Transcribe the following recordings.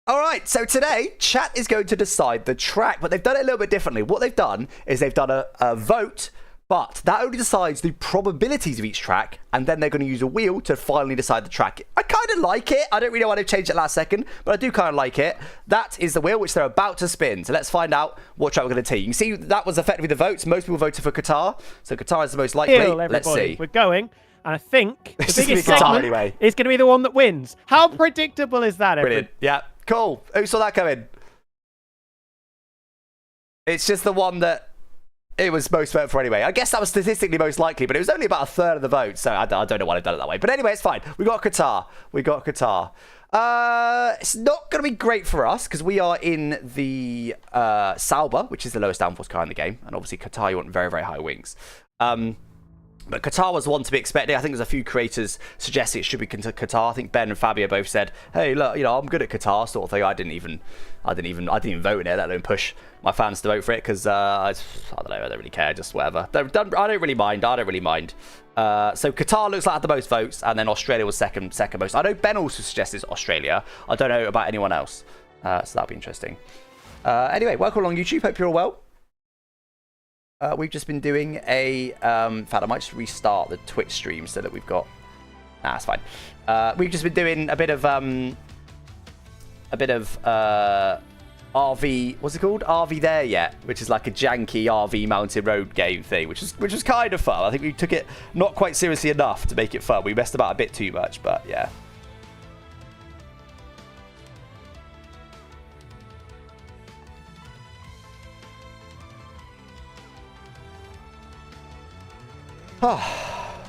All right, so today, chat is going to decide the track, but they've done it a little bit differently. What they've done is they've done a vote, but that only decides the probabilities of each track, and then they're going to use a wheel to finally decide the track. I kind of like it. I don't really know why they've changed it last second, but I do kind of like it. That is the wheel which they're about to spin. So let's find out what track we're going to take. You can see that was effectively the votes. Most people voted for Qatar, so Qatar is the most likely. Let's see. We're going. And I think the This biggest is Qatar segment anyway. is going to be the one that wins. How predictable is that, Brilliant. Yeah, cool. Who saw that coming? It's just the one that it was most voted for anyway. I guess that was statistically most likely, but it was only about a third of the vote, so I don't know why they've done it that way. But anyway, it's fine. We got Qatar. It's not going to be great for us because we are in the Sauber, which is the lowest downforce car in the game, and obviously Qatar, you want very, very high wings. But Qatar was one to be expected. I think there's a few creators suggesting it should be Qatar. I think Ben and Fabio both said, "Hey, look, I'm good at Qatar," sort of thing. I didn't even vote in it, let alone push my fans to vote for it because I don't know. I don't really care. Just whatever. I don't really mind. So Qatar looks like had the most votes, and then Australia was second most. I know Ben also suggested Australia. I don't know about anyone else. So that'll be interesting. Anyway, welcome along YouTube. Hope you're all well. We've just been doing a... in fact, I might just restart the Twitch stream so that we've got... Nah, it's fine. We've just been doing a bit of RV... What's it called? RV There Yet, which is like a janky RV mountain road game thing, which was kind of fun. I think we took it not quite seriously enough to make it fun. We messed about a bit too much, but yeah.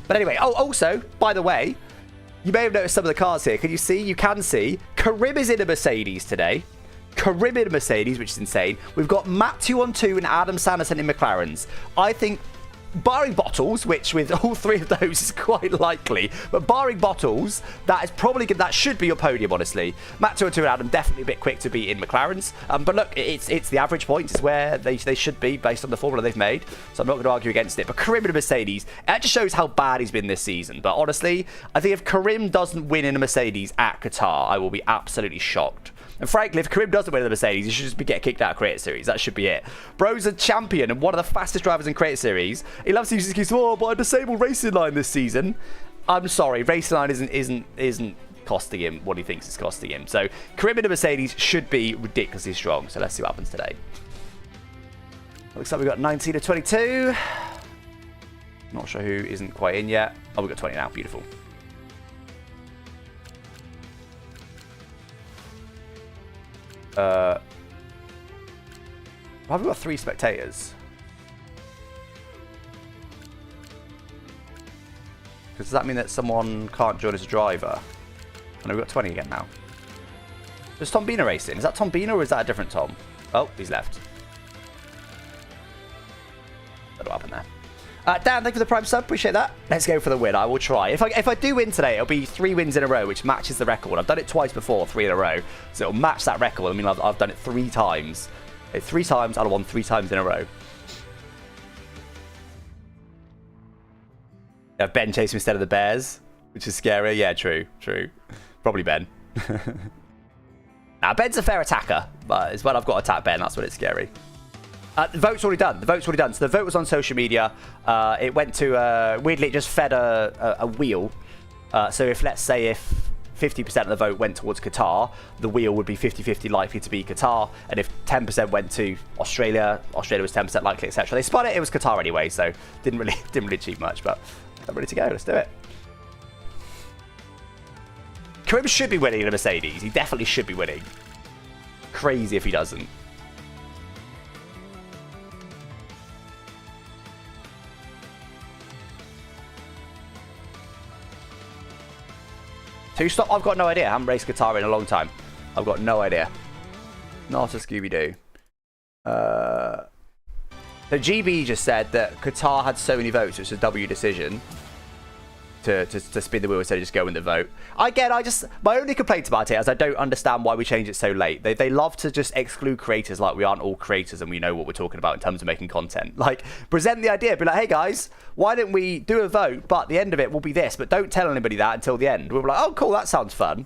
But anyway, also, by the way, you may have noticed some of the cars here. Can you see? You can see. Karim is in a Mercedes today. Karim in a Mercedes, which is insane. We've got Matt 212 and Adam Sanderson in McLarens. I think, barring Bottles, which with all three of those is quite likely, but barring Bottles, that should be your podium, honestly. Matt 212 and Adam definitely a bit quick to be in McLarens. But look, it's the average points is where they should be based on the formula they've made. So I'm not going to argue against it. But Karim in a Mercedes, it just shows how bad he's been this season. But honestly, I think if Karim doesn't win in a Mercedes at Qatar, I will be absolutely shocked. And frankly, if Karim doesn't win the Mercedes, he should just get kicked out of Creator Series. That should be it. Bro's a champion and one of the fastest drivers in Creator Series. He loves to use his excuse, oh, but I disabled Racing Line this season. I'm sorry, Racing Line isn't costing him what he thinks it's costing him. So Karim in a Mercedes should be ridiculously strong. So let's see what happens today. Looks like we've got 19 to 22. Not sure who isn't quite in yet. Oh, we've got 20 now. Beautiful. Have we got 3 spectators? Because does that mean that someone can't join as a driver? And we've got 20 again now. Is Tom Bina racing? Is that Tom Bina or is that a different Tom? Oh, he's left. That'll happen there. Dan, thank you for the prime sub. Appreciate that. Let's go for the win. I will try. If I do win today, it'll be 3 wins in a row, which matches the record. I've done it twice before, 3 in a row. So it'll match that record. I mean, I've done it 3 times. 3 times, I've won 3 times in a row. Yeah, Ben chased me instead of the Bears, which is scary. Yeah, true. Probably Ben. Now, Ben's a fair attacker, but it's when I've got to attack Ben, that's when it's scary. The vote's already done. So the vote was on social media. It went to, weirdly, it just fed a wheel. So let's say if 50% of the vote went towards Qatar, the wheel would be 50-50 likely to be Qatar. And if 10% went to Australia, Australia was 10% likely, etc. They spun it. It was Qatar anyway, so didn't really achieve much. But I'm ready to go. Let's do it. Karim should be winning in a Mercedes. He definitely should be winning. Crazy if he doesn't. Two stop? I've got no idea. I haven't raced Qatar in a long time. I've got no idea. Not a Scooby-Doo. So GB just said that Qatar had so many votes, it's a W decision to spin the wheel instead of just go in the vote. My only complaint about it is I don't understand why we changed it so late. They love to just exclude creators like we aren't all creators and we know what we're talking about in terms of making content. Like, present the idea, be like, hey guys, why don't we do a vote, but the end of it will be this, but don't tell anybody that until the end. We're like, oh cool, that sounds fun.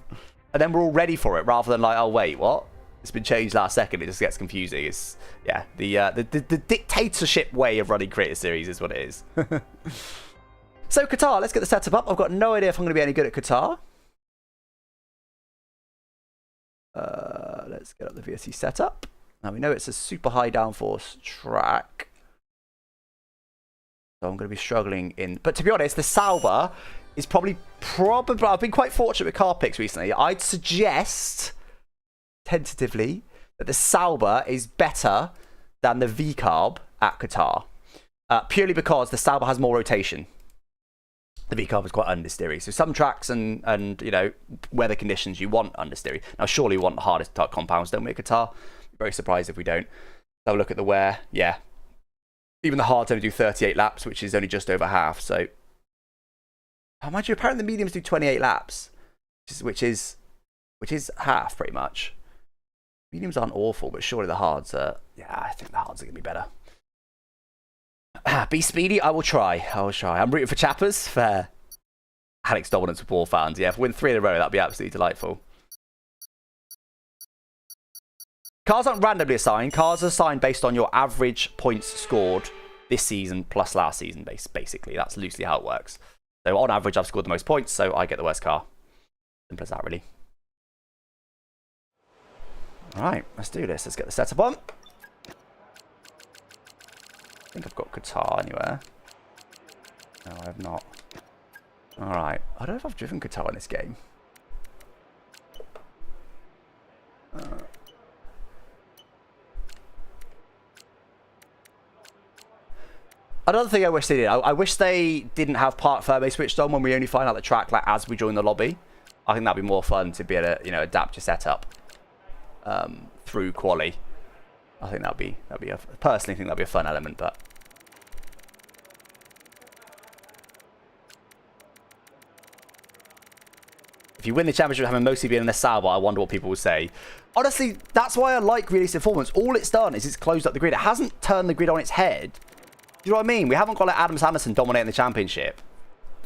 and then we're all ready for it, rather than like, oh wait, what? It's been changed last second. It just gets confusing. It's yeah, the dictatorship way of running Creator Series is what it is. So Qatar, let's get the setup up. I've got no idea if I'm going to be any good at Qatar. Let's get up the VSC setup. Now we know it's a super high downforce track. So I'm going to be struggling in... But to be honest, the Sauber is probably... I've been quite fortunate with car picks recently. I'd suggest, tentatively, that the Sauber is better than the V-Carb at Qatar. Purely because the Sauber has more rotation. The V-Carb is quite understeery. So some tracks and you know, weather conditions, you want understeery. Now, surely we want the hardest type compounds, don't we, at Qatar? Very surprised if we don't. Have a look at the wear. Yeah. Even the hards only do 38 laps, which is only just over half. So, mind you, apparently the mediums do 28 laps, which is half pretty much. Mediums aren't awful, but surely the hards are. Yeah, I think the hards are gonna be better. Be speedy. I will try. I'm rooting for Chappers. Fair. Alex dominance with War fans. Yeah, if we win 3 in a row, that'd be absolutely delightful. Cars aren't randomly assigned. Cars are assigned based on your average points scored this season plus last season, basically. That's loosely how it works. So on average, I've scored the most points, so I get the worst car. Simple as that, really. All right, let's do this. Let's get the setup on. I think I've got Qatar anywhere. No, I have not. All right. I don't know if I've driven Qatar in this game. Another thing I wish they did, I wish they didn't have Park Ferme switched on when we only find out the track like as we join the lobby. I think that'd be more fun to be able to, you know, adapt your setup through quali. I think personally think that'd be a fun element, but if you win the championship having mostly been in the Sauber, I wonder what people will say. Honestly, that's why I like realistic performance. All it's done is it's closed up the grid. It hasn't turned the grid on its head. You know what I mean? We haven't got like Adam Sanderson dominating the championship.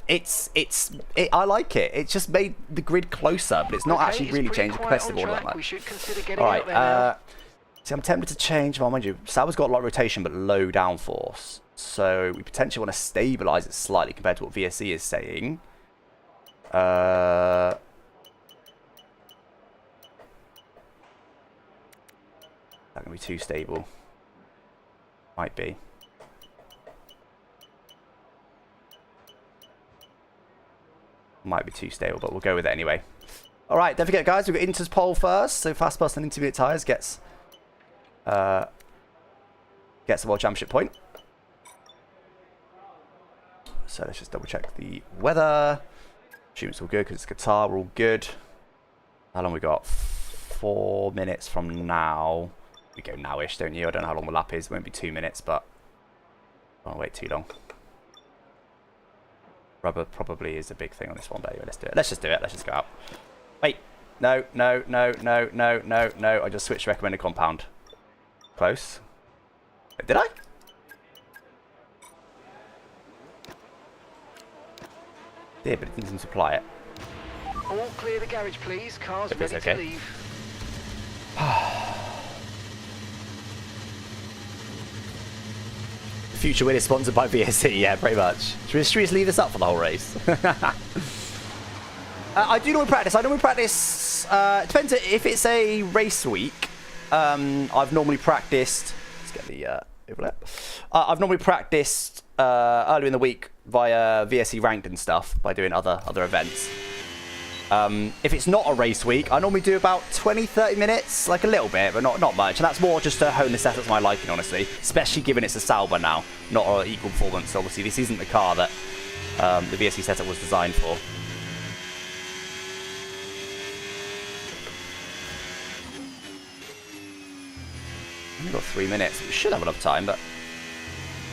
I like it. It's just made the grid closer, but it's not actually really changed the competitive order that much. All right. See, I'm tempted to change. Well, mind you, Sauber's got a lot of rotation, but low downforce. So we potentially want to stabilize it slightly compared to what VSC is saying. That gonna be too stable. Might be. Might be too stable, but we'll go with it anyway. All right, don't forget, guys, we've got Inter's pole first. So fast pass and intermediate tyres gets the World Championship point. So let's just double check the weather. Assume it's all good because it's Qatar. We're all good. How long we got? 4 minutes from now. We go nowish, don't you? I don't know how long the lap is. It won't be 2 minutes, but I won't wait too long. Rubber probably is a big thing on this one, but anyway, let's do it. Let's just do it. Let's just go out. Wait. No. I just switched to recommended compound. Close. Did I? Did, but it didn't supply it. All clear the garage, please. Cars ready to leave. Future win is sponsored by VSC, yeah, pretty much. Should we just leave this up for the whole race? I do normally practice. I normally practice. Depends if it's a race week. I've normally practiced. Let's get the overlap. I've normally practiced earlier in the week via VSC ranked and stuff by doing other events. If it's not a race week, I normally do about 20-30 minutes, like a little bit, but not much. And that's more just to hone the setup to my liking, honestly. Especially given it's a Sauber now, not an equal performance. Obviously, this isn't the car that the VSC setup was designed for. Only got 3 minutes. We should have enough time, but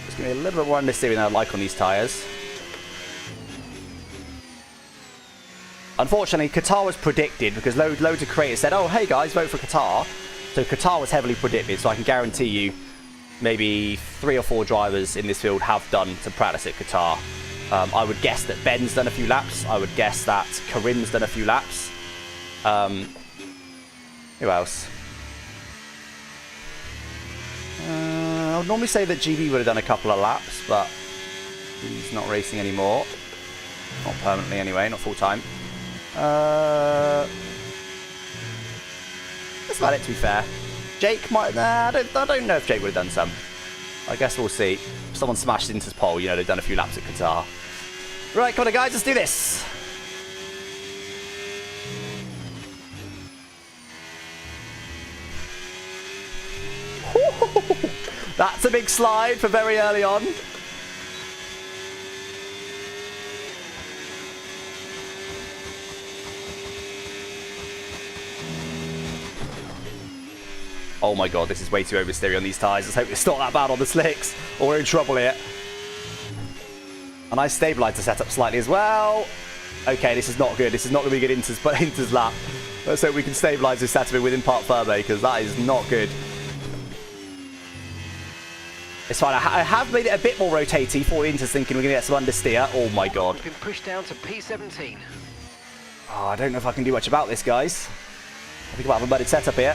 it's going to be a little bit more understeering than I like on these tyres. Unfortunately, Qatar was predicted because loads of creators said, oh, hey guys, vote for Qatar. So Qatar was heavily predicted, so I can guarantee you maybe 3 or 4 drivers in this field have done some practice at Qatar. I would guess that Ben's done a few laps. I would guess that Karim's done a few laps. Who else? I would normally say that GB would have done a couple of laps, but he's not racing anymore. Not permanently anyway, not full time. That's about it, to be fair. Jake might... Nah, I don't know if Jake would have done some. I guess we'll see. If someone smashed into his pole, you know, they've done a few laps at Qatar. Right, come on, guys, let's do this. That's a big slide for very early on. Oh my god, this is way too oversteery on these tyres. Let's hope it's not that bad on the slicks, or we're in trouble here. And I stabilised the setup slightly as well. Okay, this is not good. This is not going to be good Inter's lap. Let's hope we can stabilise this setup within part further, because that is not good. It's fine. I have made it a bit more rotatey for Inter's thinking we're going to get some understeer. Oh my god. We've been pushed down to P17. Oh, I don't know if I can do much about this, guys. I think I might have a mudded setup here.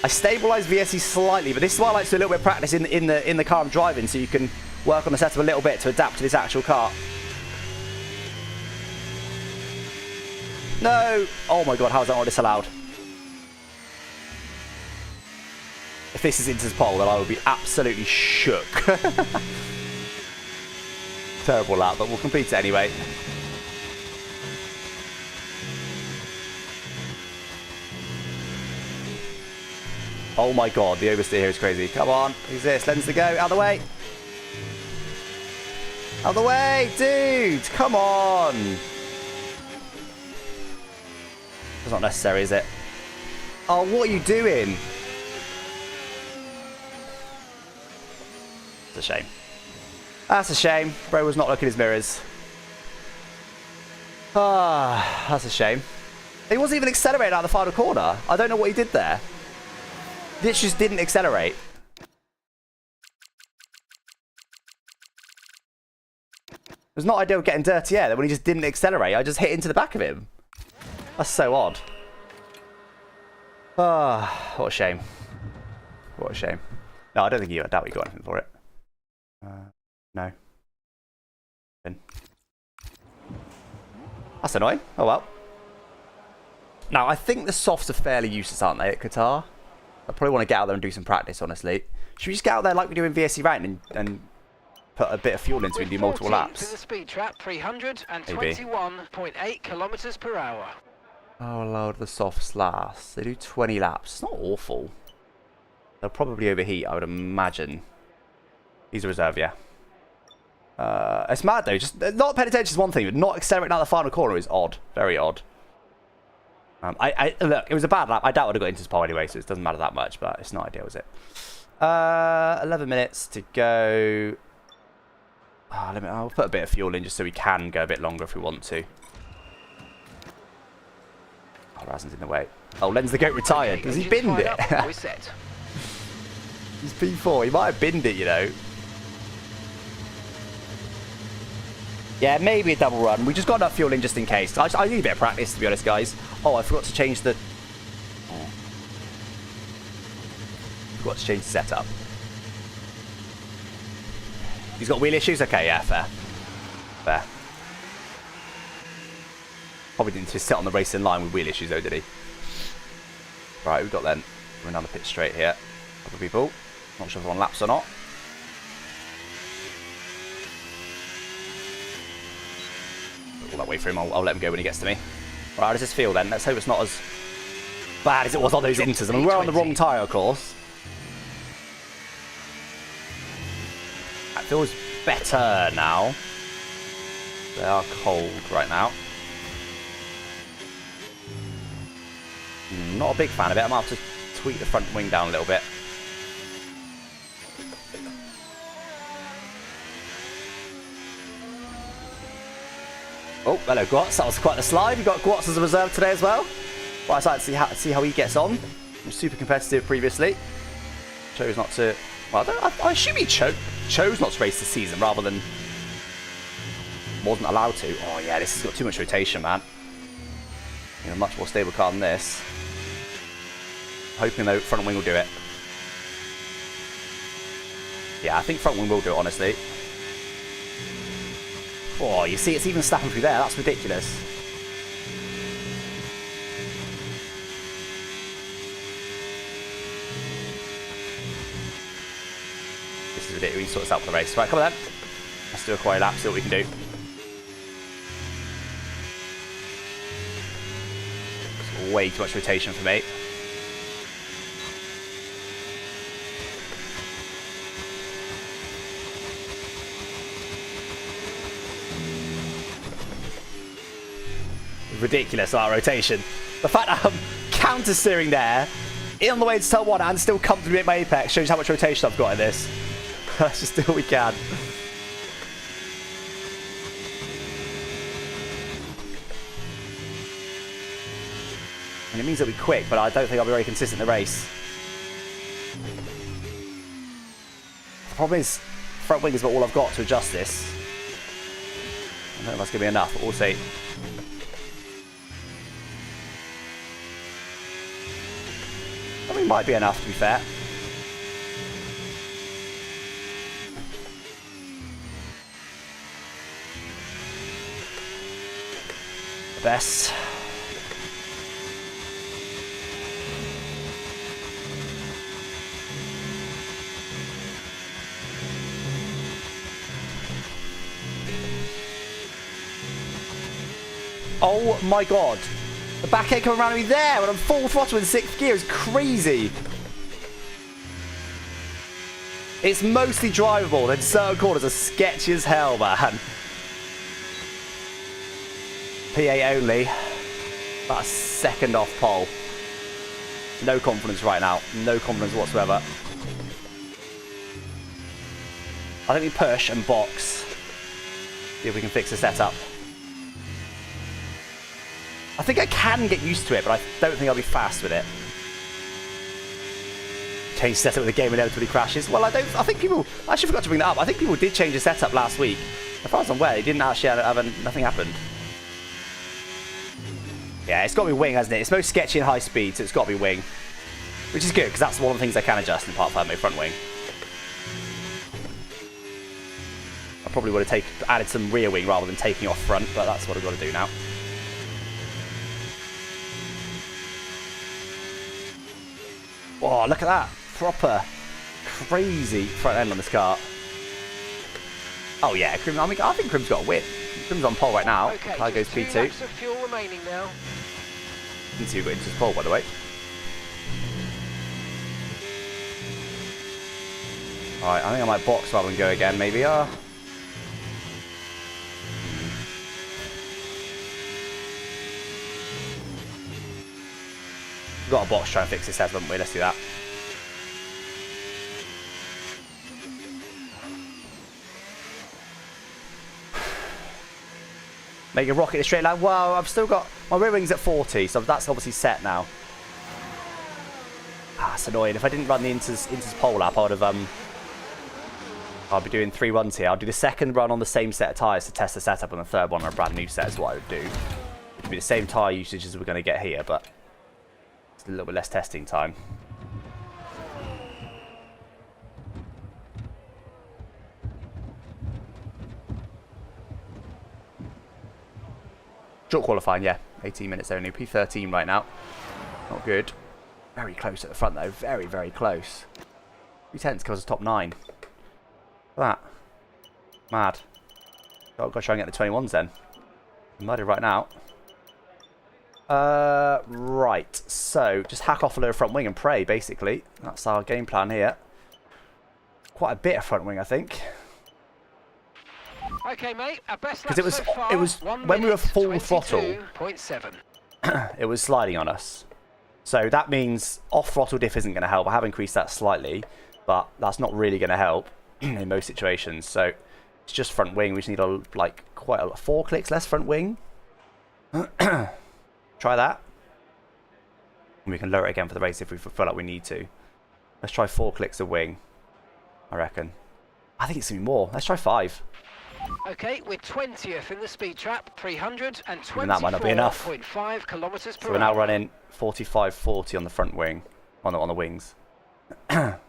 I stabilised VSE slightly, but this is why I like to do a little bit of practice in the car I'm driving, so you can work on the setup a little bit to adapt to this actual car. No! Oh my god, how is that not disallowed? If this is Inter's pole, then I would be absolutely shook. Terrible lap, but we'll complete it anyway. Oh my god, the oversteer here is crazy. Come on, who's this? Lens to go, out of the way. Out of the way, dude, come on. It's not necessary, is it? Oh, what are you doing? It's a shame. That's a shame. Bro was not looking at his mirrors. Ah, that's a shame. He wasn't even accelerating out of the final corner. I don't know what he did there. This just didn't accelerate. It was not ideal getting dirty air when he just didn't accelerate. I just hit into the back of him. That's so odd. Ah, what a shame. What a shame. No, I don't think I doubt you got anything for it. No. That's annoying. Oh well. Now, I think the softs are fairly useless, aren't they, at Qatar? I probably want to get out there and do some practice, honestly. Should we just get out there like we do in VSC Round and put a bit of fuel into it and do multiple laps? To the speed trap, 321.8 kilometers per hour. Oh, Lord, the softs last. They do 20 laps. It's not awful. They'll probably overheat, I would imagine. He's a reserve, yeah. It's mad, though. Just not paying attention is one thing, but not accelerating out the final corner is odd. Very odd. Look, it was a bad lap. I doubt I would have got into his pole anyway, so it doesn't matter that much, but it's not ideal, is it? 11 minutes to go. Oh, I'll put a bit of fuel in just so we can go a bit longer if we want to. Oh, Razen's in the way. Oh, Lens the Goat retired. Has he binned it? He's P4. He might have binned it, you know. Yeah, maybe a double run. We just got enough fuel in just in case. I need a bit of practice, to be honest, guys. Oh, I forgot to change the... Oh. Forgot to change the setup. He's got wheel issues? Okay, yeah, fair. Fair. Probably didn't just sit on the racing line with wheel issues, though, did he? Right, we've got then. We're down the pit straight here. A couple of people. Not sure if they're on laps or not. All that way for him. I'll let him go when he gets to me. Right, how does this feel then? Let's hope it's not as bad as it was on those Inters. I mean, we're on the wrong tyre, of course. That feels better now. They are cold right now. Not a big fan of it. I might have to tweak the front wing down a little bit. Oh, hello, Guats. That was quite the slide. We got Guats as a reserve today as well. Well, I'd like to see how he gets on. He was super competitive previously. Chose not to... Well, I assume he chose not to race this season rather than... wasn't allowed to. Oh, yeah, this has got too much rotation, man. A much more stable car than this. Hoping though front wing will do it. Yeah, I think front wing will do it, honestly. Oh, you see it's even snapping through there. That's ridiculous. This is ridiculous. We sort this out for the race. Right, come on then. Let's do a quiet lap, see what we can do. It's way too much rotation for me. Ridiculous, that rotation. The fact that I'm counter steering there, on the way to turn 1 and still comfortably at my apex shows how much rotation I've got in this. Let's just do what we can. And it means it'll be quick, but I don't think I'll be very consistent in the race. The problem is, front wing is about all I've got to adjust this. I don't know if that's going to be enough, but we'll see. I mean, it might be enough, to be fair. Best. Oh my god. The back end coming around me there when I'm full throttle in 6th gear is crazy. It's mostly drivable, then certain corners are sketchy as hell, man. P8 only. About a second off pole. No confidence right now. No confidence whatsoever. I think we push and box. See if we can fix the setup. I think I can get used to it, but I don't think I'll be fast with it. Change setup with the game inevitably crashes. Well, I think people... I actually forgot to bring that up. I think people did change the setup last week. As far as I'm aware, it didn't actually nothing happened. Yeah, it's got to be wing, hasn't it? It's most sketchy and high speed, so it's got to be wing. Which is good, because that's one of the things I can adjust in Part 5 my front wing. I probably would have added some rear wing rather than taking off front, but that's what I've got to do now. Oh, look at that. Proper crazy front end on this car. Oh yeah, Crim, I think Crim's got a win. Crim's on pole right now. Okay, Car goes P2. 2 laps of fuel remaining now. Didn't see who got into his pole, by the way. Alright, I think I might box rather than go again, maybe. We've got a box to try and fix this, haven't we? Let's do that. Make a rocket in a straight line. Wow, I've still got... My rear wing's at 40, so that's obviously set now. Ah, it's annoying. If I didn't run the Inter's pole lap, I would have... I'll be doing 3 runs here. I'll do the second run on the same set of tyres to test the setup, and the third one on a brand new set is what I would do. It would be the same tyre usage as we're going to get here, but it's a little bit less testing time. Short qualifying, yeah. 18 minutes only. P13 right now. Not good. Very close at the front, though. Very, very close. 3/10 covers the top 9. Look at that. Mad. Got to try and get the 21s then. Muddy right now. Right. So, just hack off a lower front wing and pray, basically. That's our game plan here. Quite a bit of front wing, I think. Okay, mate. Our best lap Because so far, it was when we were full throttle, 22.7. it was sliding on us. So that means off throttle diff isn't going to help. I have increased that slightly, but that's not really going to help in most situations. So it's just front wing. We just need quite a lot. 4 clicks less front wing. Try that. And we can lower it again for the race if we feel like we need to. Let's try 4 clicks of wing, I reckon. I think it's going to be more. Let's try 5. Okay, we're 20th in the speed trap, 324.5 Even that might not be enough. kilometers per So we're now hour. running 45-40 on the front wing, on the wings. I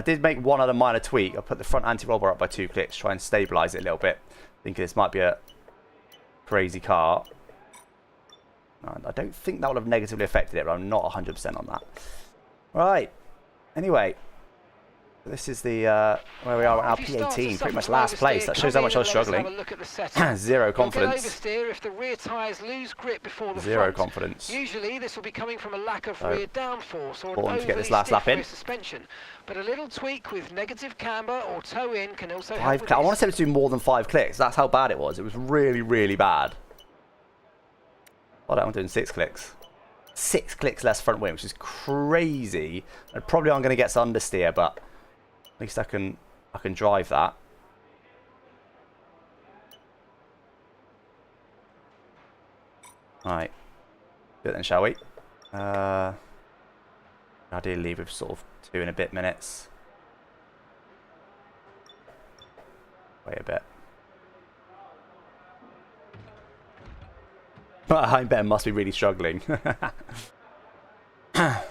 did make one other minor tweak. I put the front anti-roll bar up by 2 clicks, try and stabilise it a little bit. Thinking this might be a crazy car. I don't think that would have negatively affected it, but I'm not 100% on that. Right. Anyway, this is the where we are right now, P18, pretty much last place. That shows how much I was struggling. Zero confidence. If the rear tyres lose grip before the Zero front. confidence. Usually this will be coming from a lack of rear downforce or an Important to get overly this last lap stiff in. rear suspension. But a little tweak with negative camber or toe in can also help I with want to this. say to do more than 5 clicks. That's how bad it was. It was really, really bad. I'm doing 6 clicks. 6 clicks less front wing, which is crazy. I probably aren't going to get to understeer, but at least I can drive that. Right. Do it then, shall we? Ideally leave with sort of 2 and a bit minutes. Wait a bit. Behind Ben must be really struggling. Alright,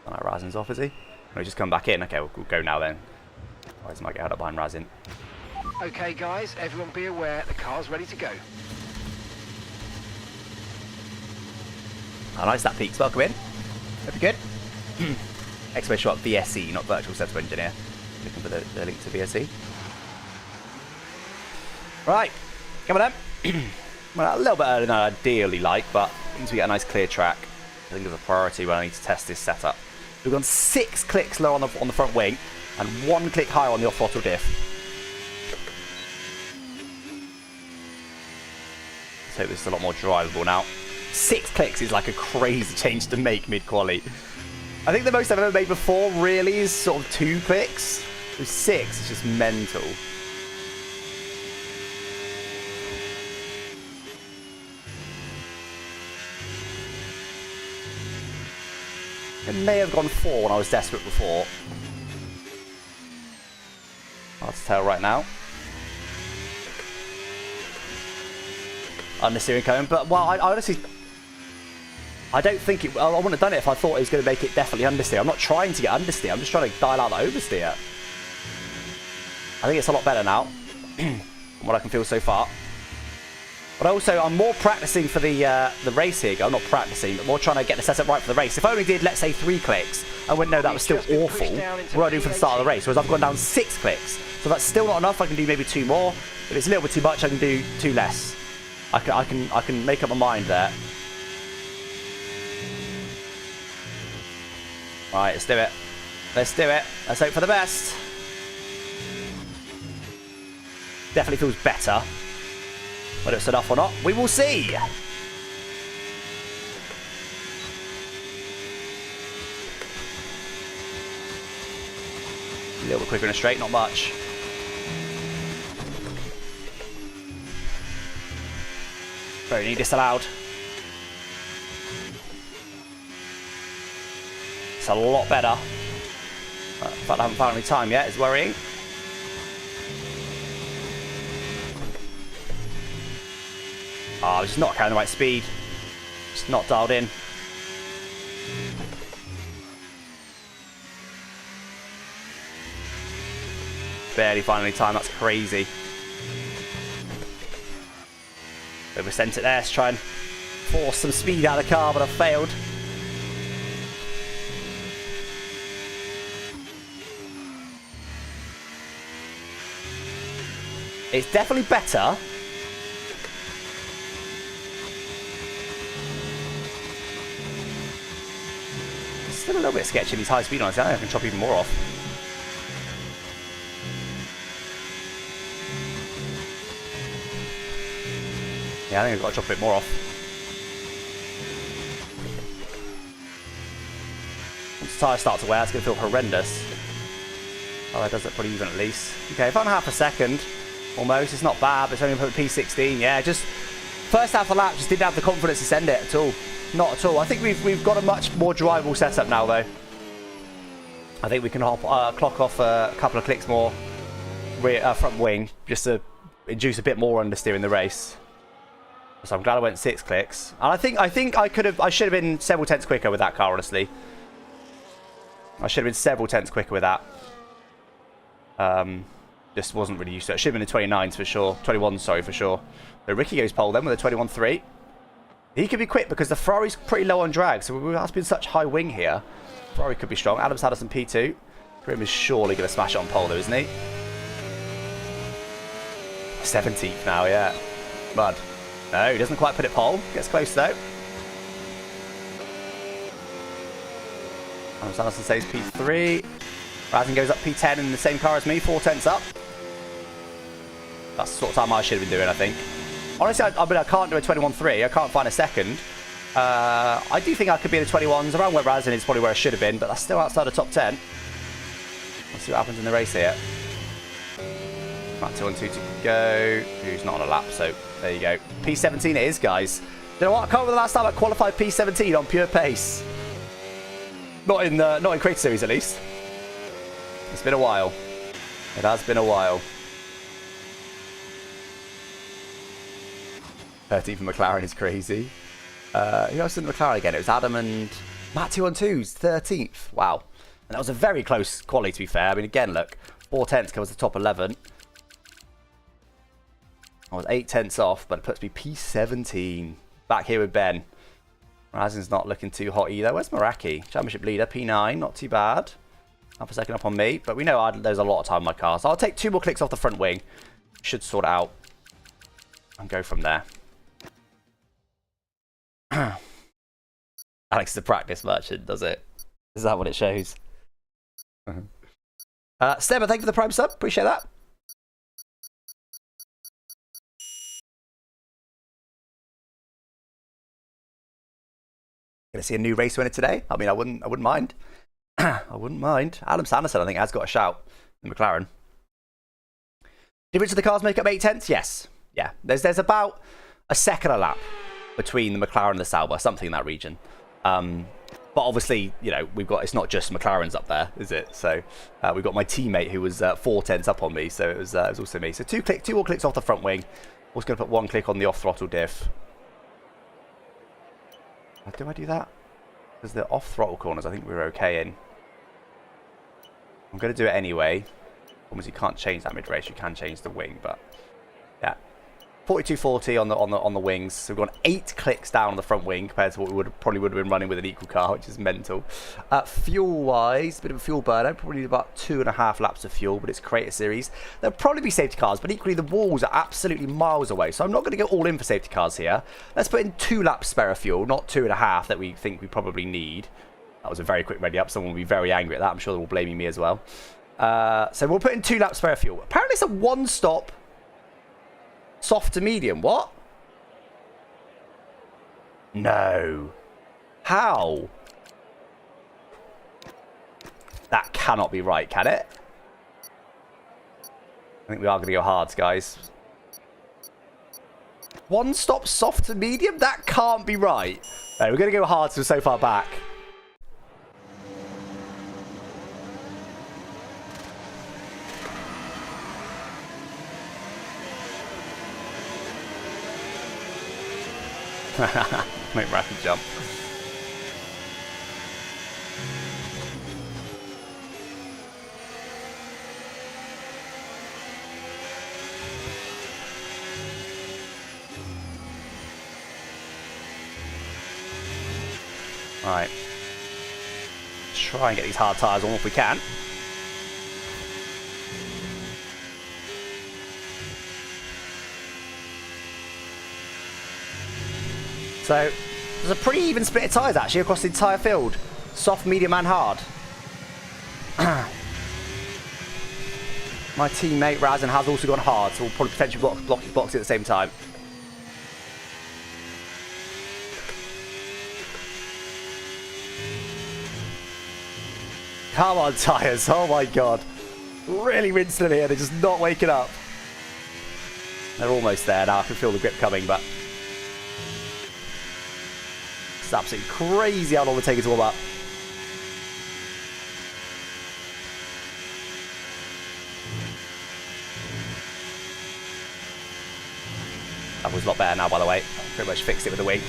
Razin's off, is he? No, he's just come back in. Okay, we'll go now then. Otherwise, I might get held up behind Razin. Okay guys, everyone be aware, the car's ready to go. Oh, nice, that peaks. Welcome in. Hope you're good. Exclamation shot VSE, not Virtual Setup Engineer. Looking for the link to VSE. Right, come on then. Well, a little bit earlier than I'd ideally like, but means we get a nice clear track. I think it's a priority when I need to test this setup. We've gone 6 clicks low on the front wing and 1 click higher on the off-throttle diff. Let's hope this is a lot more drivable now. 6 clicks is like a crazy change to make mid-quali. I think the most I've ever made before really is sort of 2 clicks. So 6 is just mental. It may have gone 4 when I was desperate before. Hard to tell right now. Understeering coming, but well, I honestly, I don't think it. I wouldn't have done it if I thought it was going to make it definitely understeer. I'm not trying to get understeer. I'm just trying to dial out the oversteer. I think it's a lot better now, from what I can feel so far. But also, I'm more practicing for the race here. I'm not practicing, but more trying to get the setup right for the race. If I only did, let's say, 3 clicks, I wouldn't know that was still awful. What I do for the start of the race, whereas I've gone down 6 clicks. So that's still not enough. I can do maybe 2 more. If it's a little bit too much, I can do 2 less. I can make up my mind there. Right, let's do it. Let's do it. Let's hope for the best. Definitely feels better. Whether it's enough or not, we will see. A little bit quicker in a straight, not much. Very disallowed. It's a lot better. In fact, I haven't found any time yet. It's worrying. Oh, it's just not carrying the right speed. Just not dialed in. Barely finding any time. That's crazy. Oversent it there to try and force some speed out of the car, but I've failed. It's definitely better. It's still a little bit sketchy in these high speed lines. I think I can chop even more off. Yeah, I think I've got to chop a bit more off. Once the tyres start to wear, it's going to feel horrendous. Oh, that does it pretty even at least. Okay, if I'm half a second, almost, it's not bad, but it's only put P16. Yeah, just first half of the lap, just didn't have the confidence to send it at all. Not at all. I think we've got a much more drivable setup now, though. I think we can clock off a couple of clicks more front wing just to induce a bit more understeer in the race. So I'm glad I went 6 clicks. And I think I should have been several tenths quicker with that car, honestly. I should have been several tenths quicker with that. Just wasn't really used to it. It should have been the 29s for sure. 21s, sorry, for sure. So Ricky goes pole then with a 21.3. He could be quick because the Ferrari's pretty low on drag, so we have been such high wing here. Ferrari could be strong. Adam Sanderson P2. Grim is surely going to smash it on pole though, isn't he? 17th now, yeah. Mud. No, he doesn't quite put it pole. Gets close though. Adam Sanderson says P3. Razin goes up P10 in the same car as me, 4 tenths up. That's the sort of time I should have been doing, I think. Honestly, I mean, I can't do a 21.3. I can't find a second. I do think I could be in the 21s. Around where Razin is probably where I should have been, but that's still outside the top 10. Let's see what happens in the race here. Right, 2 on 2 to go. Who's not on a lap, so there you go. P17 it is, guys. You know what? I can't remember the last time I qualified P17 on pure pace. Not in Creator Series, at least. It's been a while. It has been a while. 13th for McLaren is crazy. Who else in the McLaren again? It was Adam and Matt 2 on 2s, 13th. Wow. And that was a very close quality, to be fair. I mean, again, look. 4 tenths covers the top 11. I was 8 tenths off, but it puts me P17. Back here with Ben. Razin's not looking too hot either. Where's Meraki? Championship leader, P9. Not too bad. Half a second up on me. But we know there's a lot of time on my car. So I'll take 2 more clicks off the front wing. Should sort it out. And go from there. Alex is a practice merchant, does it? Is that what it shows? Steba, thank you for the Prime sub. Appreciate that. Gonna see a new race winner today. I mean, I wouldn't mind. I wouldn't mind. Adam Sanderson, I think, has got a shout in McLaren. Difference of the cars make up 8 tenths? Yes. Yeah. There's about a second a lap between the McLaren and the Sauber, something in that region. But obviously, you know, it's not just McLaren's up there, is it? So we've got my teammate who was 4 tenths up on me, so it was also me. So 2 more clicks off the front wing. Also going to put 1 click on the off throttle diff. Do I do that? Because the off throttle corners, I think we were okay in. I'm going to do it anyway. Obviously, you can't change that mid race. You can change the wing, but yeah. 42.40 on the wings. So we've gone 8 clicks down on the front wing compared to what we probably would have been running with an equal car, which is mental. Fuel-wise, a bit of a fuel burner. Probably need about 2.5 laps of fuel, but it's Creator Series. There'll probably be safety cars, but equally the walls are absolutely miles away. So I'm not going to go all in for safety cars here. Let's put in 2 laps spare of fuel, not 2.5 that we think we probably need. That was a very quick ready up. Someone will be very angry at that. I'm sure they're all blaming me as well. So we'll put in 2 laps spare of fuel. Apparently it's a 1-stop soft to medium. What? No. How? That cannot be right, can it? I think we are going to go hards, guys. 1-stop soft to medium? That can't be right. No, we're going to go hards because we're so far back. Make rapid jump. Right. Try and get these hard tyres on if we can. So, there's a pretty even split of tyres actually across the entire field. Soft, medium and hard. My teammate Razin has also gone hard, so we'll probably potentially block his box at the same time. Come on, tyres. Oh my god. Really rinsing them here. They're just not waking up. They're almost there now. I can feel the grip coming, but it's absolutely crazy how long we're taking to warm up. was a lot better now, by the way. Pretty much fixed it with the wing.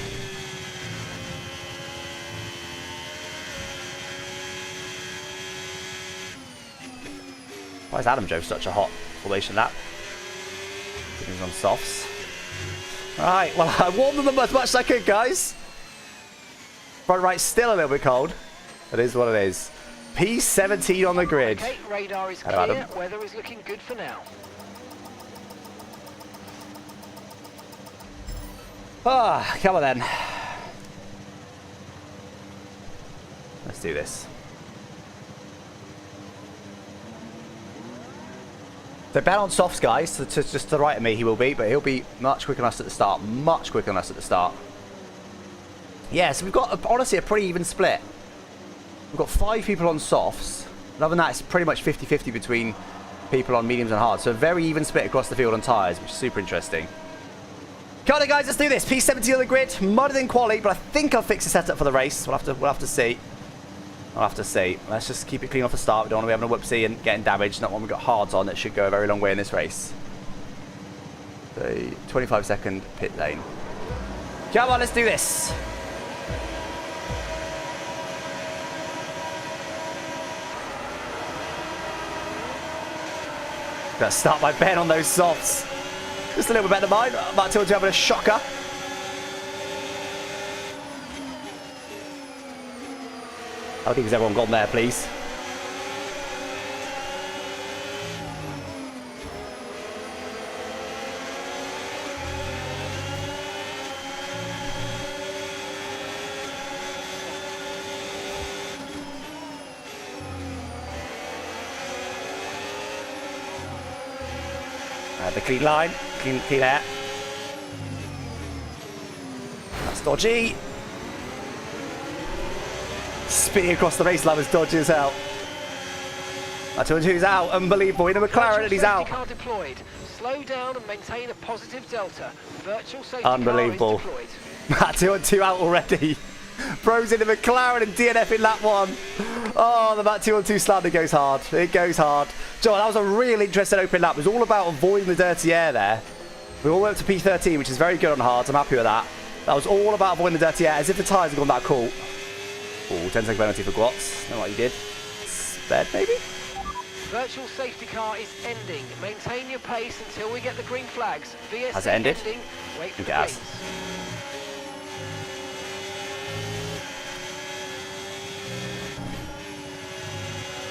Why is Adam Joe such a hot formation lap? He's on softs. Right, well, I warmed them as much as I could, guys. Front right still a little bit cold. It is what it is. P17 on the grid. Okay, radar is clear. Hello, Adam. Weather is looking good for now. Ah, come on then. Let's do this. So Ben on softs, guys, to just to the right of me he will be, but he'll be much quicker than us at the start. Much quicker than us at the start. Yeah, so we've got, honestly, a pretty even split. We've got 5 people on softs. And other than that, it's pretty much 50-50 between people on mediums and hards. So a very even split across the field on tyres, which is super interesting. Come on, guys, let's do this. P70 on the grid, mudder than quali, but I think I'll fix the setup for the race. We'll have to see. I'll have to see. Let's just keep it clean off the start. We don't want to be having a whoopsie and getting damaged. Not when we've got hards on. That should go a very long way in this race. So 25-second pit lane. Come on, let's do this. Got to start by Ben on those softs. Just a little bit better than mine. Matt 212 having a shocker. I think has everyone gone there, please? The clean line, clean air. That's dodgy. Spinning across the race line was dodgy as hell. That 212's out, unbelievable. In a McLaren and he's out. Car deployed. Slow down and maintain a positive delta. Virtual safety unbelievable. car is deployed. That 212 out already. Pros in the McLaren and DNF in lap 1. Oh, the Matt 212 slander goes hard. It goes hard. Joe, that was a really interesting open lap. It was all about avoiding the dirty air there. We all went up to P13, which is very good on hards. I'm happy with that. That was all about avoiding the dirty air, as if the tyres had gone that cool. Oh, 10-second penalty for Gwatz. Know what you did. Sped, maybe? Virtual safety car is ending. Maintain your pace until we get the green flags. VSC has it ended? Ending. Wait for I think the it has. greens.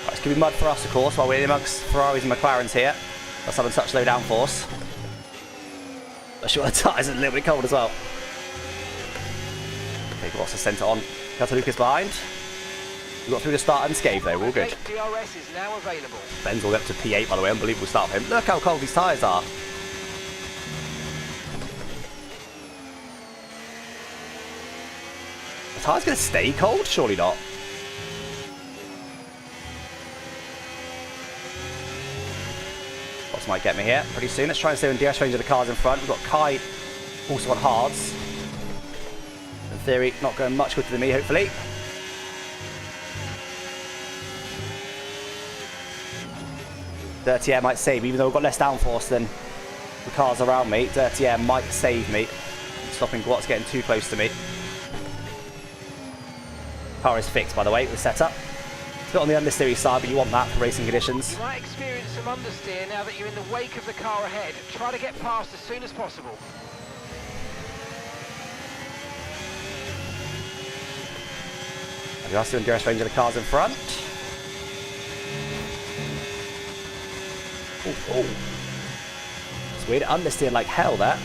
Right, it's going to be mud for us, of course, while we're in amongst Ferraris and McLarens here. Let's have a touch low downforce. I'm sure the tyres are a little bit cold as well. Okay, Gwatz has sent it on. Got Lucas behind. We got through the start unscathed though, we're all good. DRS is now available. Ben's all up to P8 by the way, unbelievable start for him. Look how cold these tyres are. The tyre's going to stay cold? Surely not. What might get me here pretty soon. Let's try and stay in DS range of the cars in front. We've got Kai also on hards. In theory, not going much quicker than me, hopefully. Dirty air might save me, even though I've got less downforce than the cars around me. Dirty air might save me. Stopping Gwatz getting too close to me. Car is fixed, by the way, with setup. It's a bit on the understeery side, but you want that for racing conditions. You might experience some understeer now that you're in the wake of the car ahead. Try to get past as soon as possible. We are still in DRS range of the cars in front. Oh. It's weird, understeered like hell there. I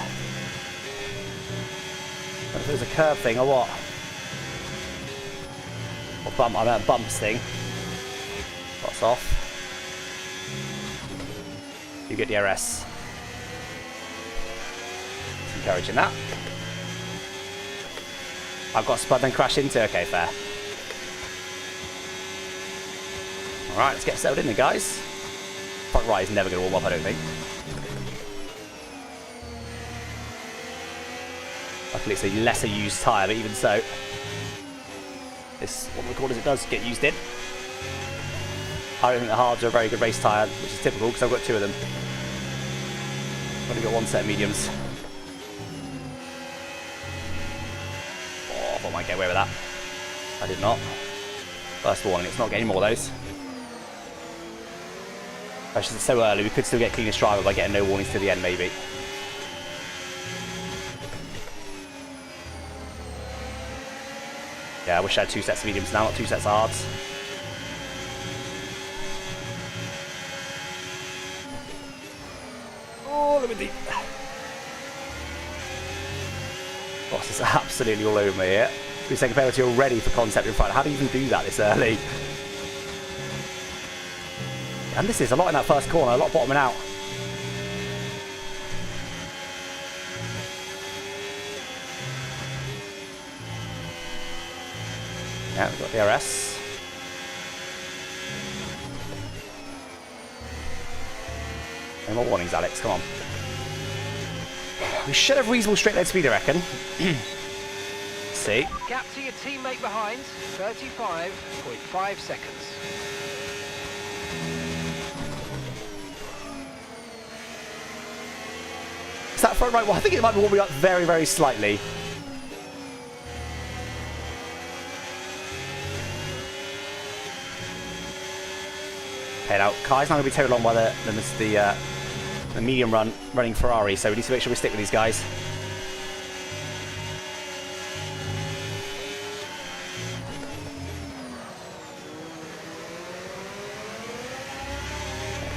don't know if it was a curve thing or what. Or bump, I meant bumps thing. That's off. You get DRS. It's encouraging that. I've got spud and crash into, okay, fair. Alright, let's get settled in there, guys. Front right is never going to warm up, I don't think. Luckily it's a lesser used tyre, but even so, this, what we call it does get used in. I don't think the hards are a very good race tyre, which is typical because I've got 2 of them. I've only got 1 set of mediums. thought I might get away with that. I did not. First warning, it's not getting more of those. Actually, it's so early, we could still get cleanest driver by getting no warnings to the end, maybe. Yeah, I wish I had 2 sets of mediums now, not 2 sets of hards. Oh, look at the... Boss is absolutely all over me here. We're saying penalty already for concept in front. How do you even do that this early? And this is a lot in that first corner, a lot bottoming out. Yeah, we've got DRS. No more warnings, Alex, come on. We should have reasonable straight line speed, I reckon. See. Gap to your teammate behind, 35.5 seconds. Is that front right? Well, I think it might be warming up very, very slightly. Okay, now Kai's not going to be towed along by the medium running Ferrari, so we need to make sure we stick with these guys.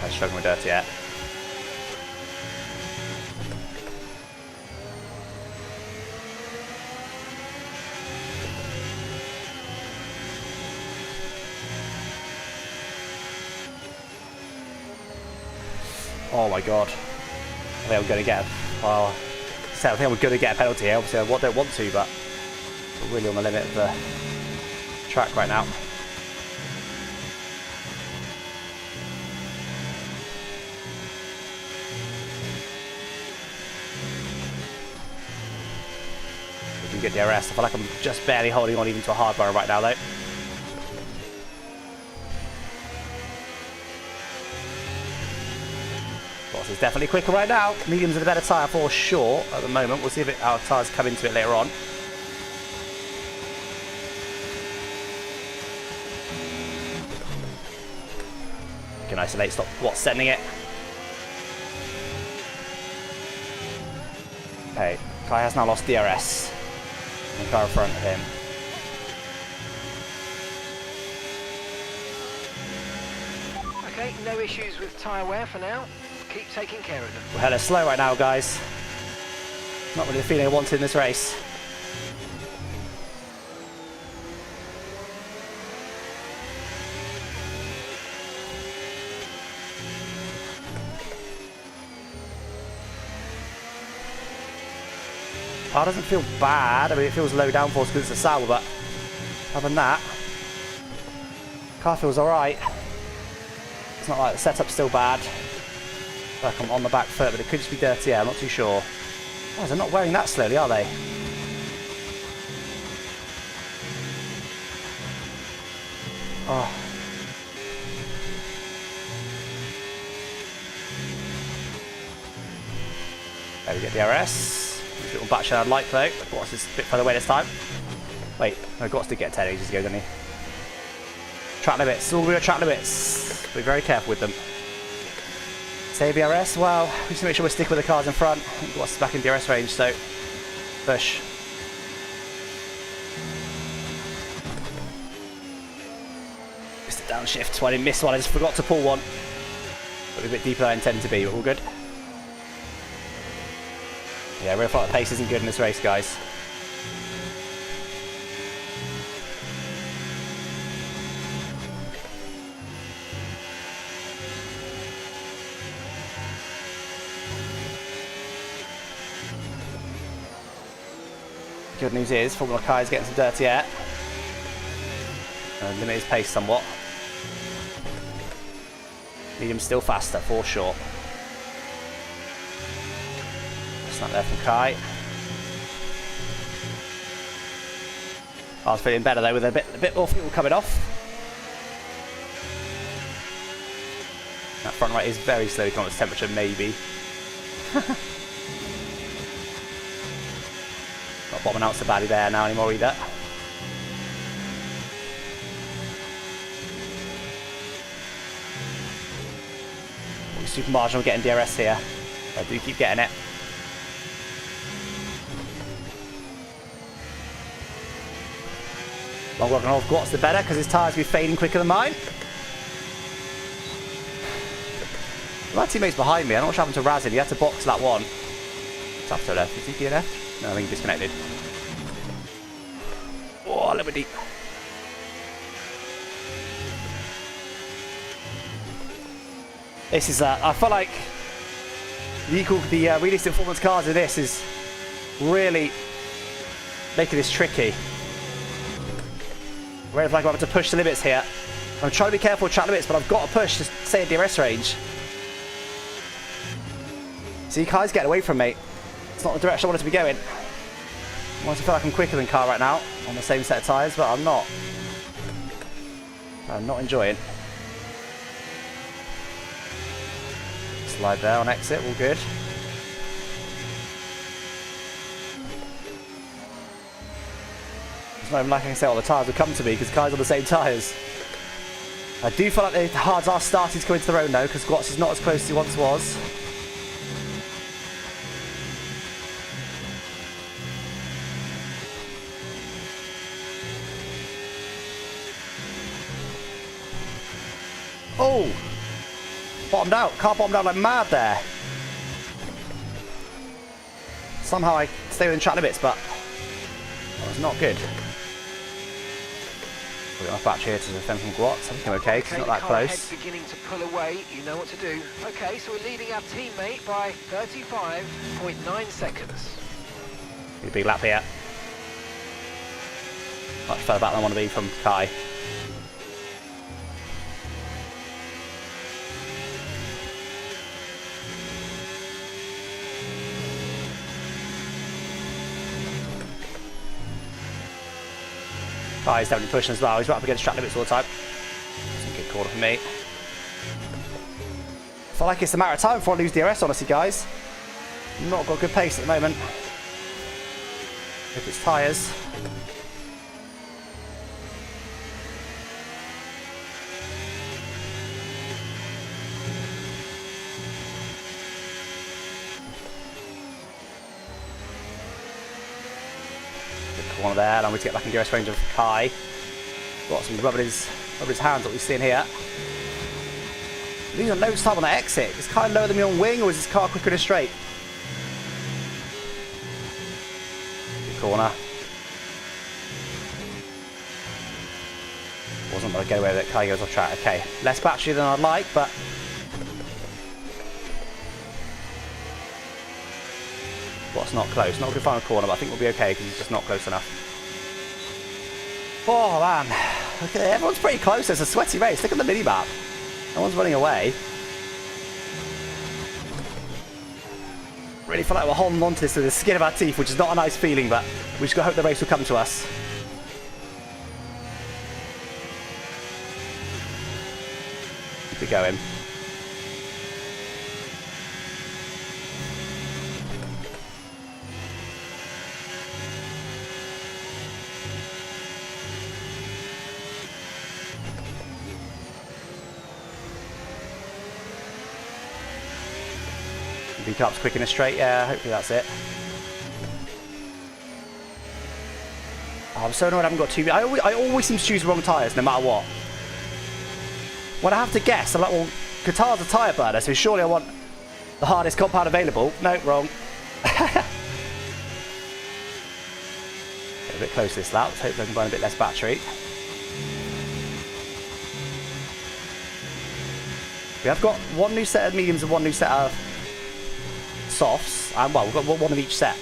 I'm struggling with dirty yet. Oh my god. I think I'm going to get I think I'm going to get a penalty here. Obviously I don't want to, but we're really on the limit of the track right now. We can get DRS. I feel like I'm just barely holding on even to a hard bar right now though. It's definitely quicker right now. Medium's are the better tyre for sure at the moment. We'll see if our tyres come into it later on. We can isolate, stop what's sending it. Okay, Kai has now lost DRS. And car in front of him. Okay, no issues with tyre wear for now. Keep taking care of them. We're hella slow right now, guys. Not really the feeling I wanted in this race. Car doesn't feel bad. I mean, it feels low downforce because it's a sour, but other than that, car feels alright. It's not like the setup's still bad. Like I'm on the back foot, but it could just be dirty air, I'm not too sure. Oh, they're not wearing that slowly, are they? Oh. There we get DRS. Little batch I'd like though. Watts is a bit further away this time. Wait, no, Watts did get 10 ages ago, didn't he? Track limits, all real track limits. Be very careful with them. Save DRS, well, we just make sure we stick with the cars in front. I think Watts is back in DRS range, so push. Missed a downshift, so I didn't miss one, I just forgot to pull one. But a bit deeper than I intended to be, but all good. Yeah, real far the pace isn't good in this race, guys. Good news is, Formula Kai is getting some dirty air. Limit his pace somewhat. Medium's still faster, for sure. It's not there from Kai. I was feeling better though with a bit more fuel coming off. That front right is very slowly coming its temperature, maybe. Not bottoming out so badly there now anymore either. super marginal getting DRS here. I do keep getting it. Longer I can hold Gwat's the better because his tyres will be fading quicker than mine. My teammate's behind me. I don't know what happened to Razin. He had to box that one. It's up to the left. Is he DNF? No, I think he disconnected. Oh, a little bit deep. This is, I feel like the realistic performance cars in this is really making this tricky. Really feel like I'm having to push the limits here. I'm trying to be careful with track limits, but I've got to push to stay in DRS range. See, Kai's getting away from me. It's not the direction I wanted to be going. I want to feel like I'm quicker than Kai right now on the same set of tyres, but I'm not. I'm not enjoying. Slide there on exit, all good. It's not even like I can say all the tyres will come to me because Kai's on the same tyres. I do feel like the hards are starting to come into their own though, because Gwat's is not as close as he once was. Oh! Bottomed out. Car bottomed out like mad there. Somehow I stay within track limits, but that was not good. We've got my battery here to defend from Gwat. I think I'm okay because it's not that close. Beginning to pull away. You know what to do. Okay, so we're leading our teammate by 35.9 seconds. Need a big lap here. Much further back than I want to be from Kai. Kai's definitely pushing as well. He's right up against track limits all the time. That's a good corner for me. I feel like it's a matter of time before I lose DRS, honestly, guys. Not got good pace at the moment. If it's tyres. Corner there, and I'm going to get back in DRS range of Kai. Got some rubbing his hands, what we're seeing here. Losing loads of time on that exit. Is Kai lower than me on wing, or is his car quicker in a straight? Good corner. Wasn't going to get away with it. Kai goes off track. Okay, less battery than I'd like, but What's not close. Not a good final corner, but I think we'll be okay because he's just not close enough. Oh man, okay, everyone's pretty close. It's a sweaty race. Look at the mini-map. No one's running away. Really feel like we're holding on to this with the skin of our teeth, which is not a nice feeling, but we just gotta hope the race will come to us. Keep it going. Beak up's quick in a straight, yeah, hopefully that's it. Oh, I'm so annoyed I haven't got two. I always seem to choose the wrong tyres no matter what. When I have to guess, I'm like, well, Qatar's a tyre burner, so surely I want the hardest compound available. No, wrong. A bit close this lap, let's hope I can burn a bit less battery. We have got one new set of mediums and one new set of softs, and well, we've got one of each set,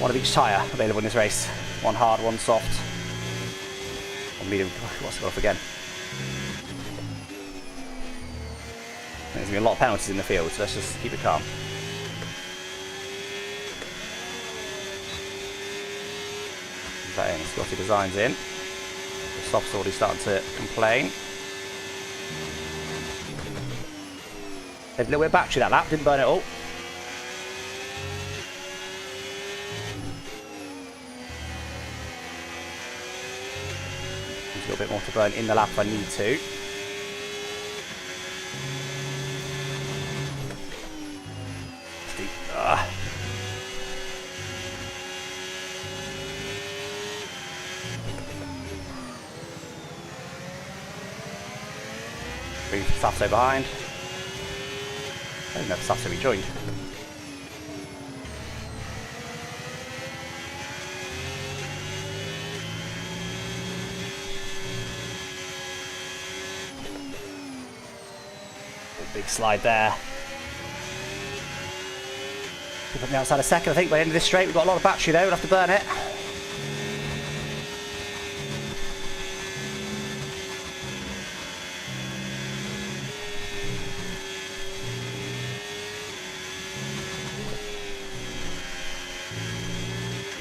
one of each tyre available in this race. One hard, one soft, one medium. What's it off again? There's gonna be a lot of penalties in the field, so let's just keep it calm. Put that in, Scotty Designs in. The soft's already starting to complain. Had a little bit of battery that lap, didn't burn it all. A little bit more to burn in the lap if I need to. Sasso behind. I don't know if Sasso rejoined. Big slide there. Keep on the outside a second, I think, by the end of this straight. We've got a lot of battery though, we'll have to burn it.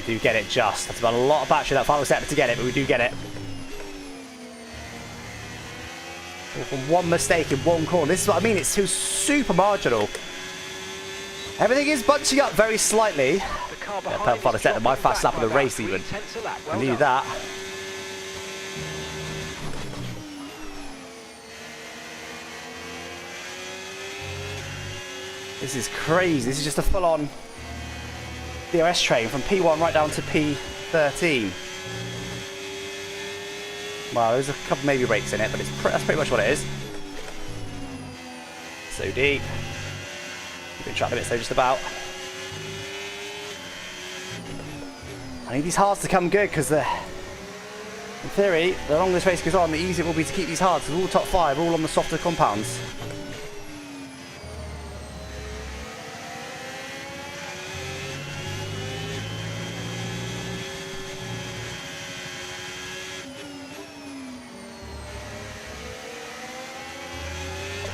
We do get it just. That's about a lot of battery that final sector to get it, but we do get it. From one mistake in one corner. This is what I mean, it's too super marginal. Everything is bunching up very slightly. Perfect final sector, my fast lap of the race even. I needed that. This is crazy. This is just a full-on DRS train from P1 right down to P13. Well, there's a couple maybe brakes in it, but that's pretty much what it is. So deep. Keeping track of it, so just about. I need these hards to come good because in theory, the longer this race goes on, the easier it will be to keep these hards because all the top 5 are all on the softer compounds.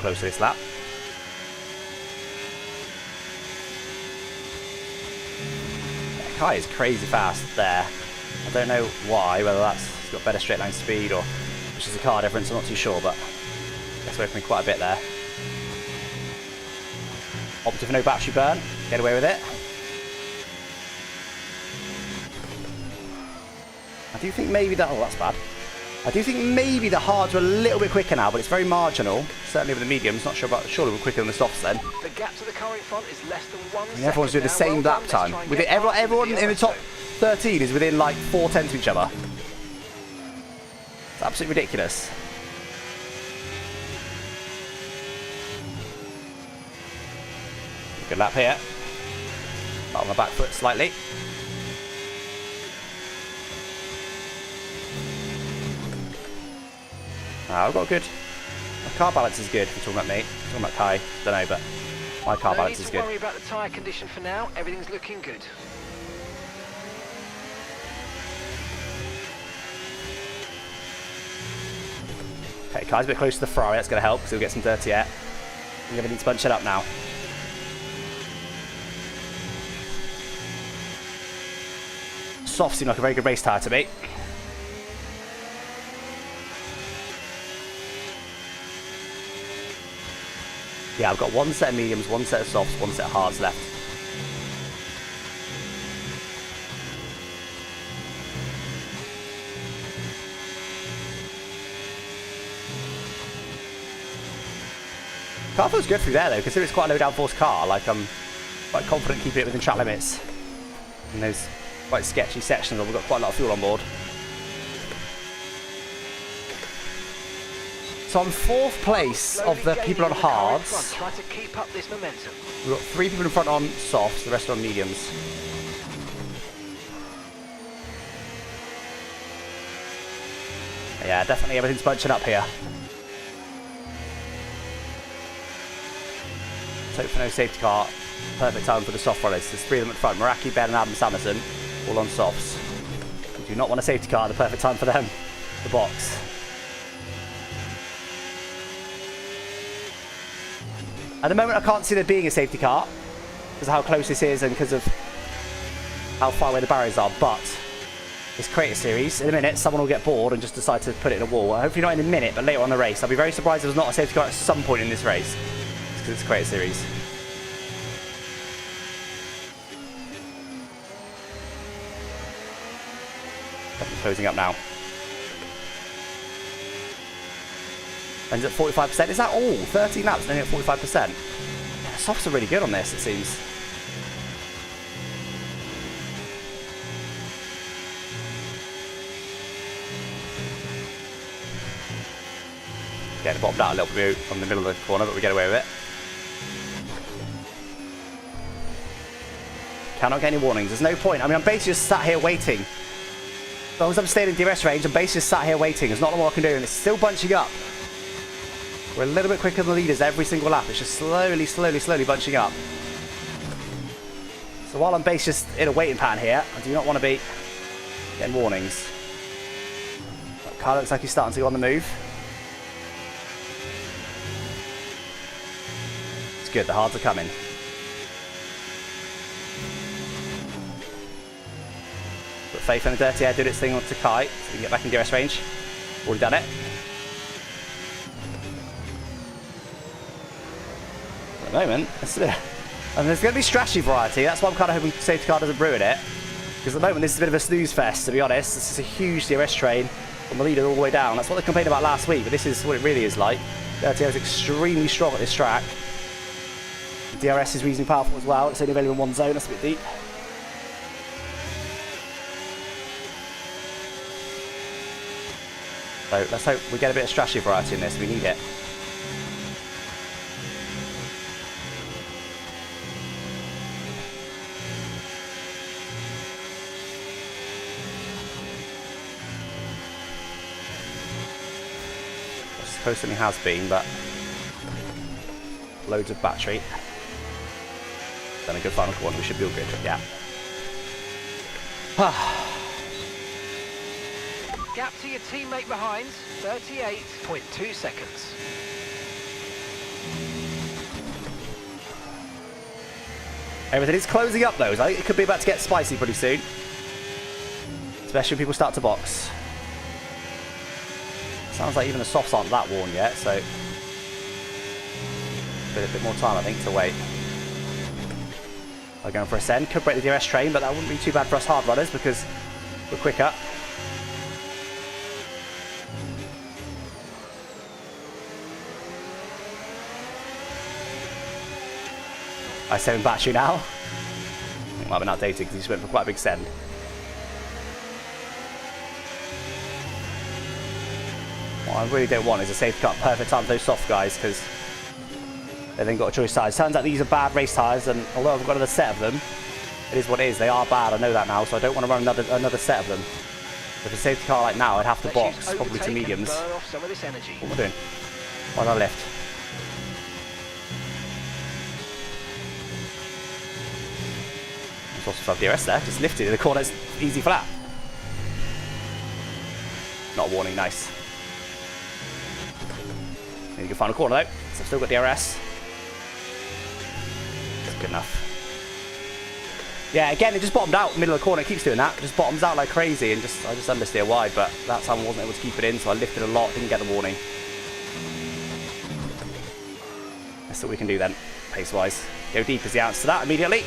Close to this lap. Yeah, Kai is crazy fast there. I don't know why, whether he's got better straight line speed or it's just a car difference, I'm not too sure, but that's away from me quite a bit there. Opted for no battery burn, get away with it. I do think maybe that, oh that's bad. I do think maybe the hards are a little bit quicker now, but it's very marginal. Certainly with the mediums, not sure about, surely we're quicker than the softs then. The gap to the car in front is less than 1 second. Everyone's doing the same lap time. Everyone in the top 13 is within like 4 tenths of each other. It's absolutely ridiculous. Good lap here. Not on my back foot slightly. I've got good. My car balance is good. If you're talking about me, talking about Kai, don't know, but my car balance is good. Don't worry about the tyre condition for now. Everything's looking good. Okay, Kai's a bit close to the Ferrari. That's going to help because he'll get some dirty air. We're going to need to bunch it up now. Soft seemed like a very good race tyre to me. Yeah, I've got one set of mediums, one set of softs, one set of hards left. Car feels good through there though, considering it's quite a low downforce car. Like I'm quite confident keeping it within track limits. And those quite sketchy sections where we've got quite a lot of fuel on board. So I'm 4th place of the people on hards. Try to keep up this momentum. We've got 3 people in front on softs, the rest are on mediums. Yeah, definitely everything's bunching up here. Let's hope for no safety car. Perfect time for the soft runners. There's 3 of them at front. Meraki, Ben and Adam Sanderson, all on softs. We do not want a safety car. The perfect time for them. The box. At the moment, I can't see there being a safety car because of how close this is and because of how far away the barriers are, but this Creator Series, in a minute, someone will get bored and just decide to put it in a wall. Hopefully not in a minute, but later on in the race. I'll be very surprised if there's not a safety car at some point in this race because it's Creator Series. Definitely closing up now. Ends at 45%. Is that all? 13 laps and only at 45%. Softs are really good on this, it seems. Again, it bottomed out a little bit from the middle of the corner, but we get away with it. Cannot get any warnings. There's no point. I mean, I'm basically just sat here waiting. As long as I'm staying in DRS range, I'm basically just sat here waiting. There's not a lot I can do, and it's still bunching up. We're a little bit quicker than the leaders every single lap. It's just slowly, slowly, slowly bunching up. So while I'm based just in a waiting pattern here, I do not want to be getting warnings. That car looks like he's starting to go on the move. It's good, the hards are coming. Put faith in the dirty air, did its thing to Kai, so we can get back in DRS range. Already done it. At the moment, and there's going to be strategy variety. That's why I'm kind of hoping safety car doesn't ruin it. Because at the moment, this is a bit of a snooze fest, to be honest. This is a huge DRS train from the leader all the way down. That's what they complained about last week, but this is what it really is like. Dirty air is extremely strong at this track. DRS is reasonably powerful as well. It's only available in one zone. That's a bit deep. So let's hope we get a bit of strategy variety in this. We need it. I suppose something has been, but loads of battery. Then a good final corner. We should be all good. Yeah. Gap to your teammate behind, 38.2 seconds. Everything is closing up though, so I think it could be about to get spicy pretty soon. Especially when people start to box. Sounds like even the softs aren't that worn yet, so a bit more time I think to wait. We're going for a send, could break the DRS train, but that wouldn't be too bad for us hard runners because we're quicker. I7 battery now. I think it might have been outdated because he just went for quite a big send. What I really don't want is a safety car perfect time for those soft guys because they've then got a choice size. Turns out these are bad race tyres, and although I've got another set of them, it is what it is. They are bad, I know that now, so I don't want to run another set of them. If a safety car like now, I'd have to box probably to mediums. What am I doing? Why not lift? Lost myself DRS there, just lifted in the corner, it's easy flat. Not a warning, nice. Need a good final corner though, so I've still got DRS. That's good enough. Yeah, again, it just bottomed out middle of the corner, it keeps doing that. It just bottoms out like crazy and I just understeer wide, but that time I wasn't able to keep it in, so I lifted a lot, didn't get the warning. That's what we can do then, pace-wise. Go deep is the answer to that immediately.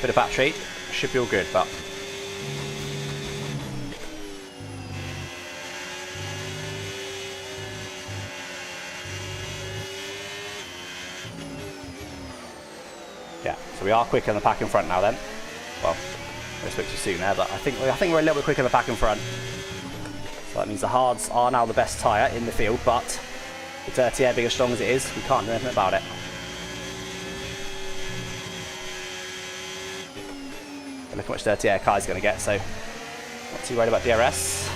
Bit of battery, should be all good, but yeah, so we are quicker in the pack in front now then. Well, I spoke too soon there, but I think we're a little bit quicker in the pack in front. So that means the hards are now the best tyre in the field, but the dirty air being as strong as it is, we can't do anything about it. Look how much dirty air Kai's going to get, so not too worried about DRS.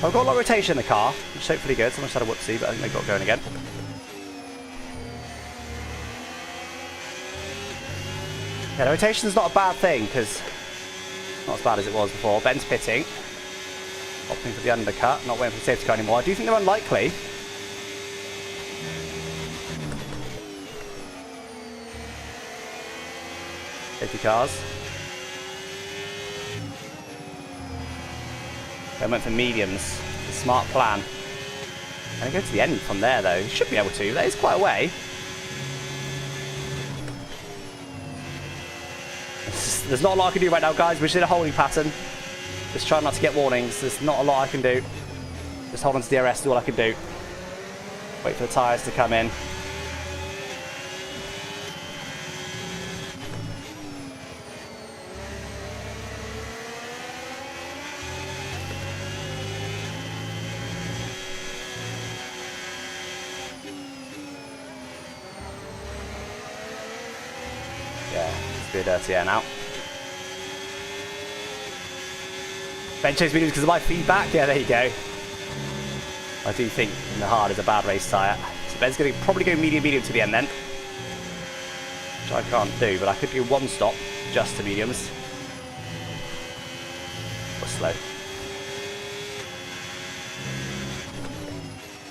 I've got a lot of rotation in the car, which is hopefully good. Someone's had a whoopsie, but I think they got going again. Yeah, the rotation is not a bad thing because not as bad as it was before. Ben's pitting, opting for the undercut, not waiting for the safety car anymore. I do think they're unlikely. Safety cars. They went for mediums. A smart plan. And go to the end from there though. You should be able to. That is quite a way. There's not a lot I can do right now, guys. We're just in a holding pattern. Just trying not to get warnings. There's not a lot I can do. Just hold on to DRS is all I can do. Wait for the tyres to come in. Yeah, it's a bit dirty air now. Ben chose mediums because of my feedback. Yeah, there you go. I do think in the hard is a bad race tyre. So Ben's going to probably go medium to the end then. Which I can't do, but I could do one stop just to mediums. Or slow.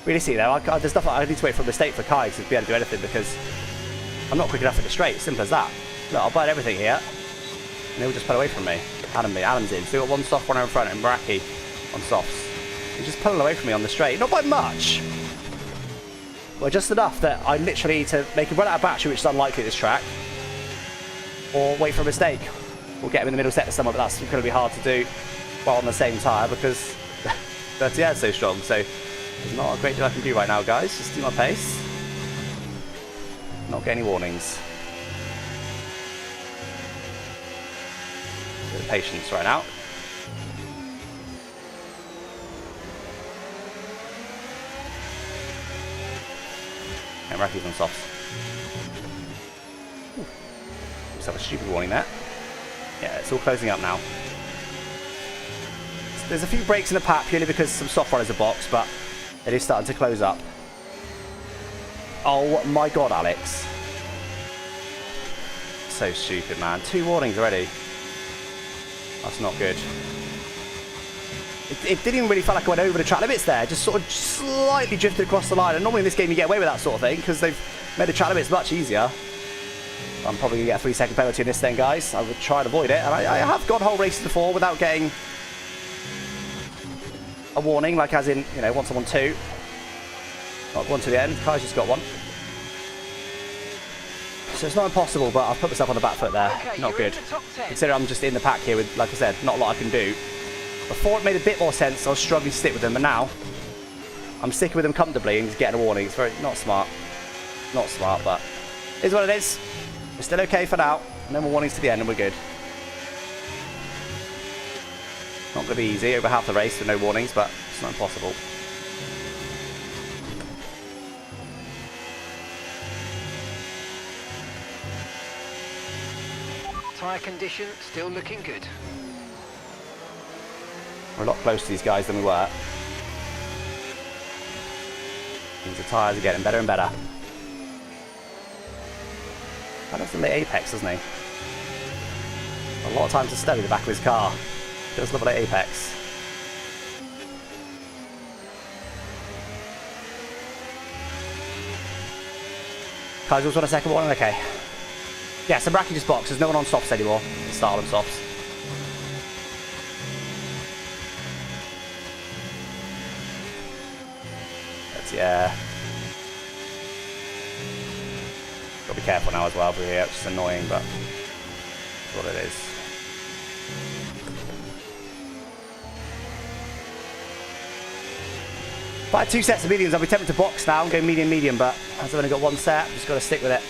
Really see though, there's nothing I need to wait for a mistake for Kai to be able to do anything because I'm not quick enough at the straight. Simple as that. Look, I'll bite everything here. And they'll just pull away from me. Adam's in. So we've got one soft, one in front, and Baraki on softs. He's just pulling away from me on the straight. Not by much. Well, just enough that I literally need to make him run out of battery, which is unlikely at this track. Or wait for a mistake. Or get him in the middle set to someone, but that's incredibly hard to do while on the same tyre because 30 air is so strong. So there's not a great deal I can do right now, guys. Just do my pace. Not get any warnings. Bit of patience right now. And Raki's on softs. Just have a stupid warning there. Yeah, it's all closing up now. There's a few breaks in the pack purely because some soft runners are boxed, but it is starting to close up. Oh my god, Alex. So stupid, man. 2 warnings already. That's not good. It didn't even really feel like I went over the track limits there. Just sort of slightly drifted across the line. And normally in this game you get away with that sort of thing because they've made the track limits much easier. I'm probably going to get a 3-second penalty in this thing, guys. I would try and avoid it. And I have gone whole races before without getting a warning, like as in, you know, once I'm on 2. Not 1 to the end. Kai's just got 1. So it's not impossible, but I've put myself on the back foot there. Okay, not good. Considering I'm just in the pack here with, like I said, not a lot I can do. Before it made a bit more sense, I was struggling to stick with them, but now I'm sticking with them comfortably and just getting a warning. It's very not smart. Not smart, but it is what it is. We're still okay for now. No more warnings to the end and we're good. Not going to be easy over half the race with no warnings, but it's not impossible. Tyre condition still looking good. We're a lot closer to these guys than we were. Means the tyres are getting better and better. That does the late apex, doesn't he? A lot of time to study the back of his car. Does love a late apex. Kai's also on a second one, okay. Yeah, so Brachy just boxed. There's no one on softs anymore. Start on softs. That's, yeah. Gotta be careful now as well, but yeah, it's just annoying, but that's what it is. If I had 2 sets of mediums, I'd be tempted to box now and go medium, but as I've only got 1 set, I've just got to stick with it.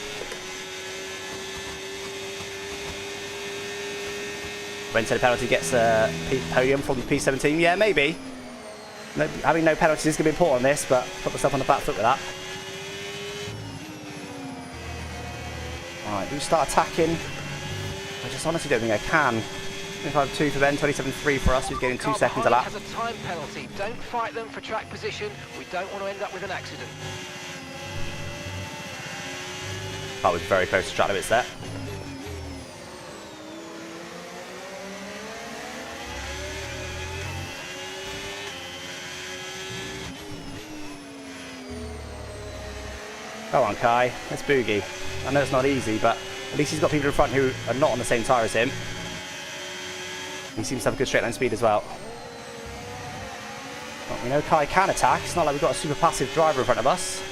Rented penalty gets a podium from the P17. Yeah, maybe. No, having no penalties is going to be important on this, but put myself on the back foot with that. Alright, do we start attacking? I just honestly don't think I can. 25-2 for Ben, 27-3 for us, who's getting 2 seconds a lap. Has a time penalty. Don't fight them for track position. We don't want to end up with an accident. That was very close to track limits there. Go on, Kai. Let's boogie. I know it's not easy, but at least he's got people in front who are not on the same tyre as him. He seems to have a good straight line speed as well. Well, we know Kai can attack. It's not like we've got a super passive driver in front of us.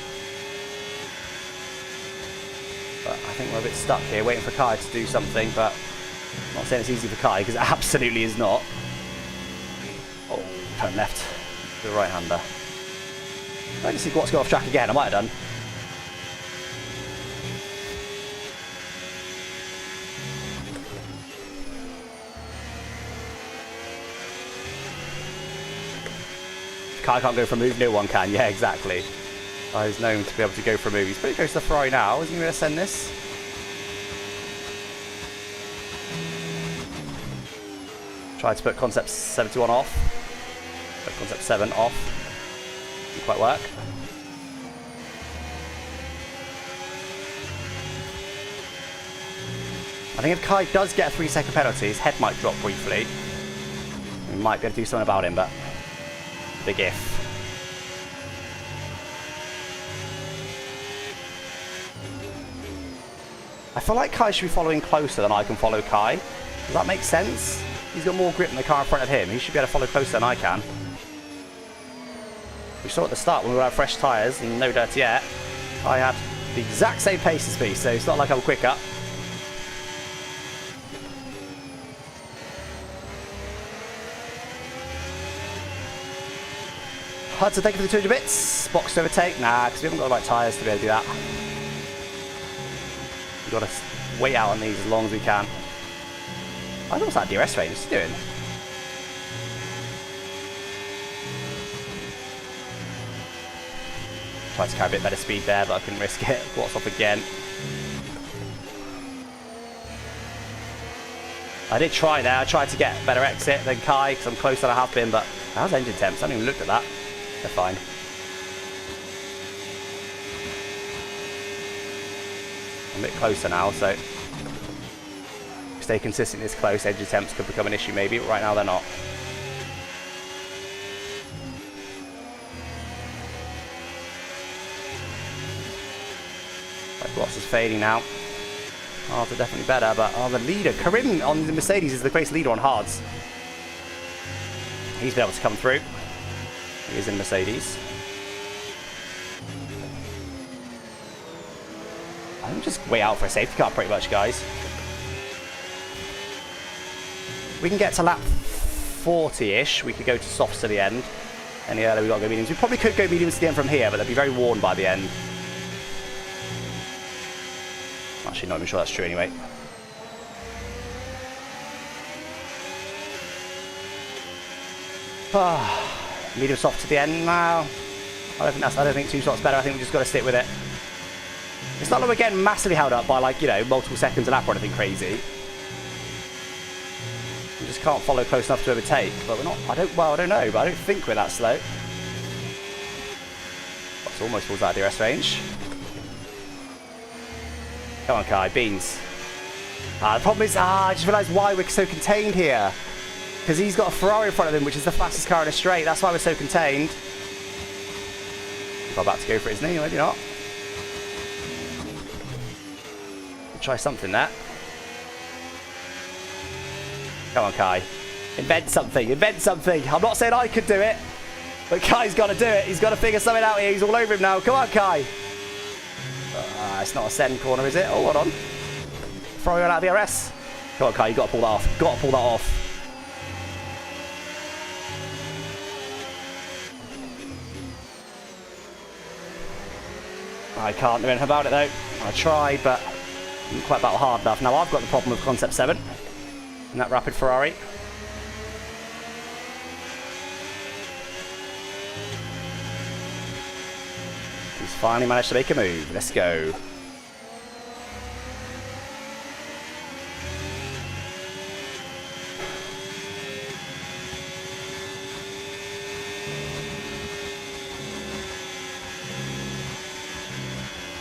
But I think we're a bit stuck here, waiting for Kai to do something, but Not saying it's easy for Kai, because it absolutely is not. Oh, turn left. To the right-hander. I just see Gwat's go off track again. I might have done. Kai can't go for a move, no one can. Yeah, exactly. He's known to be able to go for a move. He's pretty close to the Ferrari now. Is he going to send this? Tried to put Concept 71 off. Put Concept 7 off. Didn't quite work. I think if Kai does get a 3-second penalty, his head might drop briefly. We might be able to do something about him, but big if. I feel like Kai should be following closer than I can follow Kai. Does that make sense? He's got more grip than the car in front of him. He should be able to follow closer than I can. We saw at the start when we were out fresh tyres and no dirt yet. I had the exact same pace as me, so it's not like I'm quicker. Hudson, thank you for the 200 bits. Box to overtake? Nah, because we haven't got the right tyres to be able to do that. We've got to wait out on these as long as we can. I don't know what's that DRS range. What's he doing? Tried to carry a bit better speed there, but I couldn't risk it. What's off again? I did try there. I tried to get a better exit than Kai because I'm closer than I have been, but how's engine temps? I haven't even looked at that. They're fine. I'm a bit closer now, so stay consistent this close. Engine temps could become an issue maybe, but right now they're not. Lots is fading now. Hards are definitely better, but the leader, Karim on the Mercedes is the greatest leader on hards. He's been able to come through. He is in Mercedes. I think just wait out for a safety car pretty much, guys. We can get to lap 40-ish. We could go to softs to the end. Any earlier we got to go mediums. We probably could go mediums to the end from here, but they'd be very worn by the end. Actually, not even sure that's true anyway. Medium soft to the end now. I don't think 2 slots better. I think we just got to stick with it. It's not like we're getting massively held up by, like, you know, multiple seconds a lap or anything crazy. We just can't follow close enough to overtake. But we're not. I don't know. But I don't think we're that slow. It's almost towards that DRS range. Come on, Kai. Beans. The problem is, I just realised why we're so contained here. Because he's got a Ferrari in front of him, which is the fastest car in a straight. That's why we're so contained. I'm about to go for his knee, maybe not. We'll try something there. Come on, Kai. Invent something. Invent something. I'm not saying I could do it. But Kai's got to do it. He's got to figure something out here. He's all over him now. Come on, Kai. It's not a send corner, is it? Oh, hold on. Throwing out of the DRS. Come on, Kai, you've got to pull that off. Got to pull that off. I can't do anything about it, though. I tried, but I didn't quite battle hard enough. Now I've got the problem with Concept 7 in that rapid Ferrari. He's finally managed to make a move. Let's go.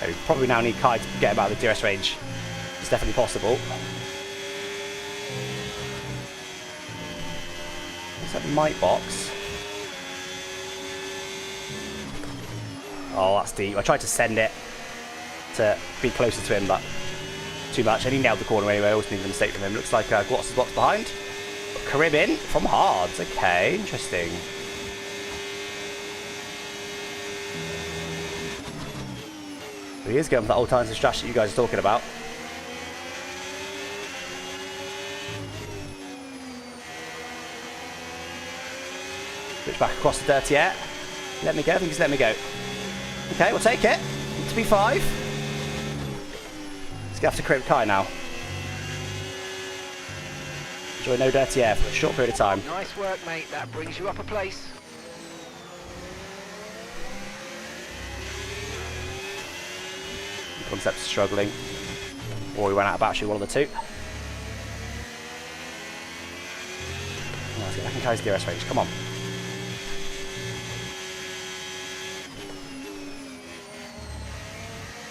We probably now need Kai to get him out of the DRS range. It's definitely possible. Is that the mic box? Oh, that's deep. I tried to send it to be closer to him, but too much. And he nailed the corner anyway. I always needed a mistake from him. Looks like Gwat's box behind. Karim in from hards. Okay, interesting. He is going for that alternative strategy you guys are talking about. switch back across the dirty air. Let me go. I think he's let me go. Okay, we'll take it. To be 5. Let's get after Crib Kai now. Enjoy no dirty air for a short period of time. Nice work, mate. That brings you up a place. Concept's struggling. Or we ran out of battery, one of the two. Oh, let's get back in Kai's DRS range. Come on.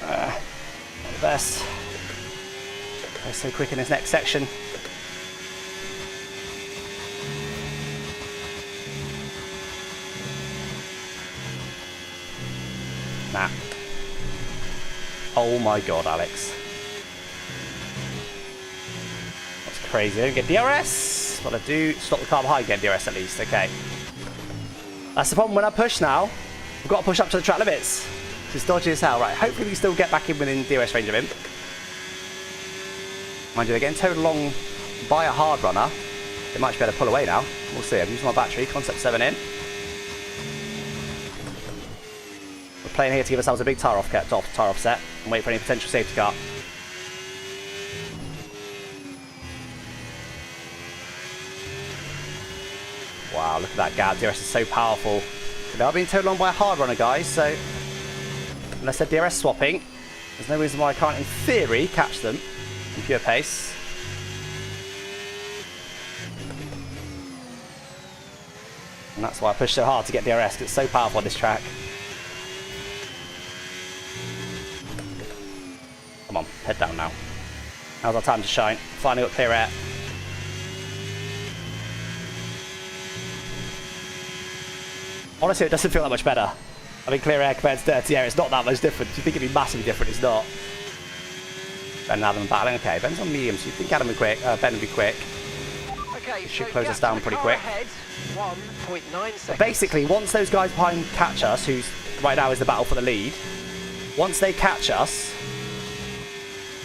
Not the best. Goes so quick in this next section. Nah. Oh my god, Alex. That's crazy. I don't get DRS. What I do, stop the car behind, get DRS at least. Okay. That's the problem when I push now. I've got to push up to the track limits. It's dodgy as hell. Right, hopefully we can still get back in within DRS range of him. Mind you, they're getting towed along by a hard runner. They might be able to pull away now. We'll see. I'm using my battery. Concept 7 in. We're playing here to give ourselves a big tyre offset and wait for any potential safety car. Wow, look at that gap. DRS is so powerful. They are being towed along by a hard runner, guys, so unless they're DRS swapping, there's no reason why I can't, in theory, catch them in pure pace. And that's why I push so hard to get DRS, because it's so powerful on this track. Come on, head down now. Now's our time to shine. Finally got clear air. Honestly, it doesn't feel that much better. I mean, clear air compared to dirty air, it's not that much different. You think it'd be massively different, it's not. Ben and Adam battling. Okay, Ben's on medium, so you think Adam would be quick. Ben would be quick. Okay, Should so close us down pretty quick. ahead, 1.9 seconds. But basically, once those guys behind catch us, who's right now is the battle for the lead, once they catch us,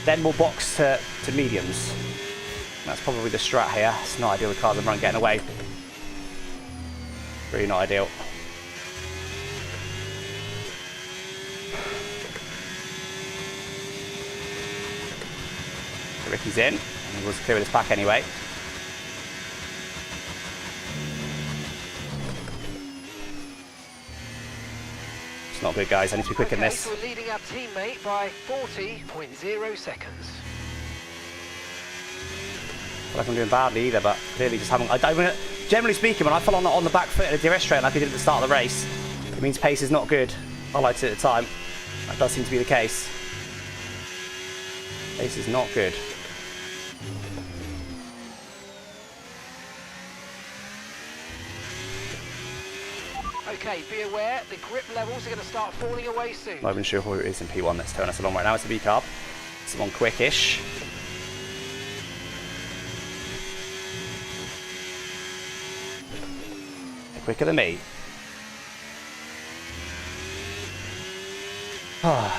then we'll box to mediums. That's probably the strat here. It's not ideal, the cars in front getting away. Really not ideal. Ricky's in, and we'll clear this back anyway. It's not good, guys. I need to be quick in this. So we're leading our teammate by 40.0 seconds. I feel like I'm doing badly either, but clearly just haven't. Generally speaking, when I fall on the back foot in a DRS train like I did at the start of the race, it means pace is not good. I liked it at the time. That does seem to be the case. Pace is not good. Okay, be aware, the grip levels are going to start falling away soon. Not even sure who it is in P1 that's towing us along right now. It's a V-carb. Someone quickish. They're quicker than me. Now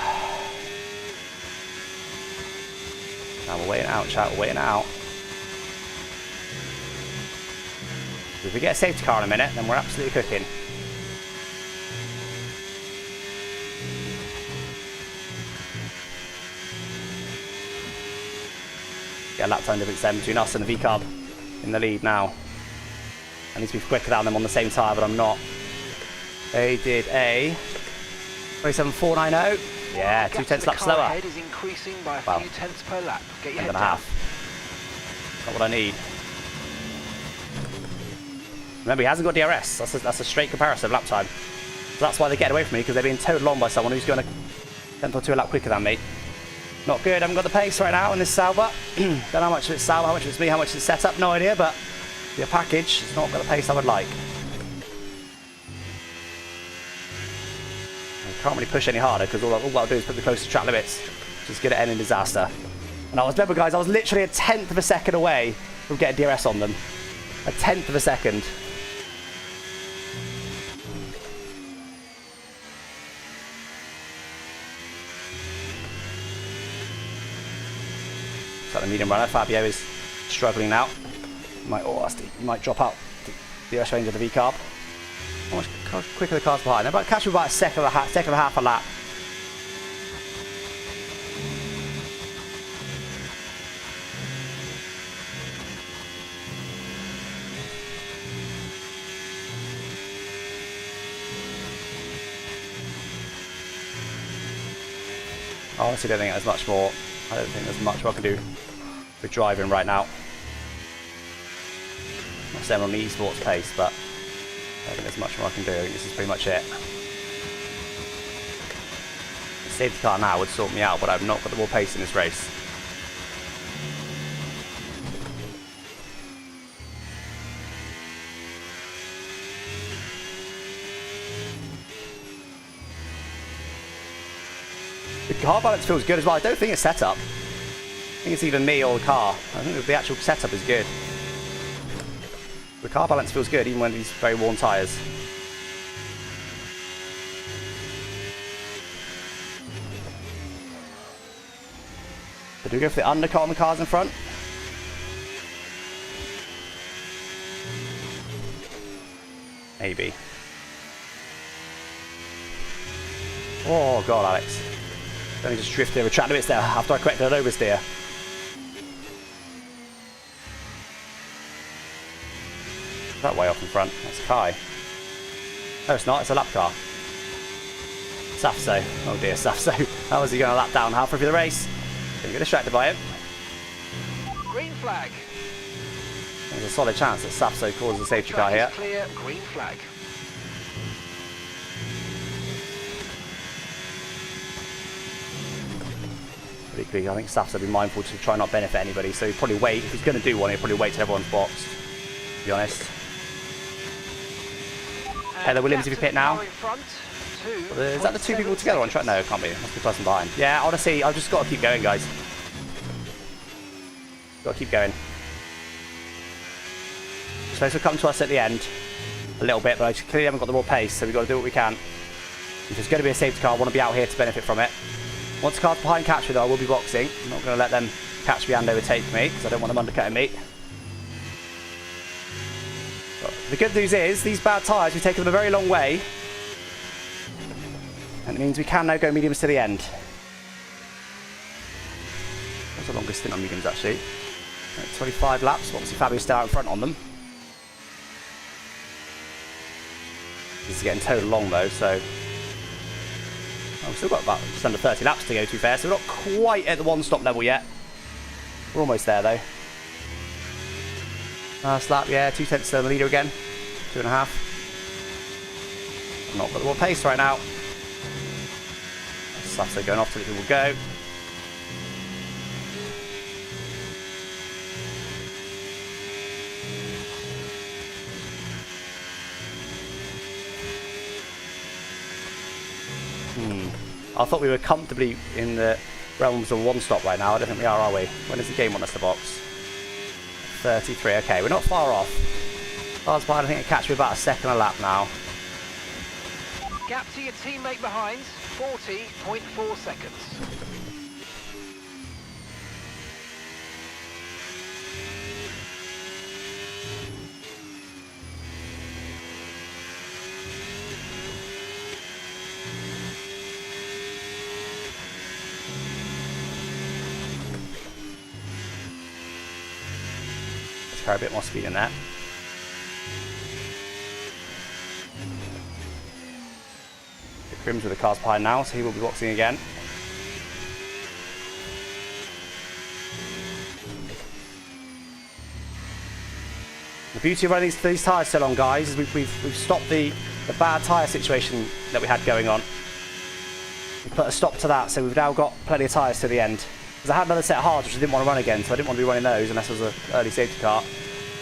we're waiting out, chat. We're waiting out. If we get a safety car in a minute, then we're absolutely cooking. Get a lap time difference then between us and the V-carb in the lead now. I need to be quicker than them on the same tyre, but I'm not. They did a 27.490. Yeah, 2 tenths lap slower. Head is increasing by a few tenths per lap. Get your head And a down. half. Not what I need. Remember, he hasn't got DRS. That's a straight comparison of lap time. So that's why they get away from me, because they're being towed along by someone who's going a tenth or two a lap quicker than me. Not good. I haven't got the pace right now in this Sauber. Don't know how much of it's Sauber, how much of it's me, how much it's set up. No idea, but the package has not got the pace I would like. I can't really push any harder because all I'll do is put me close to track limits. Just good at ending disaster. And remember, guys, I was literally a tenth of a second away from getting DRS on them. A tenth of a second. So the medium runner, Fabio is struggling now. He might drop out the DRS range of the V-carb. How quick are the cars behind? They're about catch me about a second and a half a lap. I honestly don't think there's much more. I don't think there's much more I can do with driving right now. I'm saying on the esports pace, but I don't think there's much more I can do. I think this is pretty much it. The safety car now would sort me out, but I've not got the more pace in this race. The car balance feels good as well. I don't think it's set up. I think it's either me or the car. I think the actual setup is good. The car balance feels good even when these very worn tyres. So do we go for the undercut on the cars in front? Maybe. Oh god, Alex. Let me just drift over track limits there after I corrected an oversteer. That way off in front. That's Kai. No, it's not. It's a lap car. Safso. Oh dear, Safso. How was he going to lap down halfway through the race? Didn't get distracted by him. Green flag. There's a solid chance that Safso causes a safety car here. Clear. Green flag. But equally, I think Safso will be mindful to try not benefit anybody, so he'll probably wait. If he's going to do one, he'll probably wait till everyone's boxed, to be honest. Heather Williams, if you pit now. Is that the two people together on track? No, it can't be. It must be the person behind. Yeah, honestly, I've just got to keep going, guys. Got to keep going. So this will come to us at the end a little bit, but I clearly haven't got the more pace, so we've got to do what we can. If there's going to be a safety car, I want to be out here to benefit from it. Once the car's behind catch me, though, I will be boxing. I'm not going to let them catch me and overtake me, because I don't want them undercutting me. But the good news is, these bad tyres, we've taken them a very long way. And it means we can now go mediums to the end. What's the longest stint on mediums, actually? 25 laps. Obviously, Fabio's still out in front on them. This is getting towed along, though, so... Oh, we've still got about just under 30 laps to go, to be fair, so we're not quite at the one-stop level yet. We're almost there, though. Last lap, yeah, 2 tenths to the leader again. 2.5. I'm not got the more pace right now. Safso going off till it will go. I thought we were comfortably in the realms of one stop right now. I don't think we are we? When is the game on us, the box? 33, okay, we're not far off. Cars behind, I think it catch me about a second a lap now. Gap to your teammate behind, 40.4 seconds. Let's carry a bit more speed in that. Grims with the cars behind now, so he will be boxing again. The beauty of running these tyres so long, guys, is we've stopped the bad tyre situation that we had going on. We've put a stop to that, so we've now got plenty of tyres to the end. Because I had another set of hards which I didn't want to run again, so I didn't want to be running those unless it was an early safety car,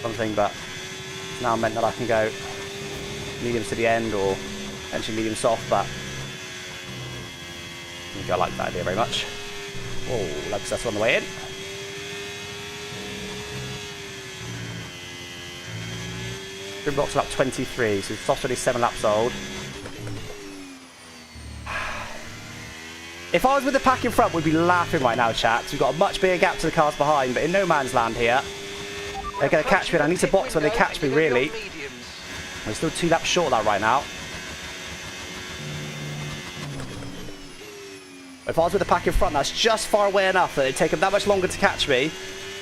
something, but it's now meant that I can go mediums to the end or potentially medium soft, but I think I like that idea very much. Oh, looks that's on the way in. Grid box lap 23, so we've lost only 7 laps old. If I was with the pack in front, we'd be laughing right now, chat. We've got a much bigger gap to the cars behind, but in no man's land here. They're going to catch me, and I need to box when they catch me, really. We're still 2 laps short of that right now. If I was with the pack in front, that's just far away enough that it'd take them that much longer to catch me.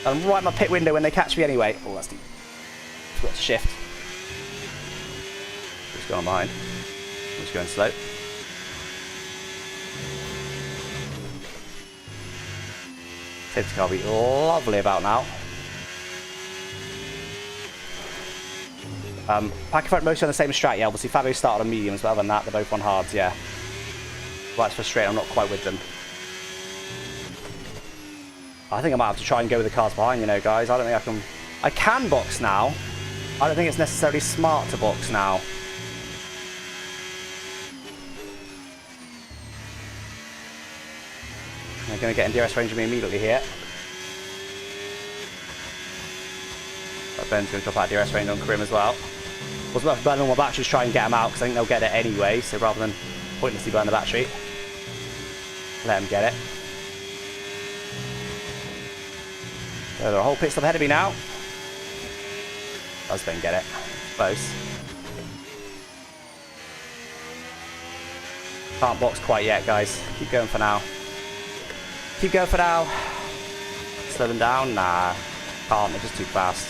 And I'm right in my pit window when they catch me anyway. Oh, that's deep. Forgot to shift. Just going behind. I'm just going slow. Safety car will be lovely about now. Pack in front mostly on the same strat, yeah. Obviously Fabio started on mediums, but other than that, they're both on hards, yeah. Well, that's frustrating, I'm not quite with them. I think I might have to try and go with the cars behind, you know, guys. I don't think I can... I can box now. I don't think it's necessarily smart to box now. They're going to get in DRS range of me immediately here. But Ben's going to drop out DRS range on Karim as well. Was worth burning all my batteries to try and get them out, because I think they'll get it anyway. So rather than pointlessly burn the battery, let them get it. So they're a whole pit stop ahead of me now. Does Ben get it? Close. Can't box quite yet, guys. Keep going for now. Keep going for now. Slow them down? Nah. Can't, they're just too fast.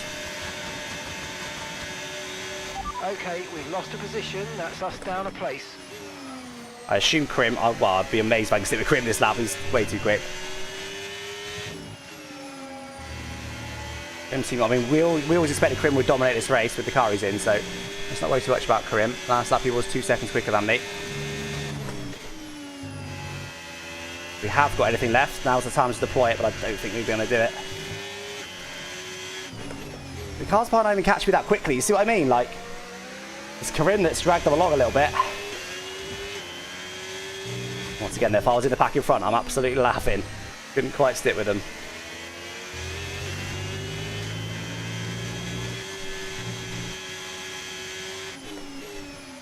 Okay, we've lost a position. That's us down a place. I assume Karim, well, I'd be amazed if I can stick with Karim this lap. He's way too quick. I mean, we always expected Karim would dominate this race with the car he's in, so let's not worry too much about Karim. Last lap he was 2 seconds quicker than me. We have got anything left. Now's the time to deploy it, but I don't think we're going to do it. The cars can't even catch me that quickly. You see what I mean? Like, it's Karim that's dragged them along a little bit. Once again, if I was in the pack in front, I'm absolutely laughing. Couldn't quite stick with them.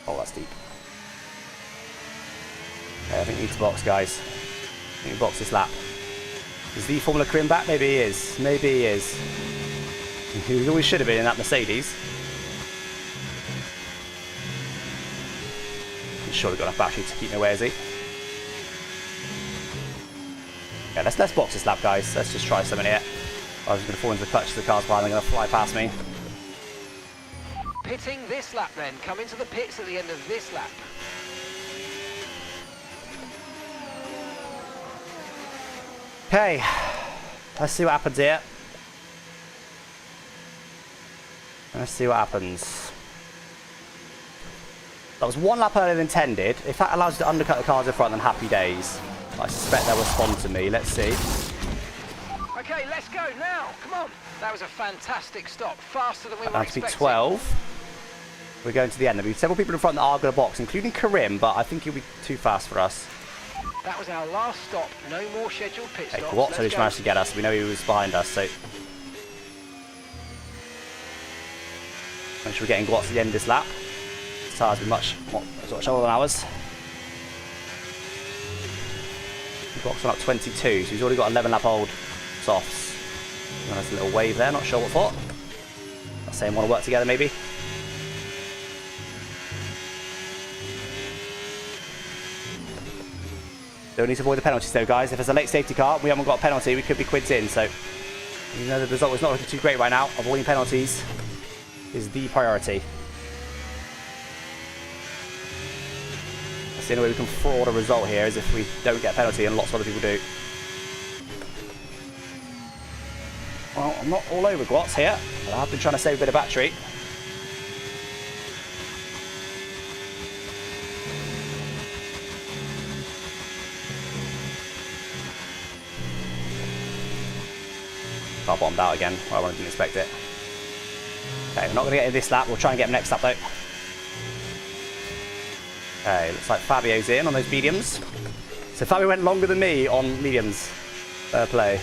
Oh, that's deep. Okay, I think we need to box, guys. I think we box this lap. Is the Formula Karim back? Maybe he is. Maybe he is. He always should have been in that Mercedes. He's surely got enough battery to keep me away, is he? Yeah, let's box this lap, guys. Let's just try something here. I was going to fall into the clutch of the cars behind. They're going to fly past me. Pitting this lap then. Come into the pits at the end of this lap. Okay. Let's see what happens here. Let's see what happens. That was 1 lap earlier than intended. If that allows you to undercut the cars in front, then happy days. I suspect they'll respond to me. Let's see. Okay, let's go now. Come on. That was a fantastic stop. Faster than we were That to be expecting. 12. We're going to the end. There'll be several people in front that are going to box, including Karim, but I think he'll be too fast for us. That was our last stop. No more scheduled pit stops. Okay, Watts only managed to get us. We know he was behind us, so make sure we're getting Watts at the end of this lap. His tyres will be much older than ours. Watts on up 22, so he's already got 11 lap old softs. And there's a little wave there, not sure what for. Not saying want to work together, maybe. Don't need to avoid the penalties though, guys. If there's a late safety car, we haven't got a penalty, we could be quids in, so you know the result is not looking too great right now. Avoiding penalties is the priority. That's the only way we can fraud a result here, is if we don't get a penalty, and lots of other people do. Well, I'm not all over Gwatts here, but I have been trying to save a bit of battery. Car bombed out again. Well, I didn't expect it. Okay, we're not going to get in this lap. We'll try and get him next lap though. Okay, looks like Fabio's in on those mediums. So Fabio went longer than me on mediums. Fair play.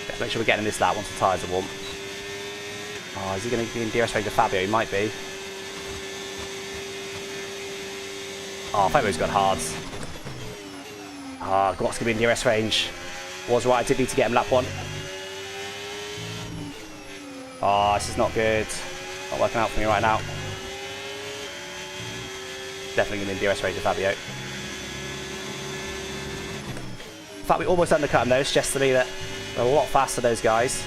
Let's make sure we're getting this lap once the tyres are warm. Oh, is he going to be in DRS range to Fabio? He might be. Oh, Fabio's got hards. Ah, Gwat's going to be in DRS range. Was right, I did need to get him lap 1. Oh, this is not good. Not working out for me right now. Definitely going to be DRS race with Fabio. In fact, we almost undercut him though. Suggests to me that they're a lot faster, those guys.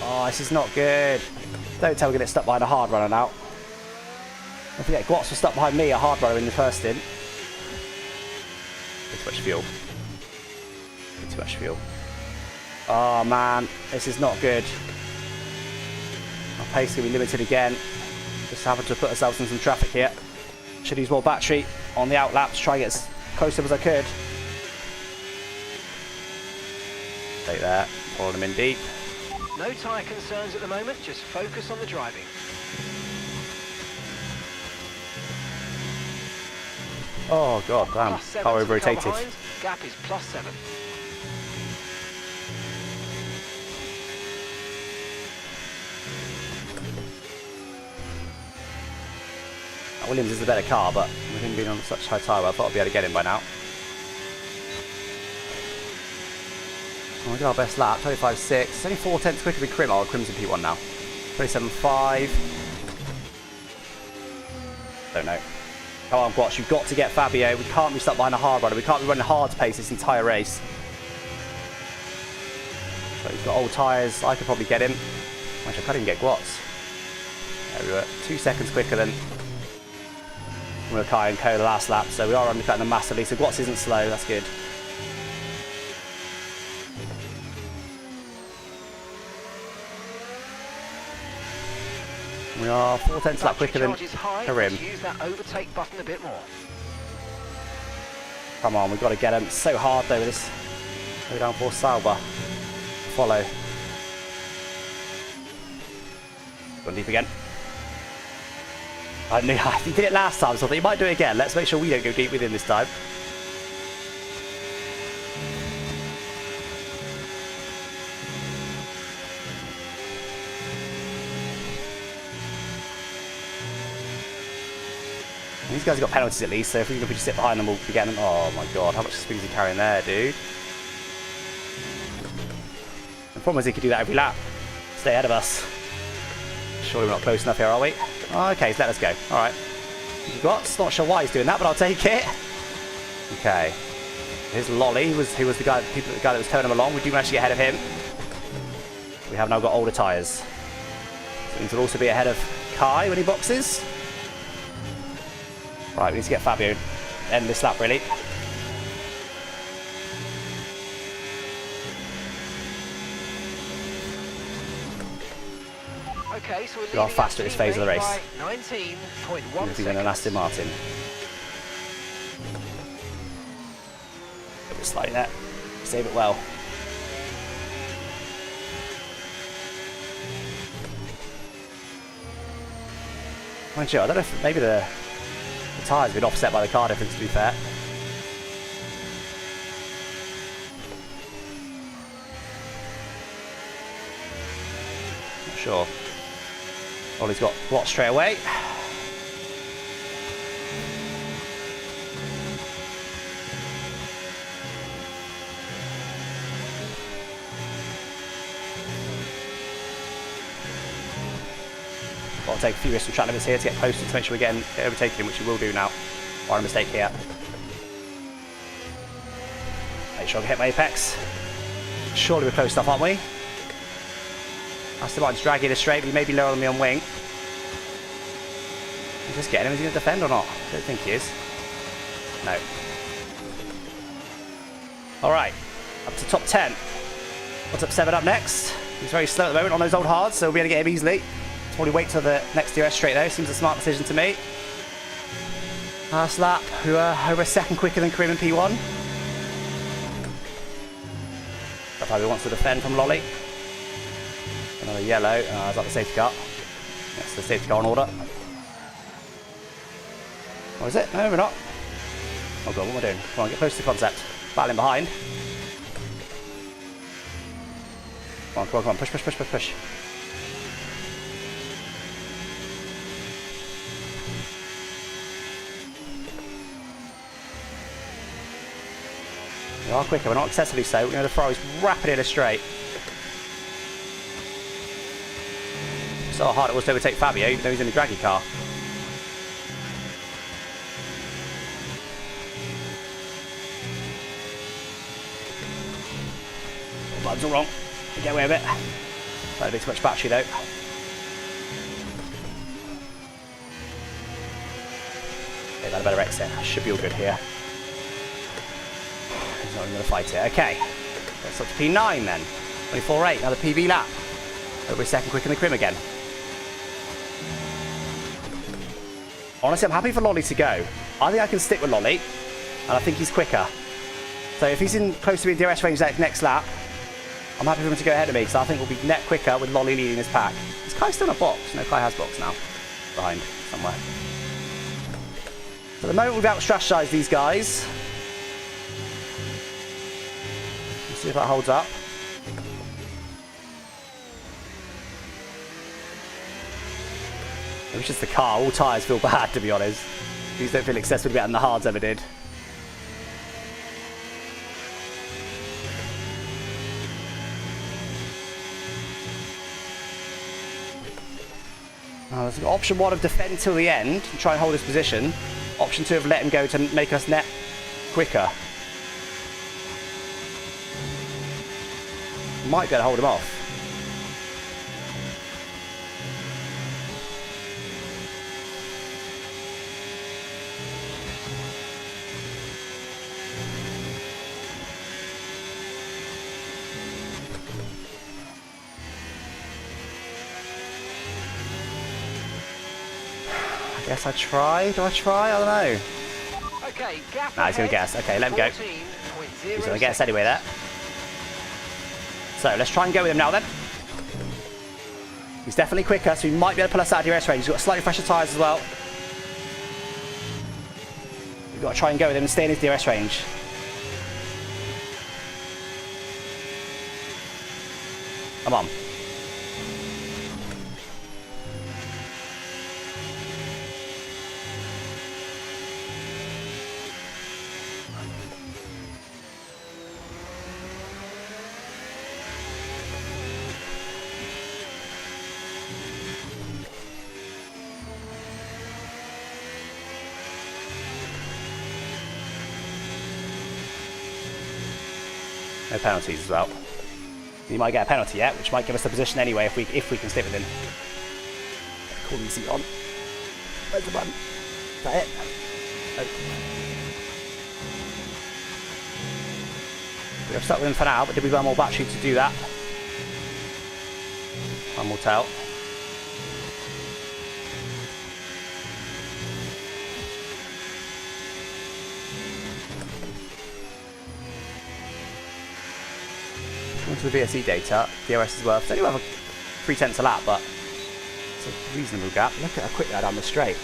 Oh, this is not good. Don't tell me we're going to get stuck behind a hard runner now. Don't forget, Guats was stuck behind me, a hard runner in the first stint. Too much fuel. Too much fuel. Oh man, this is not good. Our pace is going to be limited again. Just having to put ourselves in some traffic here. Should use more battery on the out lap to try and get as close to him as I could. Take that, follow them in deep. No tyre concerns at the moment, just focus on the driving. Oh god, damn. Car over-rotated. Gap is +7. Williams is the better car, but with him being on such high tyre, I thought I'd be able to get him by now. Oh, we got our best lap, 25.6. It's only 4 tenths quicker than Crim. Oh, Crim's in P1 now. 27.5. Don't know. Come on, Guats, you've got to get Fabio. We can't be stuck behind a hard runner. We can't be running hard pace this entire race. So he's got old tyres. I could probably get him. Actually, I can't even get Guats. There we were. 2 seconds quicker than Mukai and Co the last lap, so we are undercutting them massively. So Guats isn't slow. That's good. We are 4 tenths lap quicker than Karim. Use that overtake button a bit more. Come on, we've got to get him. It's so hard though with this. Go down for Sauber. Follow. Going deep again. I knew he did it last time, so I thought he might do it again. Let's make sure we don't go deep with him this time. These guys have got penalties at least, so if we just sit behind them, we'll be getting them. Oh my god, how much speed is he carrying there, dude? The problem is he could do that every lap. Stay ahead of us. Surely we're not close enough here, are we? Oh, okay, he's let us go. Alright. Not sure why he's doing that, but I'll take it. Okay. Here's Lolly, who was the guy that was turning him along. We do manage to get ahead of him. We have now got older tyres. So it means we'll also be ahead of Kai when he boxes. Right, we need to get Fabio. End this lap, really. Okay, so we are faster at this phase of the race. 19.1 seconds. An Aston Martin. A bit slightly there. Save it well. Mind you, I don't know if maybe the tyres have been offset by the car difference, to be fair. Not sure. Ollie's got Watt straight away. Got to take a few risks from track limits here to get closer to make sure we're getting overtaking him, which we will do now. Bar a mistake here. Make sure I can hit my apex. Surely we're close enough, aren't we? Aston Martin's dragging it straight, but he may be lower than me on wing. I'm just getting him. Is he going to defend or not? I don't think he is. No. Alright. Up to top 10. What's up 7 up next? He's very slow at the moment on those old hards, so we'll be able to get him easily. Probably wait till the next DRS straight though. Seems a smart decision to me. Last lap, we were over a second quicker than Karim in P1. Fabio wants to defend from Lolly. Another yellow. Is that the safety car? That's the safety car in order. Or is it? No, we're not. Oh god, what am I doing? Come on, get close to the concept. Battling behind. Come on, come on, come on. Push, push, push, push, push. We are quicker, we're not excessively so. The Ferrari's rapid in a straight. So hard it was to overtake Fabio, even though he's in a draggy car. Buttons all wrong. Get away with it. Not a bit too much battery though. Okay, got a better exit. Should be all good here. He's not even going to fight it. Okay. Let's up to P9 then. 24.8. Another PB lap. Over a second quicker than Krim again. Honestly, I'm happy for Lolly to go. I think I can stick with Lolly. And I think he's quicker. So if he's in close to being DRS range next lap, I'm happy for him to go ahead of me, because I think we'll be net quicker with Lolly leading his pack. Is Kai still in a box? No, Kai has box now. Behind, somewhere. So at the moment we've out-strategized these guys. Let's see if that holds up. It was just the car. All tyres feel bad, to be honest. These don't feel excessively better than the hards ever did. There's option 1 of defend till the end and try and hold his position. Option 2 of let him go to make us net quicker. Might be able to hold him off. I guess I try. Do I try? I don't know. Okay, gap Nah, he's going to guess. Okay, let him go. He's going to guess anyway there. So let's try and go with him now then. He's definitely quicker, so he might be able to pull us out of DRS range. He's got slightly fresher tyres as well. We've got to try and go with him and stay in his DRS range. Come on. No penalties as well. He might get a penalty yet, which might give us the position anyway if we can stick with him. Call easy on. Where's the button? Is that it? Oh. We have stuck with him for now, but did we burn more battery to do that? Time will tell. Into the VSE data, DRS is worth, it's only worth 3/10 a lap, but it's a reasonable gap. Look at how quick that down the straight.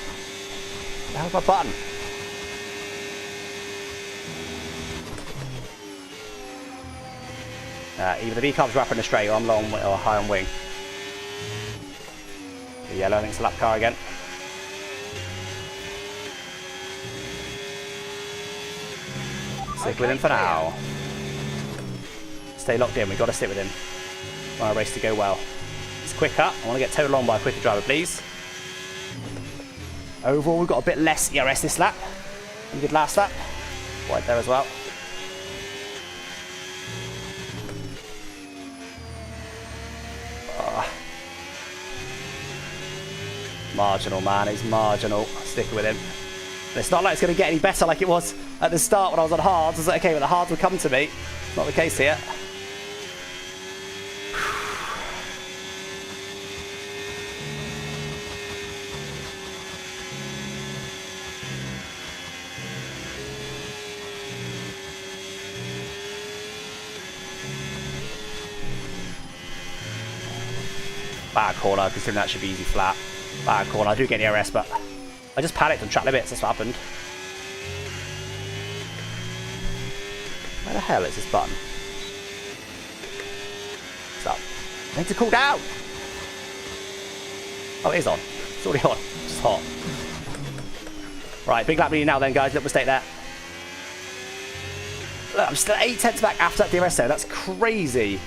How's my button? Either the V-carb's rapid in the straight or I'm low on, or high on wing. The yellow, I think it's a lap car again. Stick with him for now. Stay locked in, we've got to stick with him. I want our race to go well. It's quicker. I want to get towed along by a quicker driver, please. Overall, we've got a bit less ERS this lap than we did last lap. Right there as well. Marginal, man. He's marginal. Stick with him. And it's not like it's going to get any better like it was at the start when I was on hards. I was like, okay, well, the hards would come to me. Not the case here. Bad corner, considering that should be easy flat. Bad corner, I do get the RS, but I just panicked on track limits, that's what happened. Where the hell is this button? What's up? I need to cool down! Oh, it is on. It's already on. It's just hot. Right, big lap lead now then, guys. Little mistake there. Look, I'm still 8/10 back after that DRS though. That's crazy.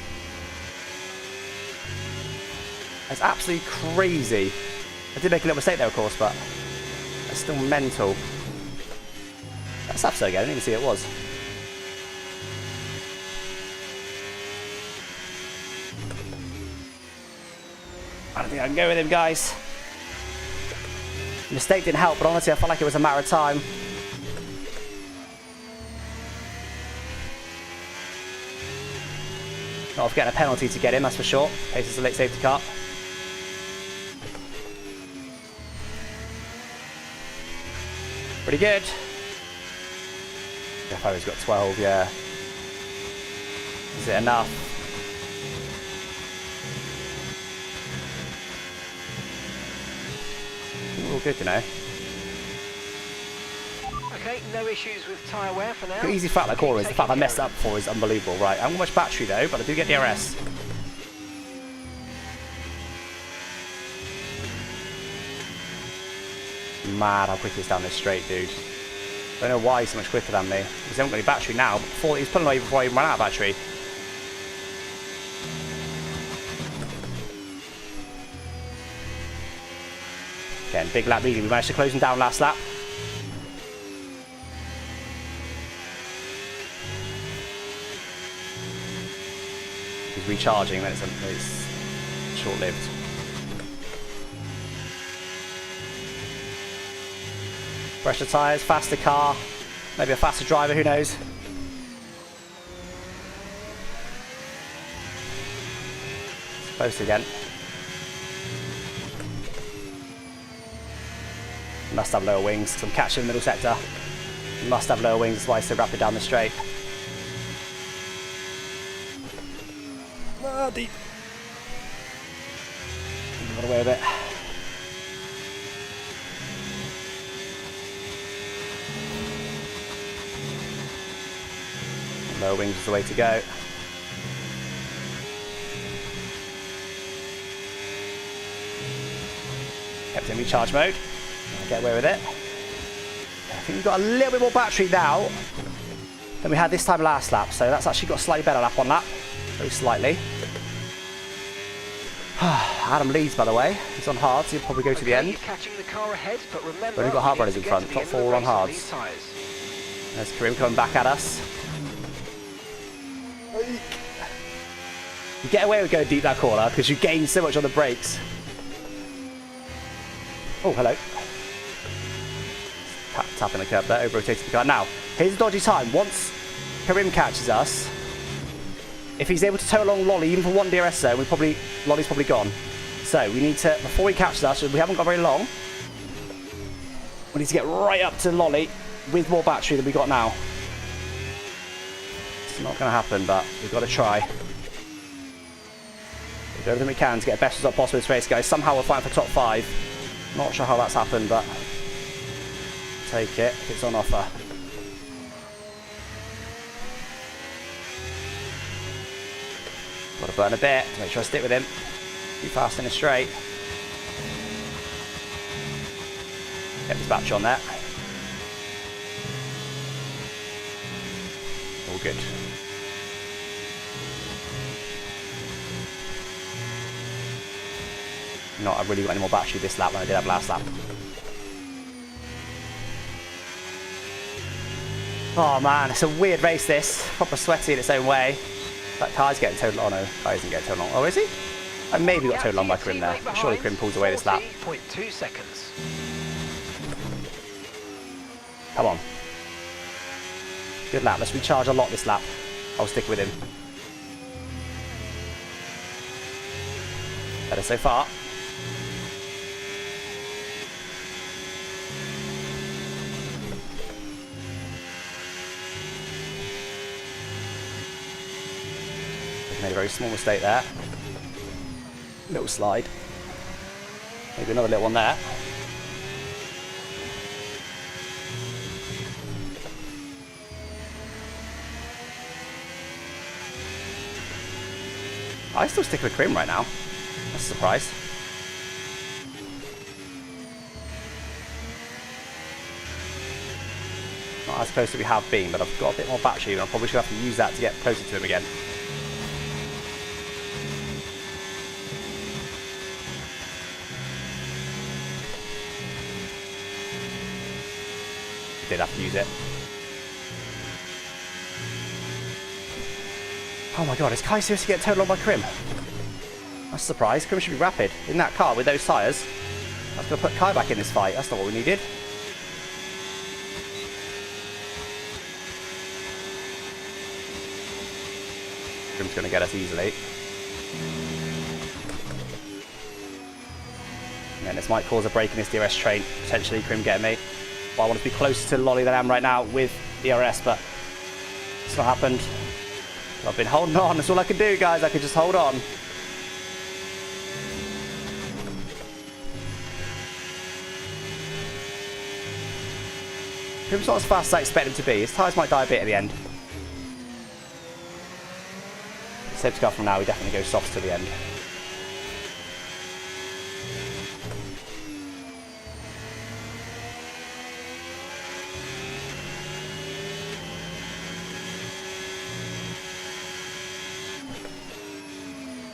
It's absolutely crazy. I did make a little mistake there, of course, but it's still mental. That's up so again. I didn't even see it was. I don't think I can go with him, guys. The mistake didn't help, but honestly, I felt like it was a matter of time. Not of getting a penalty to get him, that's for sure. Paces a late safety car. Pretty good. Defoe's got 12, yeah. Is it enough? All good, you know. Okay, no issues with tyre wear for now. The easy fact that corner is the fact I messed up before is unbelievable. Right, I haven't got much battery though, but I do get DRS. Mad how quick he's down this straight, dude. Don't know why he's so much quicker than me. He's not got any battery now, but before, he's pulling away before I even ran out of battery. Again, big lap leading. We managed to close him down last lap. He's recharging, then it's short-lived. Fresher tyres, faster car, maybe a faster driver, who knows? Close again. Must have lower wings, because I'm catching the middle sector. Must have lower wings, that's why he's so rapid down the straight. Ah, deep. Got away with it. Lower wings is the way to go. Kept in recharge mode. I'll get away with it. I think we've got a little bit more battery now than we had this time last lap, so that's actually got a slightly better lap on that. Very slightly. Adam leads, by the way. He's on hards, he'll probably go to the end. You're catching the car ahead, but remember, But we've got hard runners in front, top 4 on hards. There's Karim coming back at us. You get away with going deep that corner because you gain so much on the brakes. Oh, hello. Tapping the curb there, over-rotating the car. Now, here's a dodgy time. Once Karim catches us, if he's able to tow along Lolly, even for one DRS zone, Lolly's probably gone. So we need to, before he catches us, we haven't got very long, we need to get right up to Lolly with more battery than we got now. It's not going to happen, but we've got to try. We'll do everything we can to get the best result possible in this race, guys. Somehow we're fighting for top 5. Not sure how that's happened, but take it if it's on offer. Got to burn a bit to make sure I stick with him. Too fast in a straight. Get his battery on there. All good. Not, I've really got any more battery this lap than I did have last lap. Oh man, it's a weird race this. Proper sweaty in its own way. That car's getting towed long. Oh no, car isn't getting towed long. Oh, is he? I maybe got towed long by Krim there. Surely Krim pulls away this lap. 40.2 seconds. Come on. Good lap. Let's recharge a lot this lap. I'll stick with him. Better so far. Made a very small mistake there. Little slide. Maybe another little one there. I still stick with Krim right now. That's a surprise. Not as close as we have been, but I've got a bit more battery and I probably should have to use that to get closer to him again. Did have to use it. Oh my god, is Kai seriously getting towed along by Krim? That's a surprise. Krim should be rapid. In that car with those tyres. That's going to put Kai back in this fight. That's not what we needed. Krim's going to get us easily. And then this might cause a break in this DRS train. Potentially Krim getting me. But I want to be closer to Lolly than I am right now with DRS, but it's not happened. I've been holding on. That's all I can do, guys. I can just hold on. Krim's not as fast as I expect him to be. His tyres might die a bit at the end. Safe to go from now. We definitely go softs to the end.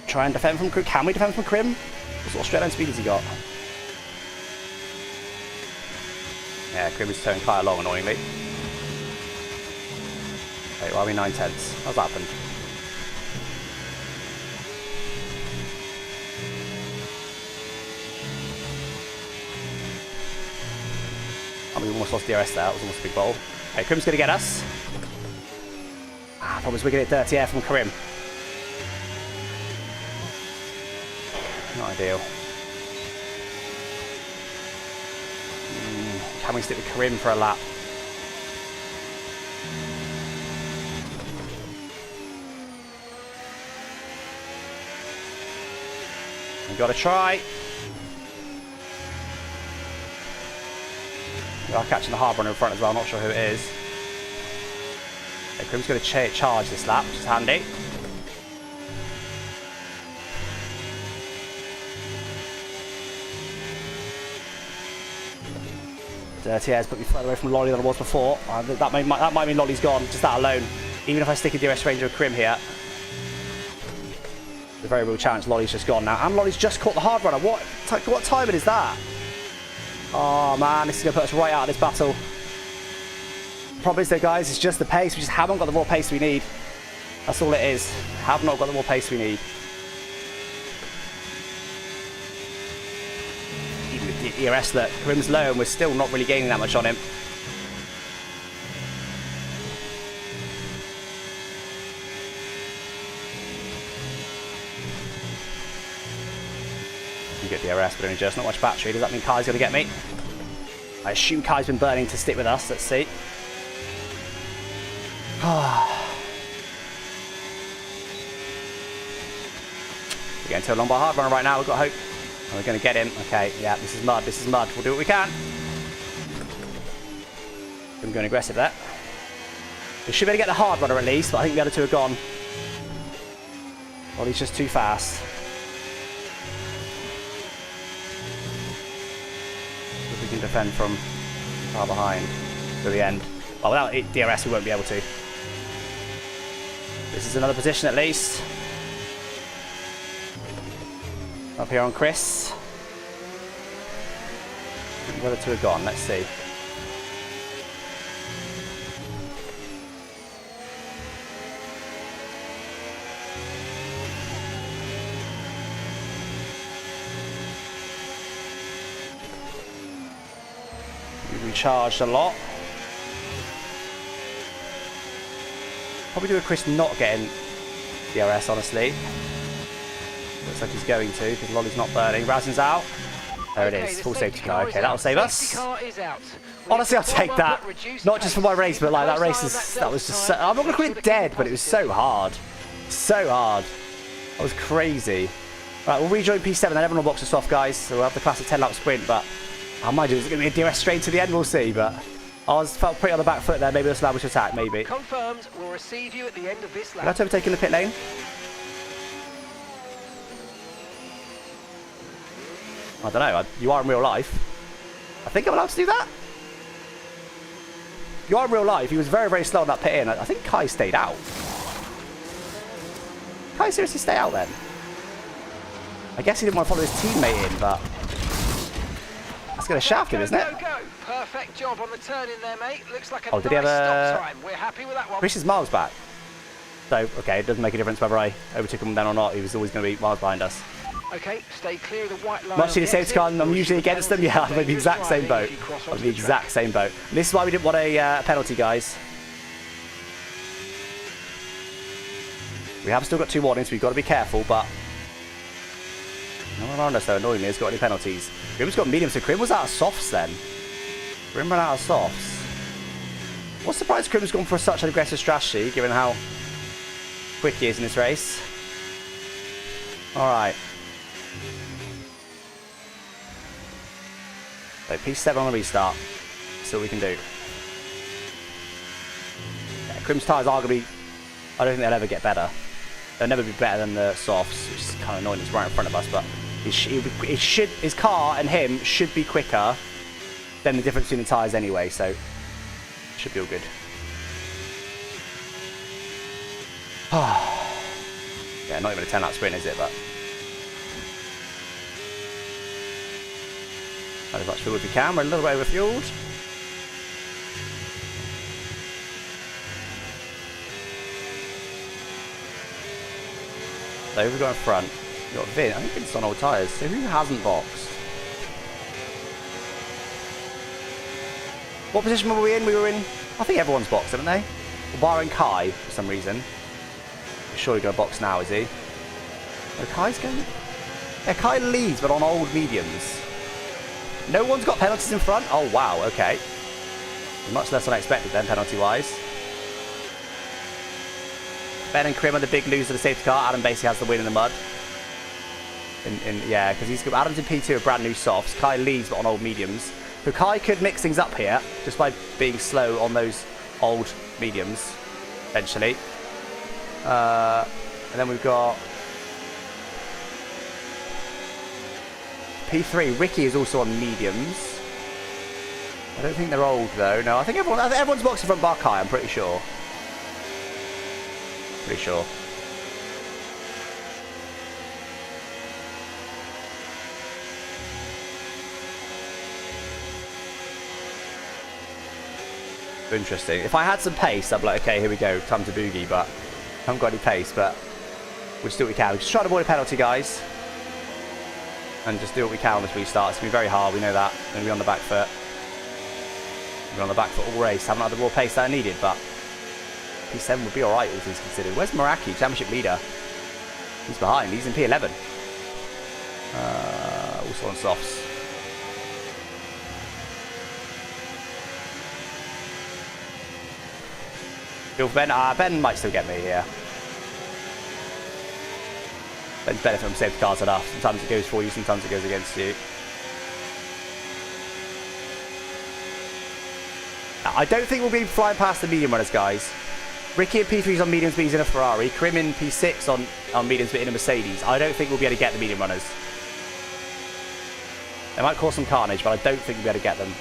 Try and defend from Krim. Can we defend from Krim? What sort of straight line speed has he got? Yeah, Krim is towing Kai along annoyingly. Wait, why are we 9/10? How's that happened? Oh, we almost lost DRS there. That was almost a big bowl. Okay, Krim's going to get us. Problem is we're going to get dirty air from Krim. Not ideal. Can we stick with Krim for a lap? We've got to try. We are catching the hard runner in front as well. Not sure who it is. Okay, Krim's going to charge this lap, which is handy. Dirty air's put me further away from Lolly than I was before. That might mean Lolly's gone, just that alone. Even if I stick a DRS Ranger with Krim here. There's a very real chance Lolly's just gone now. And Lolly's just caught the hard runner. What timing is that? Oh man, this is going to put us right out of this battle. Problem is though guys, it's just the pace. We just haven't got the more pace we need. That's all it is. Have not got the more pace we need. DRS that Krim's low and we're still not really gaining that much on him. You get DRS but only just not much battery. Does that mean Kai's going to get me? I assume Kai's been burning to stick with us. Let's see. We're getting towed along by a hard runner right now. We've got hope. Oh, we're going to get him. Okay, yeah, this is mud. This is mud. We'll do what we can. I'm going aggressive there. We should be able to get the hard runner at least, but I think the other two are gone. Well, he's just too fast. If we can defend from far behind to the end. Well, without DRS, we won't be able to. This is another position at least. Up here on Chris. The other two are gone. Let's see. We recharged a lot. Probably do a Chris not getting DRS, honestly. Looks like he's going to, because Lolly's not burning. Razin's out. There it is. Full safety car. Okay, that'll save us. Honestly, I'll take that. Not just for my race, but like that race is... That was just so... I'm not going to call it dead, but it was so hard. So hard. That was crazy. Right, we'll rejoin P7, then everyone will box us off, guys. So we'll have the classic 10-lap sprint, but... I might do. Is it going to be a DRS straight to the end? We'll see, but... I felt pretty on the back foot there. Maybe this lap was attack, maybe. Confirmed. We'll receive you at the end of this lap. Did I have overtaken the pit lane? I don't know. You are in real life. I think I'm allowed to do that. You are in real life. He was very, very slow on that pit in. I think Kai stayed out. Kai seriously stay out then? I guess he didn't want to follow his teammate in, but... That's going to shaft him, isn't it? Go. Perfect job on the turn in there, mate. Looks like a Oh, did he have a... stop time. We're happy with that one. Chris is miles back. So, okay, it doesn't make a difference whether I overtook him then or not. He was always going to be miles behind us. Okay, stay clear of the white line. Much to the safety car, I'm usually against them. Yeah, I'm in the exact same boat. I'm in the exact same boat. And this is why we didn't want a penalty, guys. We have still got 2 warnings, so we've got to be careful, but... No one around us, though, annoyingly, has got any penalties. Grim's got mediums, so Grim was out of softs then. Grim ran out of softs. What's surprised Grim's gone for such an aggressive strategy, given how quick he is in this race. Alright. So, P7 on the restart. That's all we can do. Yeah, Grim's tyres are going to be... I don't think they'll ever get better. They'll never be better than the softs, which is kind of annoying. It's right in front of us, but his car and him should be quicker than the difference between the tyres anyway, so should be all good. Yeah, not even a 10-lap sprint, is it? But not as much fuel as we can. We're a little bit overfueled. So we've got in front. We've got Vin. I think Vin's on old tyres. So who hasn't boxed? What position were we in? We were in... I think everyone's boxed, haven't they? Barring Kai, for some reason. He's surely going to box now, is he? Oh, Kai's going... Yeah, Kai leads, but on old mediums. No one's got penalties in front? Oh, wow, okay. Much less unexpected then, penalty-wise. Ben and Krim are the big loser of the safety car. Adam basically has the win in the mud. Yeah, because he's got Adam's in P2 with brand new softs. Kai leads, but on old mediums. So Kai could mix things up here just by being slow on those old mediums, eventually. And then we've got P3. Ricky is also on mediums. I don't think they're old though. No, I think everyone's boxing from bar Kai. I'm pretty sure. Pretty sure. Interesting. If I had some pace, I'd be like, okay, here we go, time to boogie, but I haven't got any pace, but we'll just do what we can. We'll just try to avoid a penalty, guys. And just do what we can on this restart. It's going to be very hard, we know that. We're going to be on the back foot. We're on the back foot all race. Haven't had the raw pace that I needed, but P7 would be alright, all things considered. Where's Meraki, championship leader? He's behind, he's in P11. Also on softs. Ben might still get me here. Ben's benefit from safety cars enough. Sometimes it goes for you, sometimes it goes against you. I don't think we'll be flying past the medium runners, guys. Ricky in P3's on mediums, but he's in a Ferrari. Krim in P6 on mediums, but in a Mercedes. I don't think we'll be able to get the medium runners. They might cause some carnage, but I don't think we'll be able to get them.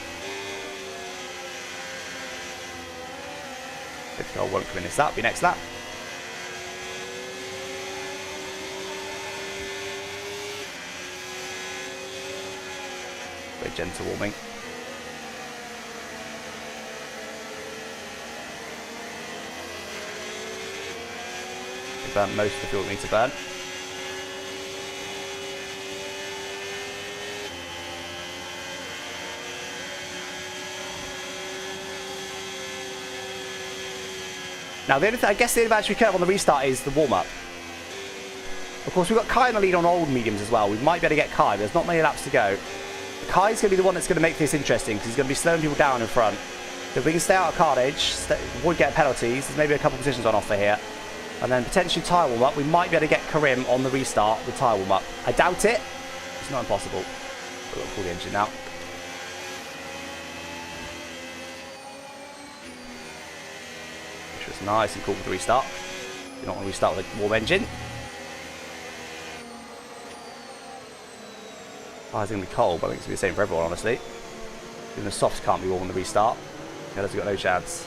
Safety car won't come in this lap, be next lap. Very gentle warming. We burnt most of the fuel we need to burn. Now, the only thing, I guess the only advantage we could have on the restart is the warm-up. Of course, we've got Kai in the lead on old mediums as well. We might be able to get Kai, but there's not many laps to go. Kai's going to be the one that's going to make this interesting, because he's going to be slowing people down in front. So if we can stay out of carnage, avoid getting penalties, there's maybe a couple of positions on offer here. And then potentially tyre warm-up. We might be able to get Karim on the restart with tyre warm-up. I doubt it. It's not impossible. We'll pull the engine out. Which was nice and cool with the restart. You don't want to restart with a warm engine. Oh, it's going to be cold, but I think it's going to be the same for everyone, honestly. Even the softs can't be warm on the restart. The others have got no chance.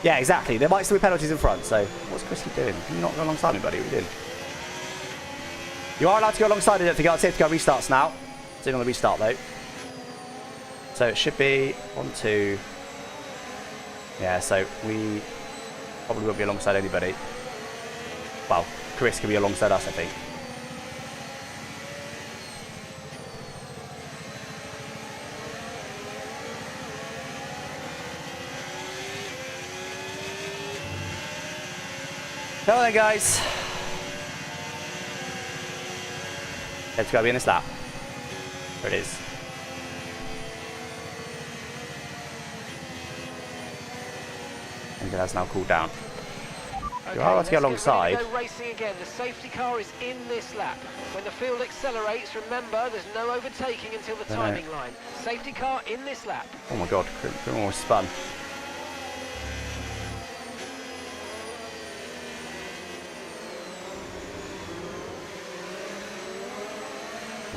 Yeah, exactly. There might still be penalties in front, so what's Chris doing? Can you not go alongside me, buddy? What are you doing? You are allowed to go alongside it to get our safety car restarts now. It's in on the restart, though. So it should be 1, 2. Yeah, so we probably won't be alongside anybody. Well, Chris can be alongside us, I think. Come on then, guys. Let's go be in this lap. There it is. And that's now cooled down. Okay, You are allowed to get alongside. Let's get ready to go racing again. The safety car is in this lap. When the field accelerates, remember there's no overtaking until the timing line. Safety car in this lap. Oh my god, Grim almost spun.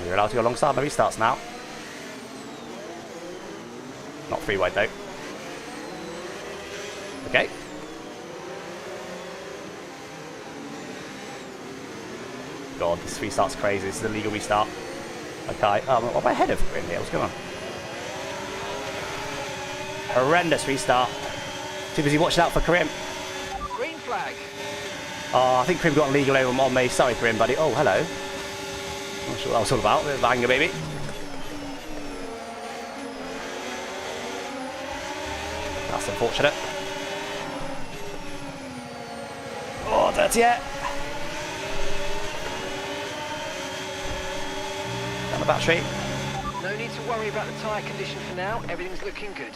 You're allowed to go alongside, maybe starts now. Not free wide though. Okay. God, this restart's crazy. This is a legal restart. Okay. What am I ahead of Grim here? What's going on? Horrendous restart. Too busy watching out for Grim. Green flag. Oh, I think Grim got illegal over on me. Sorry, Grim, buddy. Oh, hello. Not sure what that was all about. A bit of anger, maybe. That's unfortunate. Oh, dirty air. Down the battery. No need to worry about the tyre condition for now. Everything's looking good.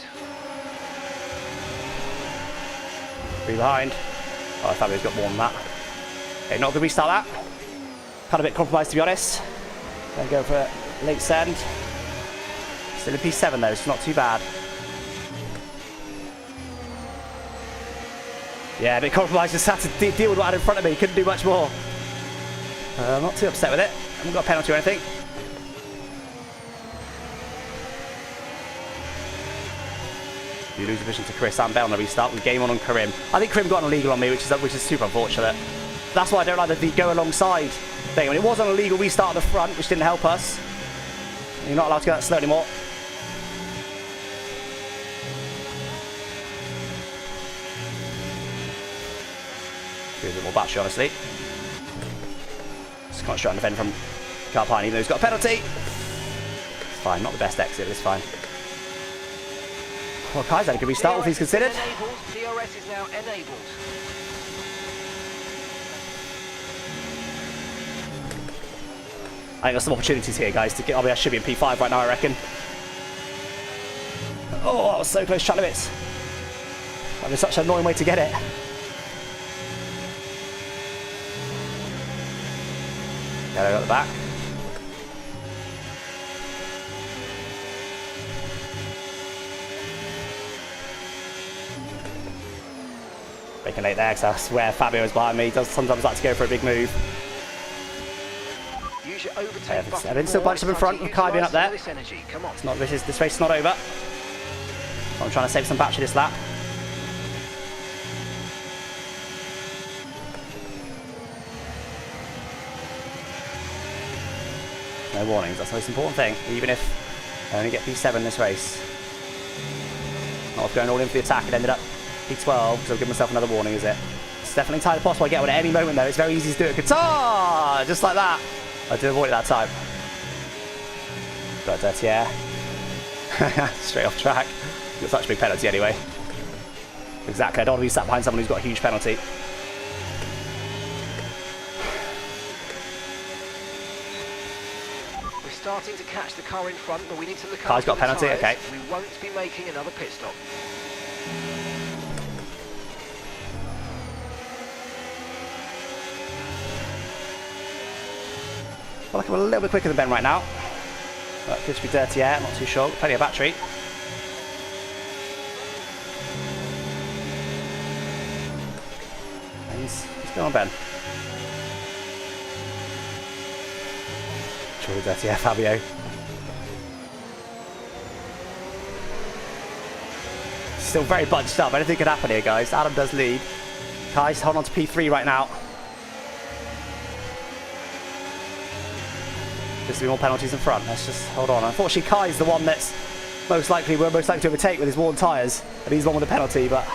3 behind. Oh, I thought he's got more than that. Okay, not a good restart that. Kind of a bit compromised, to be honest. Then go for a late send. Still in P7 though, it's not too bad. Yeah, a bit compromised, just had to deal with what I had in front of me. Couldn't do much more. I'm not too upset with it. I haven't got a penalty or anything. You lose division to Chris and Bell on the restart with game on Karim. I think Karim got an illegal on me, which is super unfortunate. That's why I don't like the go alongside thing. I mean, it was an illegal restart at the front, which didn't help us. You're not allowed to go that slow anymore. Here's a bit more battery, honestly. Just can't straight on the fend from Carpine, even though he's got a penalty. It's fine, not the best exit, but it's fine. Well, Kai's had a good restart, all things considered. DRS is now enabled. I think there's some opportunities here, guys, to get. I mean, I should be in P5 right now, I reckon. Oh, I was so close, track limits. That was such an annoying way to get it. Yellow at the back. Breaking late there, because I swear Fabio is behind me. He does sometimes like to go for a big move. Use your overtake button. Evan still bunched up in front with Kai being up there. This energy. Come on. It's not, this race is not over. I'm trying to save some battery this lap. No warnings, that's the most important thing, even if I only get P7 this race. Not going all in for the attack, it ended up P12, so I'll give myself another warning, is it? It's definitely entirely possible I get one at any moment though, it's very easy to do it. Qatar! Just like that. I did avoid it that time. Got a dirty air. Straight off track. Got such a big penalty anyway. Exactly, I don't want to be sat behind someone who's got a huge penalty. Starting to catch the car in front, but we need to look Car's got a penalty, okay. We won't be making another pit stop. I feel like I'm a little bit quicker than Ben right now. That appears to be dirty air, not too sure. Plenty of battery. He's going on, Ben. Truly dirty air, Fabio. Still very bunched up. Anything could happen here, guys. Adam does lead. Kai's holding on to P3 right now. There's to be more penalties in front. Let's just hold on. Unfortunately, Kai's the one that's we're most likely to overtake with his worn tyres. And he's long with the penalty, but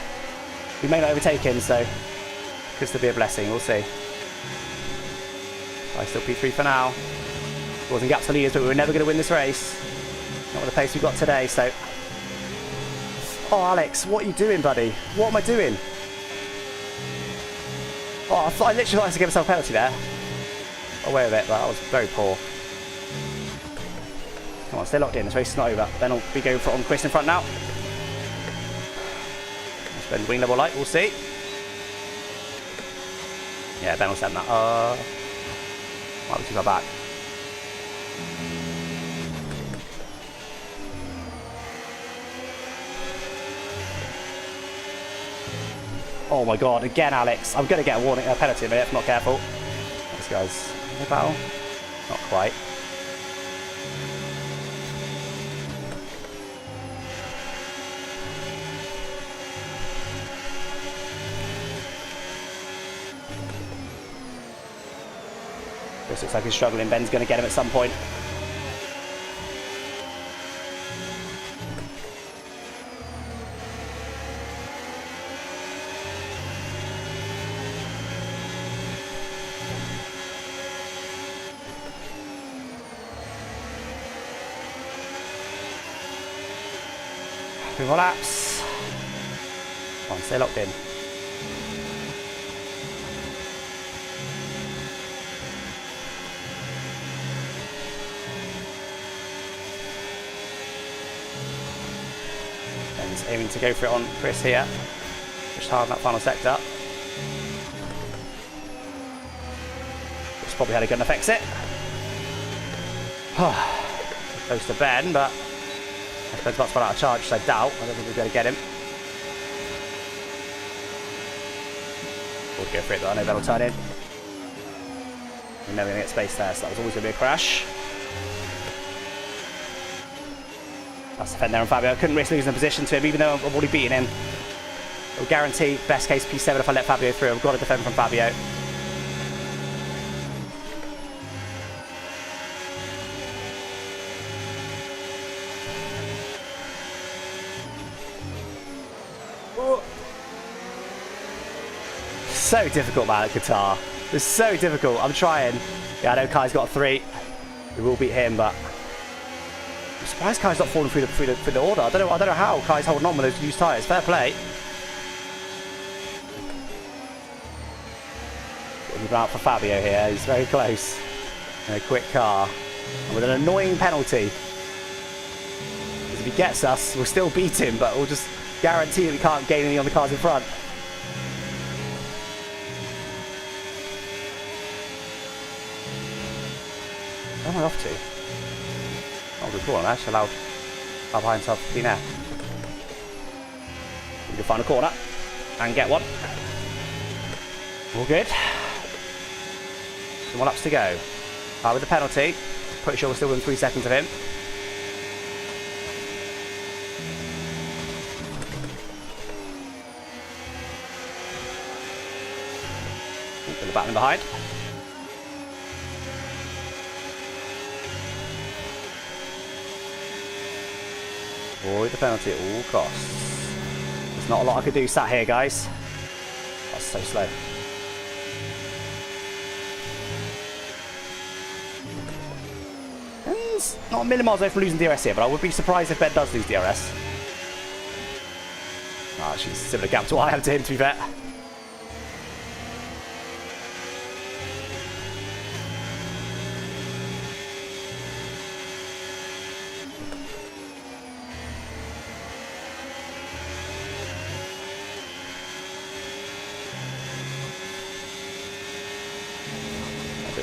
we may not overtake him, so could still be a blessing. We'll see. I still P3 for now. Wasn't gaps for leaders, but we were never going to win this race. Not with the pace we've got today, so... Oh, Alex, what are you doing, buddy? What am I doing? Oh, I literally thought I had to give myself a penalty there. Away with it, but that was very poor. Come on, stay locked in. This race is not over. Then I'll be going for on Chris in front now. Spend wing level light, we'll see. Yeah, Ben will send that. Might be too far back. Oh my god, again, Alex. I'm going to get a warning, a penalty in a minute if I'm not careful. This guy's in the battle. Not quite. This looks like he's struggling. Ben's going to get him at some point. Three more laps. Come on, stay locked in. Ben's aiming to go for it on Chris here. Pushed hard in that final sector. It's probably had a good effect it. Close to Ben, but Ben's about to run out of charge, so I doubt. I don't think we're going to get him. We'll go for it, though. I know Ben will turn in. We're never going to get space there, so that was always going to be a crash. That's the fend there on Fabio. I couldn't risk losing the position to him, even though I've already beaten him. I'll guarantee best case P7 if I let Fabio through. I've got to defend from Fabio. So difficult, man, at Qatar. It's so difficult. I'm trying. Yeah, I know Kai's got a 3. We will beat him, but I'm surprised Kai's not falling through the order. I don't know how Kai's holding on with those used tyres. Fair play. Getting out for Fabio here. He's very close. In a quick car. And with an annoying penalty. Because if he gets us, we'll still beat him, but we'll just guarantee that we can't gain any on the cars in front. Where am I off to? Oh, good corner, actually allowed behind himself clean air. We can find a corner and get one. All good. 2 more laps to go. With the penalty. Pretty sure we're still within 3 seconds of him. Put the battling behind. Avoid the penalty at all costs. There's not a lot I could do sat here, guys. That's so slow. Ben's not a million miles away from losing DRS here, but I would be surprised if Ben does lose DRS. Actually, it's a similar gap to what I have to him, to be fair.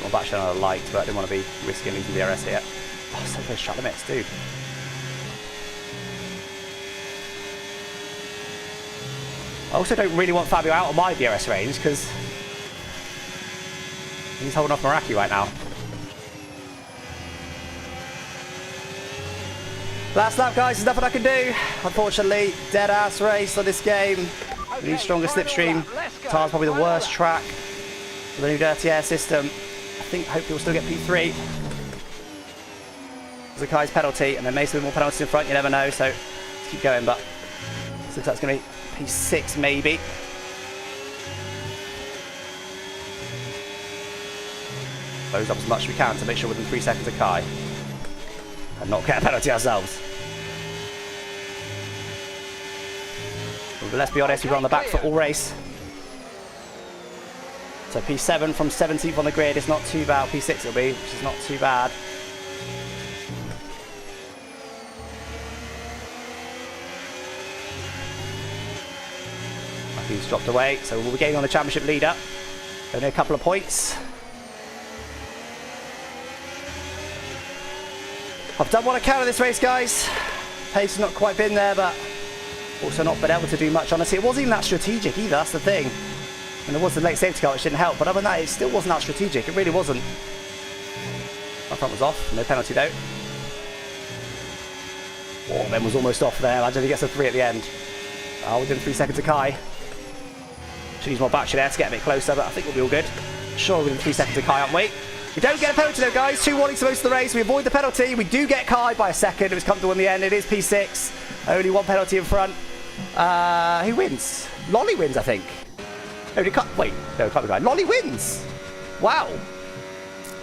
I'm actually on a light, but I didn't want to be risking losing DRS here. Oh, so close track limits, dude. I also don't really want Fabio out of my DRS range because he's holding off Meraki right now. Last lap, guys, there's nothing I can do. Unfortunately, dead ass race on this game. We need stronger slipstream. Tar's probably the worst track for the new dirty air system. I think hopefully we'll still get P3. Zakai's penalty, and there may still be more penalties in front, you never know, so let's keep going, but looks like that's going to be P6 maybe. Close up as much as we can to make sure within 3 seconds of Kai. And not get a penalty ourselves. But let's be honest, we were on the back foot all race. So P7 from 17th on the grid is not too bad. P6 it'll be, which is not too bad. I think he's dropped away, so we'll be getting on the championship leader. Only a couple of points. I've done what I can in this race, guys. Pace has not quite been there, but also not been able to do much, honestly. It wasn't even that strategic either, that's the thing. And there was the late safety car, which didn't help. But other than that, it still wasn't that strategic. It really wasn't. My front was off. No penalty, though. Oh, Ben was almost off there. Imagine he gets a 3 at the end. Within 3 seconds of Kai. Should use more battery there to get a bit closer, but I think we'll be all good. Sure, within 3 seconds of Kai, aren't we? We don't get a penalty, though, guys. 2-1 for most of the race. We avoid the penalty. We do get Kai by a second. It was comfortable in the end. It is P6. Only 1 penalty in front. Who wins? Lolly wins, I think. No, wait, no, it can't be Kai. Lolly wins! Wow.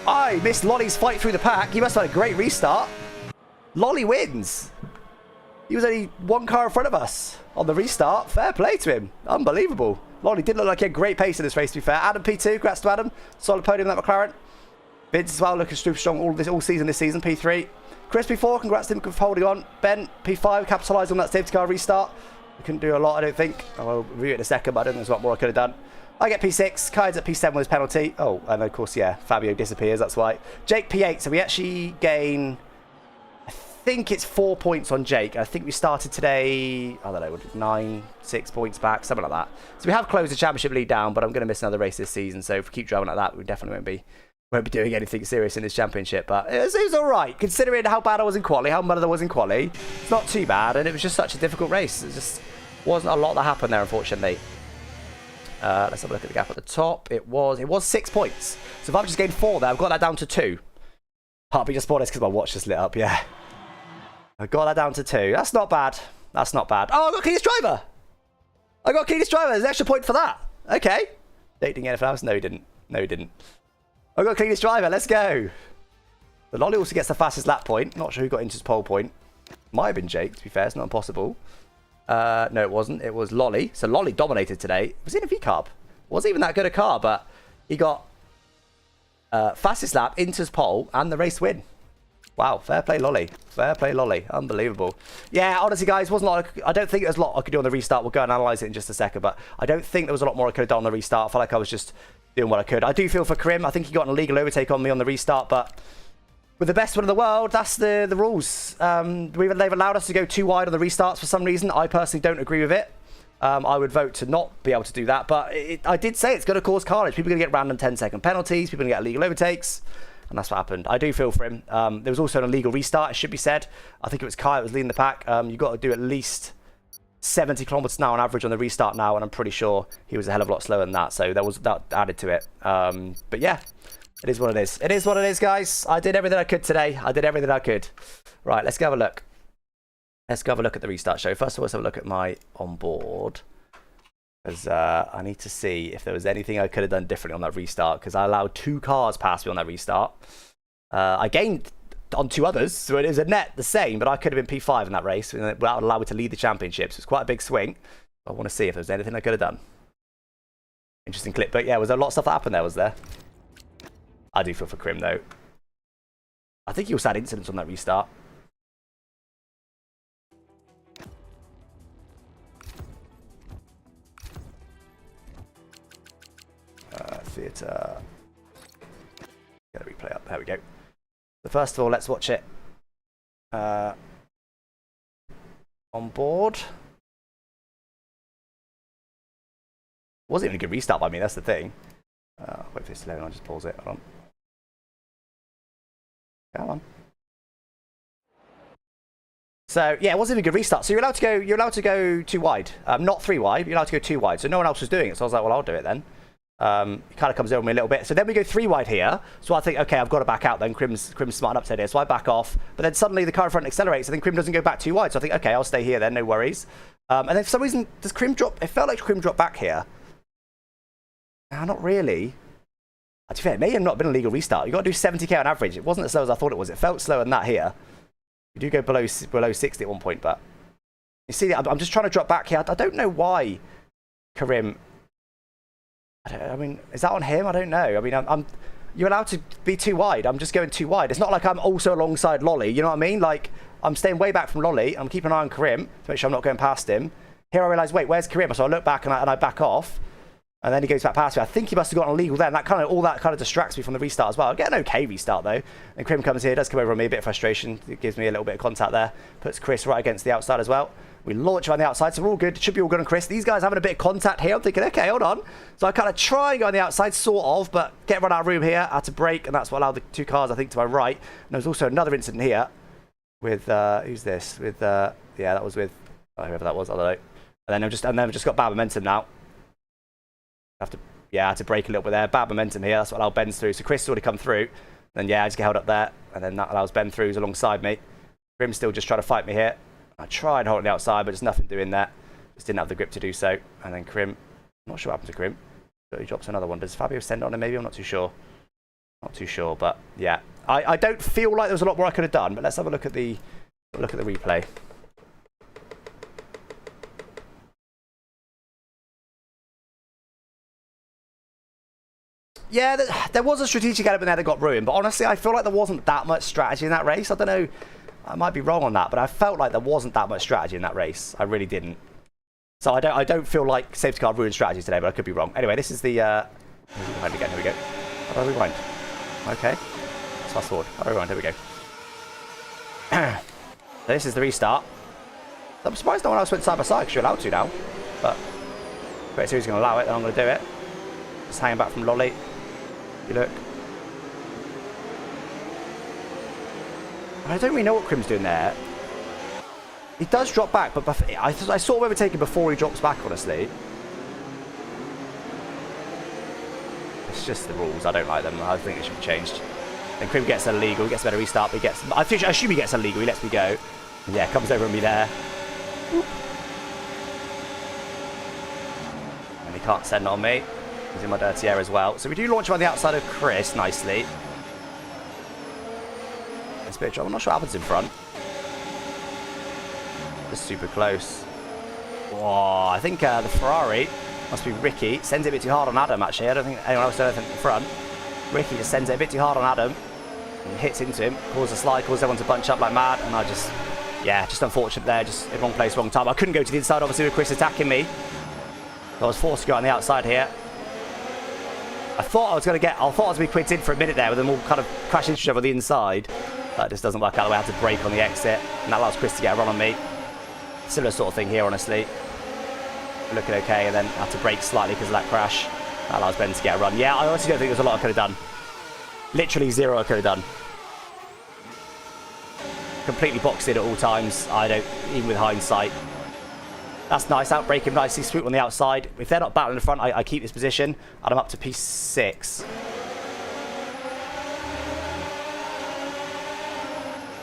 I missed Lolly's fight through the pack. He must have had a great restart. Lolly wins. He was only 1 car in front of us on the restart. Fair play to him. Unbelievable. Lolly did look like he had great pace in this race, to be fair. Adam P2, congrats to Adam. Solid podium in that McLaren. Vince as well, looking super strong all season this season, P3. Chris P4, congrats to him for holding on. Ben P5, capitalised on that safety car restart. We couldn't do a lot, I don't think. I'll review it in a second, but I don't think there's a lot more I could have done. I get P6. Kai's at P7 with his penalty. Oh, and of course, yeah, Fabio disappears, that's why. Jake P8, so we actually gain, I think it's 4 points on Jake. I think we started today, I don't know, 6 points back, something like that. So we have closed the championship lead down, but I'm going to miss another race this season, so if we keep driving like that, we definitely won't be doing anything serious in this championship, but it was all right considering how bad I was in quali, how mud I was in quali. It's not too bad, and it was just such a difficult race. It just wasn't a lot that happened there, unfortunately. Let's have a look at the gap at the top. It was 6 points. So if I've just gained 4 there, I've got that down to 2. Heartbeat just bought this because my watch just lit up. Yeah, I got that down to 2. That's not bad. That's not bad. Oh, I got cleanest driver. I got cleanest driver. There's an extra point for that. Okay. Dating anything else? No, he didn't. No, he didn't. I got cleanest driver. Let's go. The Lolly also gets the fastest lap point. Not sure who got into his pole point. Might have been Jake, to be fair. It's not impossible. No, it wasn't. It was Lolly. So Lolly dominated today. Was he in a V-carb? Wasn't even that good a car, but he got fastest lap into his pole and the race win. Wow, fair play, Lolly. Fair play, Lolly. Unbelievable. Yeah, honestly, guys, wasn't a lot. I don't think there's a lot I could do on the restart. We'll go and analyse it in just a second, but I don't think there was a lot more I could have done on the restart. I felt like I was just doing what I could. I do feel for Krim. I think he got an illegal overtake on me on the restart, but with the best one in the world, that's the rules. They've allowed us to go too wide on the restarts for some reason. I personally don't agree with it. I would vote to not be able to do that, but I did say it's going to cause carnage. People are going to get random 10-second penalties. People are going to get illegal overtakes. And that's what happened. I do feel for him. There was also an illegal restart, it should be said. I think it was Kai that was leading the pack. You've got to do at least 70 kilometers an hour on average on the restart now, and I'm pretty sure he was a hell of a lot slower than that, so that added to it. But yeah, it is what it is. It is what it is, guys. I did everything I could today. I did everything I could. Right, let's go have a look. Let's go have a look at the restart show. First of all, let's have a look at my onboard, because I need to see if there was anything I could have done differently on that restart, because I allowed 2 cars past me on that restart. I gained on 2 others, so it is a net the same, but I could have been P5 in that race, and that would allow me to lead the championships. It's quite a big swing. I want to see if there's anything I could have done. Interesting clip, but yeah, was there a lot of stuff that happened there, was there? I do feel for Krim, though. I think he also had incidents on that restart. Theatre. Get a replay up. There we go. So first of all, let's watch it on board. Wasn't even a good restart by me. That's the thing. Wait for this to load. I'll just pause it. Hold on. Come on. So yeah, it wasn't even a good restart. So you're allowed to go 2 wide, not 3 wide. You're allowed to go 2 wide. So no one else was doing it. So I was like, well, I'll do it then. He kind of comes over me a little bit. So then we go 3 wide here. So I think, okay, I've got to back out then. Crim's smart enough to here. So I back off. But then suddenly the car in front accelerates. I think Crim doesn't go back too wide. So I think, okay, I'll stay here then. No worries. And then for some reason, does Crim drop? It felt like Crim dropped back here. No, not really. To be fair, it may have not been a legal restart. You've got to do 70k on average. It wasn't as slow as I thought it was. It felt slower than that here. We do go below 60 at one point, but you see, I'm just trying to drop back here. I don't know why Karim... I mean, is that on him? I don't know. I mean, you're allowed to be too wide. I'm just going too wide. It's not like I'm also alongside Lolly. You know what I mean? Like, I'm staying way back from Lolly. I'm keeping an eye on Karim to make sure I'm not going past him. Here I realise, wait, where's Karim? So I look back and I back off. And then he goes back past me. I think he must have gotten illegal then. All that kind of distracts me from the restart as well. I get an okay restart though. And Karim comes here, does come over on me, a bit of frustration. It gives me a little bit of contact there. Puts Chris right against the outside as well. We launch around the outside, so we're all good. It should be all good on Chris. These guys having a bit of contact here. I'm thinking, okay, hold on. So I kind of try and go on the outside, sort of, but get run out of room here. I had to brake, and that's what allowed the 2 cars, I think, to my right. And there was also another incident here with, who's this? With, yeah, that was with, whoever that was, I don't know. And then I've just got bad momentum now. I had to brake a little bit there. Bad momentum here. That's what allowed Ben's through. So Chris has already come through. Then, yeah, I just get held up there. And then that allows Ben through, who's alongside me. Grim's still just trying to fight me here. I tried holding the outside, but there's nothing doing that. Just didn't have the grip to do so. And then Crim, I'm not sure what happened to Crim, but he drops another one. Does Fabio send on him maybe? I'm not too sure. Not too sure, but yeah. I don't feel like there was a lot more I could have done, but let's have a look at the replay. Yeah, there was a strategic element there that got ruined, but honestly, I feel like there wasn't that much strategy in that race. I don't know. I might be wrong on that, but I felt like there wasn't that much strategy in that race. I really didn't. So I don't feel like safety car ruined strategy today, but I could be wrong. Anyway, this is the... Here we go. How do I rewind? Okay. Let's fast forward. How do I rewind? Here we go. So this is the restart. I'm surprised no one else went side by side, because you're allowed to now. But Great Series is going to allow it, then I'm going to do it. Just hanging back from Lolly. You look. I don't really know what Crim's doing there. He does drop back, but I sort of overtaken before he drops back, honestly. It's just the rules. I don't like them. I think it should be changed. Then Crim gets illegal. He gets a better restart, but he gets... I assume he gets illegal. He lets me go. And yeah, comes over on me there. And he can't send on me. He's in my dirty air as well. So we do launch around the outside of Chris nicely. It's a bit of trouble. I'm not sure what happens in front. Just super close. Whoa, I think the Ferrari must be Ricky. Sends it a bit too hard on Adam, actually. I don't think anyone else did anything in front. Ricky just sends it a bit too hard on Adam. And hits into him. Causes a slide, causes everyone to bunch up like mad. And I just... Yeah, just unfortunate there. Just in wrong place, wrong time. I couldn't go to the inside, obviously, with Chris attacking me. So I was forced to go on the outside here. I thought I was going to be quids in for a minute there with them all kind of crashing into each other on the inside. That just doesn't work out the way. I had to brake on the exit. And that allows Chris to get a run on me. Similar sort of thing here, honestly. Looking okay, and then I had to brake slightly because of that crash. That allows Ben to get a run. Yeah, I honestly don't think there's a lot I could have done. Literally zero I could have done. Completely boxed in at all times. I don't, even with hindsight. That's nice. Out brake him nicely. Swoop on the outside. If they're not battling in the front, I keep this position. And I'm up to P6.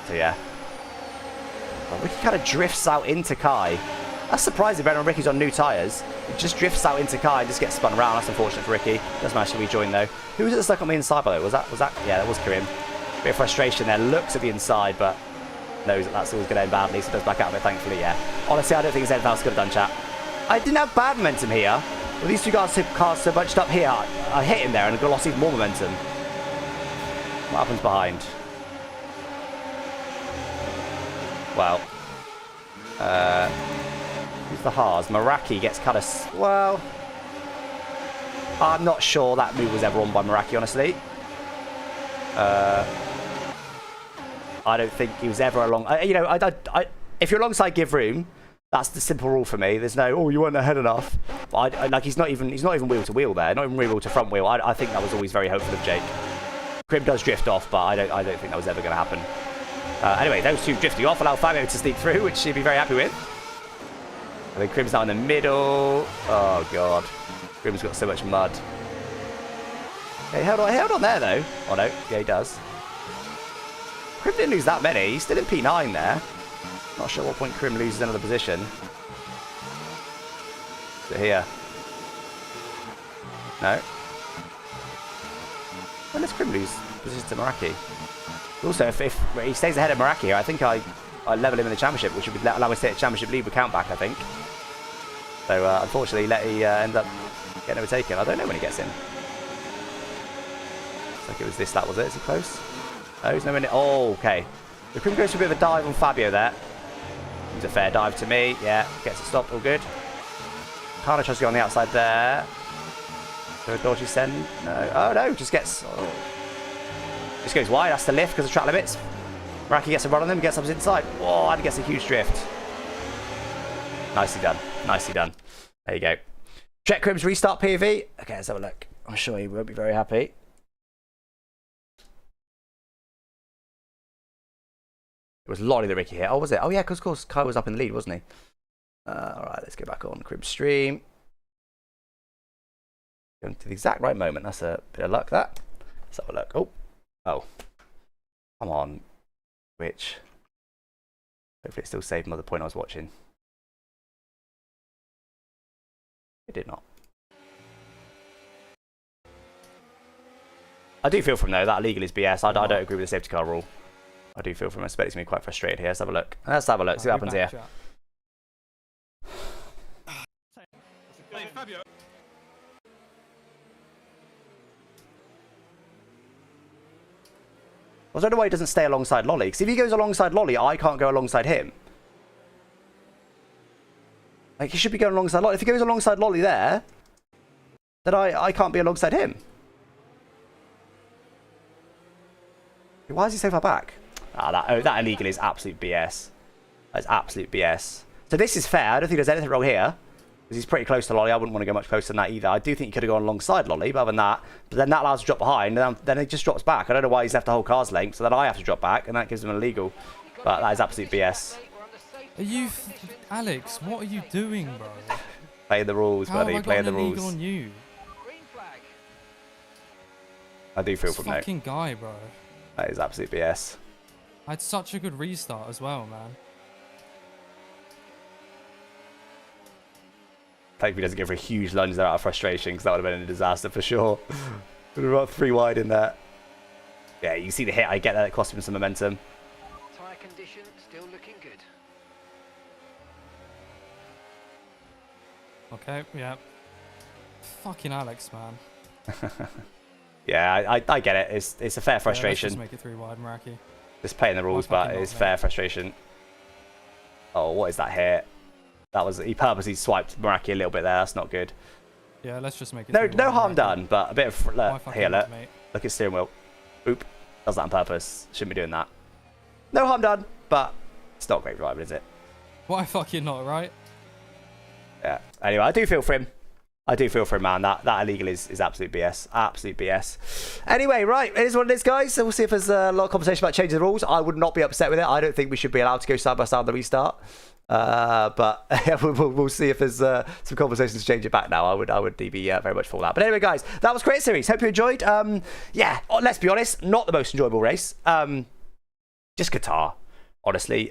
So yeah. Well, Ricky kind of drifts out into Kai. That's surprising, bearing on Ricky's on new tyres. He just drifts out into Kai and just gets spun around. That's unfortunate for Ricky. Doesn't manage to rejoin though. Who was it that stuck on the inside by the way? Was that? Yeah, that was Karim. Bit of frustration there. Looks at the inside, but knows that that's always going to end badly, so does back out of it, thankfully, yeah. Honestly, I don't think there's anything else I could have done, chat. I didn't have bad momentum here. With these two cars so bunched up here, I hit him there and lost even more momentum. What happens behind? Well, who's the Haas? Meraki gets kind of... Well, I'm not sure that move was ever on by Meraki, honestly. I don't think he was ever along... you know, if you're alongside Give Room, that's the simple rule for me. There's no, oh, you weren't ahead enough. But like he's not even wheel to wheel there. Not even wheel to front wheel. I think that was always very hopeful of Jake. Crim does drift off, but I don't think that was ever going to happen. Anyway, those two drifting off allow Fabio to sneak through, which he'd be very happy with. I think Crim's now in the middle. Oh god, Crim's got so much mud. Okay, held on there though. Oh no, yeah he does. Krim didn't lose that many. He's still in P9 there. Not sure what point Krim loses another position. Is it here? No. When does Krim lose position to Meraki? Also, if he stays ahead of Meraki here, I think I level him in the championship, which would allow me to take the championship lead with countback, I think. So, unfortunately, he end up getting overtaken. I don't know when he gets in. Looks like it was this lap, was it? Is he close? Oh, he's nowhere near. Oh, okay. The Krim goes for a bit of a dive on Fabio there. It's a fair dive to me. Yeah, gets it stopped. All good. Kind of tries to go on the outside there. Do a dodgy send? No. Oh, no. Just gets... Oh. Just goes wide. That's the lift because of track limits. Meraki gets a run on them. Gets up his inside. Oh, and gets a huge drift. Nicely done. Nicely done. There you go. Check Krim's restart PV. Okay, let's have a look. I'm sure he won't be very happy. It was Lolly the Ricky here. Oh, was it? Oh, yeah, because of course Kai was up in the lead, wasn't he? All right, let's go back on Krim stream. Going to the exact right moment. That's a bit of luck, that. Let's have a look. Oh. Oh. Come on. Which? Hopefully it still saved another point I was watching. It did not. I do feel from though that legal is BS. I don't agree with the safety car rule. I do feel from him. I expect it's going to be quite frustrated here. Let's have a look. Let's have a look. See what happens here. I don't know why he doesn't stay alongside Lolly. Because if he goes alongside Lolly, I can't go alongside him. Like, he should be going alongside Lolly. If he goes alongside Lolly there, then I can't be alongside him. Why is he so far back? Ah, that illegal is absolute BS. That's absolute BS. So this is fair. I don't think there's anything wrong here. Because he's pretty close to Lolly. I wouldn't want to go much closer than that either. I do think he could have gone alongside Lolly, but other than that. But then that allows him to drop behind, and then he just drops back. I don't know why he's left the whole car's length, so then I have to drop back, and that gives him an illegal. But that is absolute BS. Are you... Alex, what are you doing, bro? Play the rules, buddy. Play the rules. On you? I do feel this from fucking guy, bro. That is absolute BS. I had such a good restart as well, man. Hope he doesn't go for a huge lunge there out of frustration, because that would have been a disaster for sure. Would have got 3 wide in there. Yeah, you see the hit. I get that. It cost him some momentum. Tyre condition still looking good. Okay, yeah. Fucking Alex, man. Yeah, I get it. It's a fair frustration. Yeah, let's just make it 3 wide, Meraki. Just playing the rules, but it's fair frustration. Oh, what is that hit? That was, he purposely swiped Meraki a little bit there. That's not good. Yeah, let's just make it. No harm done, but a bit of here. Look, mate. look at steering wheel. Oop, does that on purpose. Shouldn't be doing that. No harm done, but it's not great driving, is it? Why fucking not, right? Yeah. Anyway, I do feel for him. I do feel for him, man. That illegal is absolute BS. Absolute BS. Anyway, right. It is what it is, guys. So we'll see if there's a lot of conversation about changing the rules. I would not be upset with it. I don't think we should be allowed to go side by side on the restart. But yeah, we'll see if there's some conversations to change it back now. I would be very much for that. But anyway, guys, that was Create Series. Hope you enjoyed. Yeah, let's be honest, not the most enjoyable race. Just Qatar, honestly.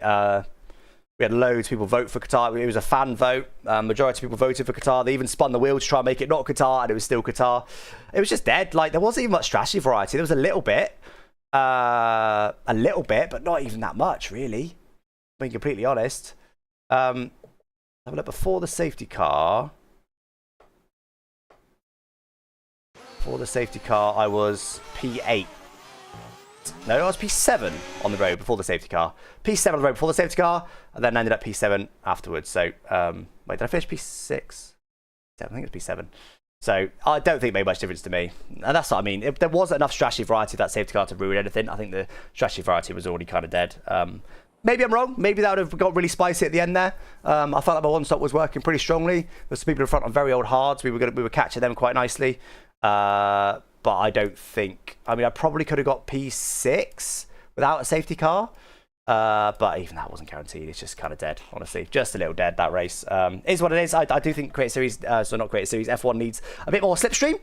We had loads of people vote for Qatar. It was a fan vote. Majority of people voted for Qatar. They even spun the wheel to try and make it not Qatar, and it was still Qatar. It was just dead. Like, there wasn't even much strategy variety. There was a little bit, but not even that much, really. Being completely honest. Have a look before the safety car. Before the safety car, I was P8. No, I was P7 on the road before the safety car. P7 on the road before the safety car, and then ended up P7 afterwards. So, wait, did I finish P6? I think it was P7. So, I don't think it made much difference to me. And that's what I mean. There wasn't enough strategy variety of that safety car to ruin anything. I think the strategy variety was already kind of dead. Maybe I'm wrong. Maybe that would have got really spicy at the end there. I felt like my one stop was working pretty strongly. There's some people in front on very old hards. We were catching them quite nicely. But I don't think... I mean, I probably could have got P6 without a safety car. But even that wasn't guaranteed. It's just kind of dead, honestly. Just a little dead, that race. Is what it is. I do think Create Series, not Create Series, F1 needs a bit more slipstream.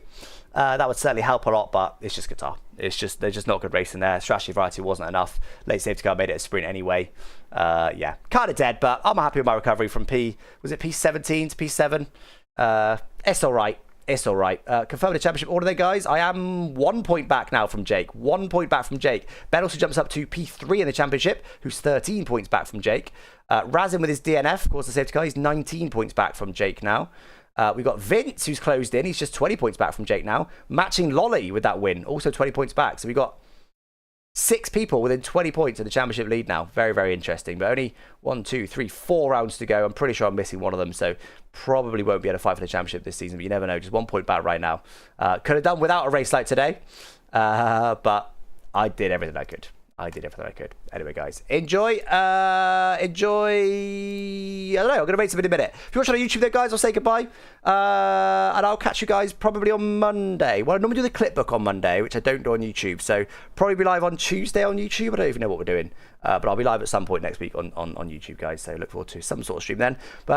That would certainly help a lot, but it's just Qatar. They're just not good racing there. Strategy variety wasn't enough. Late safety car made it a sprint anyway. Yeah, kind of dead, but I'm happy with my recovery from P17 to P7. It's all right. It's all right. Confirm the championship order there, guys. I am 1 point back now from Jake. 1 point back from Jake. Ben also jumps up to P3 in the championship, who's 13 points back from Jake. Razin with his DNF, of course, the safety car, he's 19 points back from Jake now. We've got Vince, who's closed in. He's just 20 points back from Jake now. Matching Lolly with that win, also 20 points back. So we've got 6 people within 20 points of the championship lead now. Very, very interesting. But only 1, 2, 3, 4 rounds to go. I'm pretty sure I'm missing one of them. So probably won't be able to fight for the championship this season. But you never know. Just 1 point back right now. Could have done without a race like today. But I did everything I could. Anyway, guys, enjoy. I don't know. I'm going to rate some in a minute. If you're watching on YouTube there, guys, I'll say goodbye. And I'll catch you guys probably on Monday. Well, I normally do the clip book on Monday, which I don't do on YouTube. So probably be live on Tuesday on YouTube. I don't even know what we're doing. But I'll be live at some point next week on YouTube, guys. So look forward to some sort of stream then. But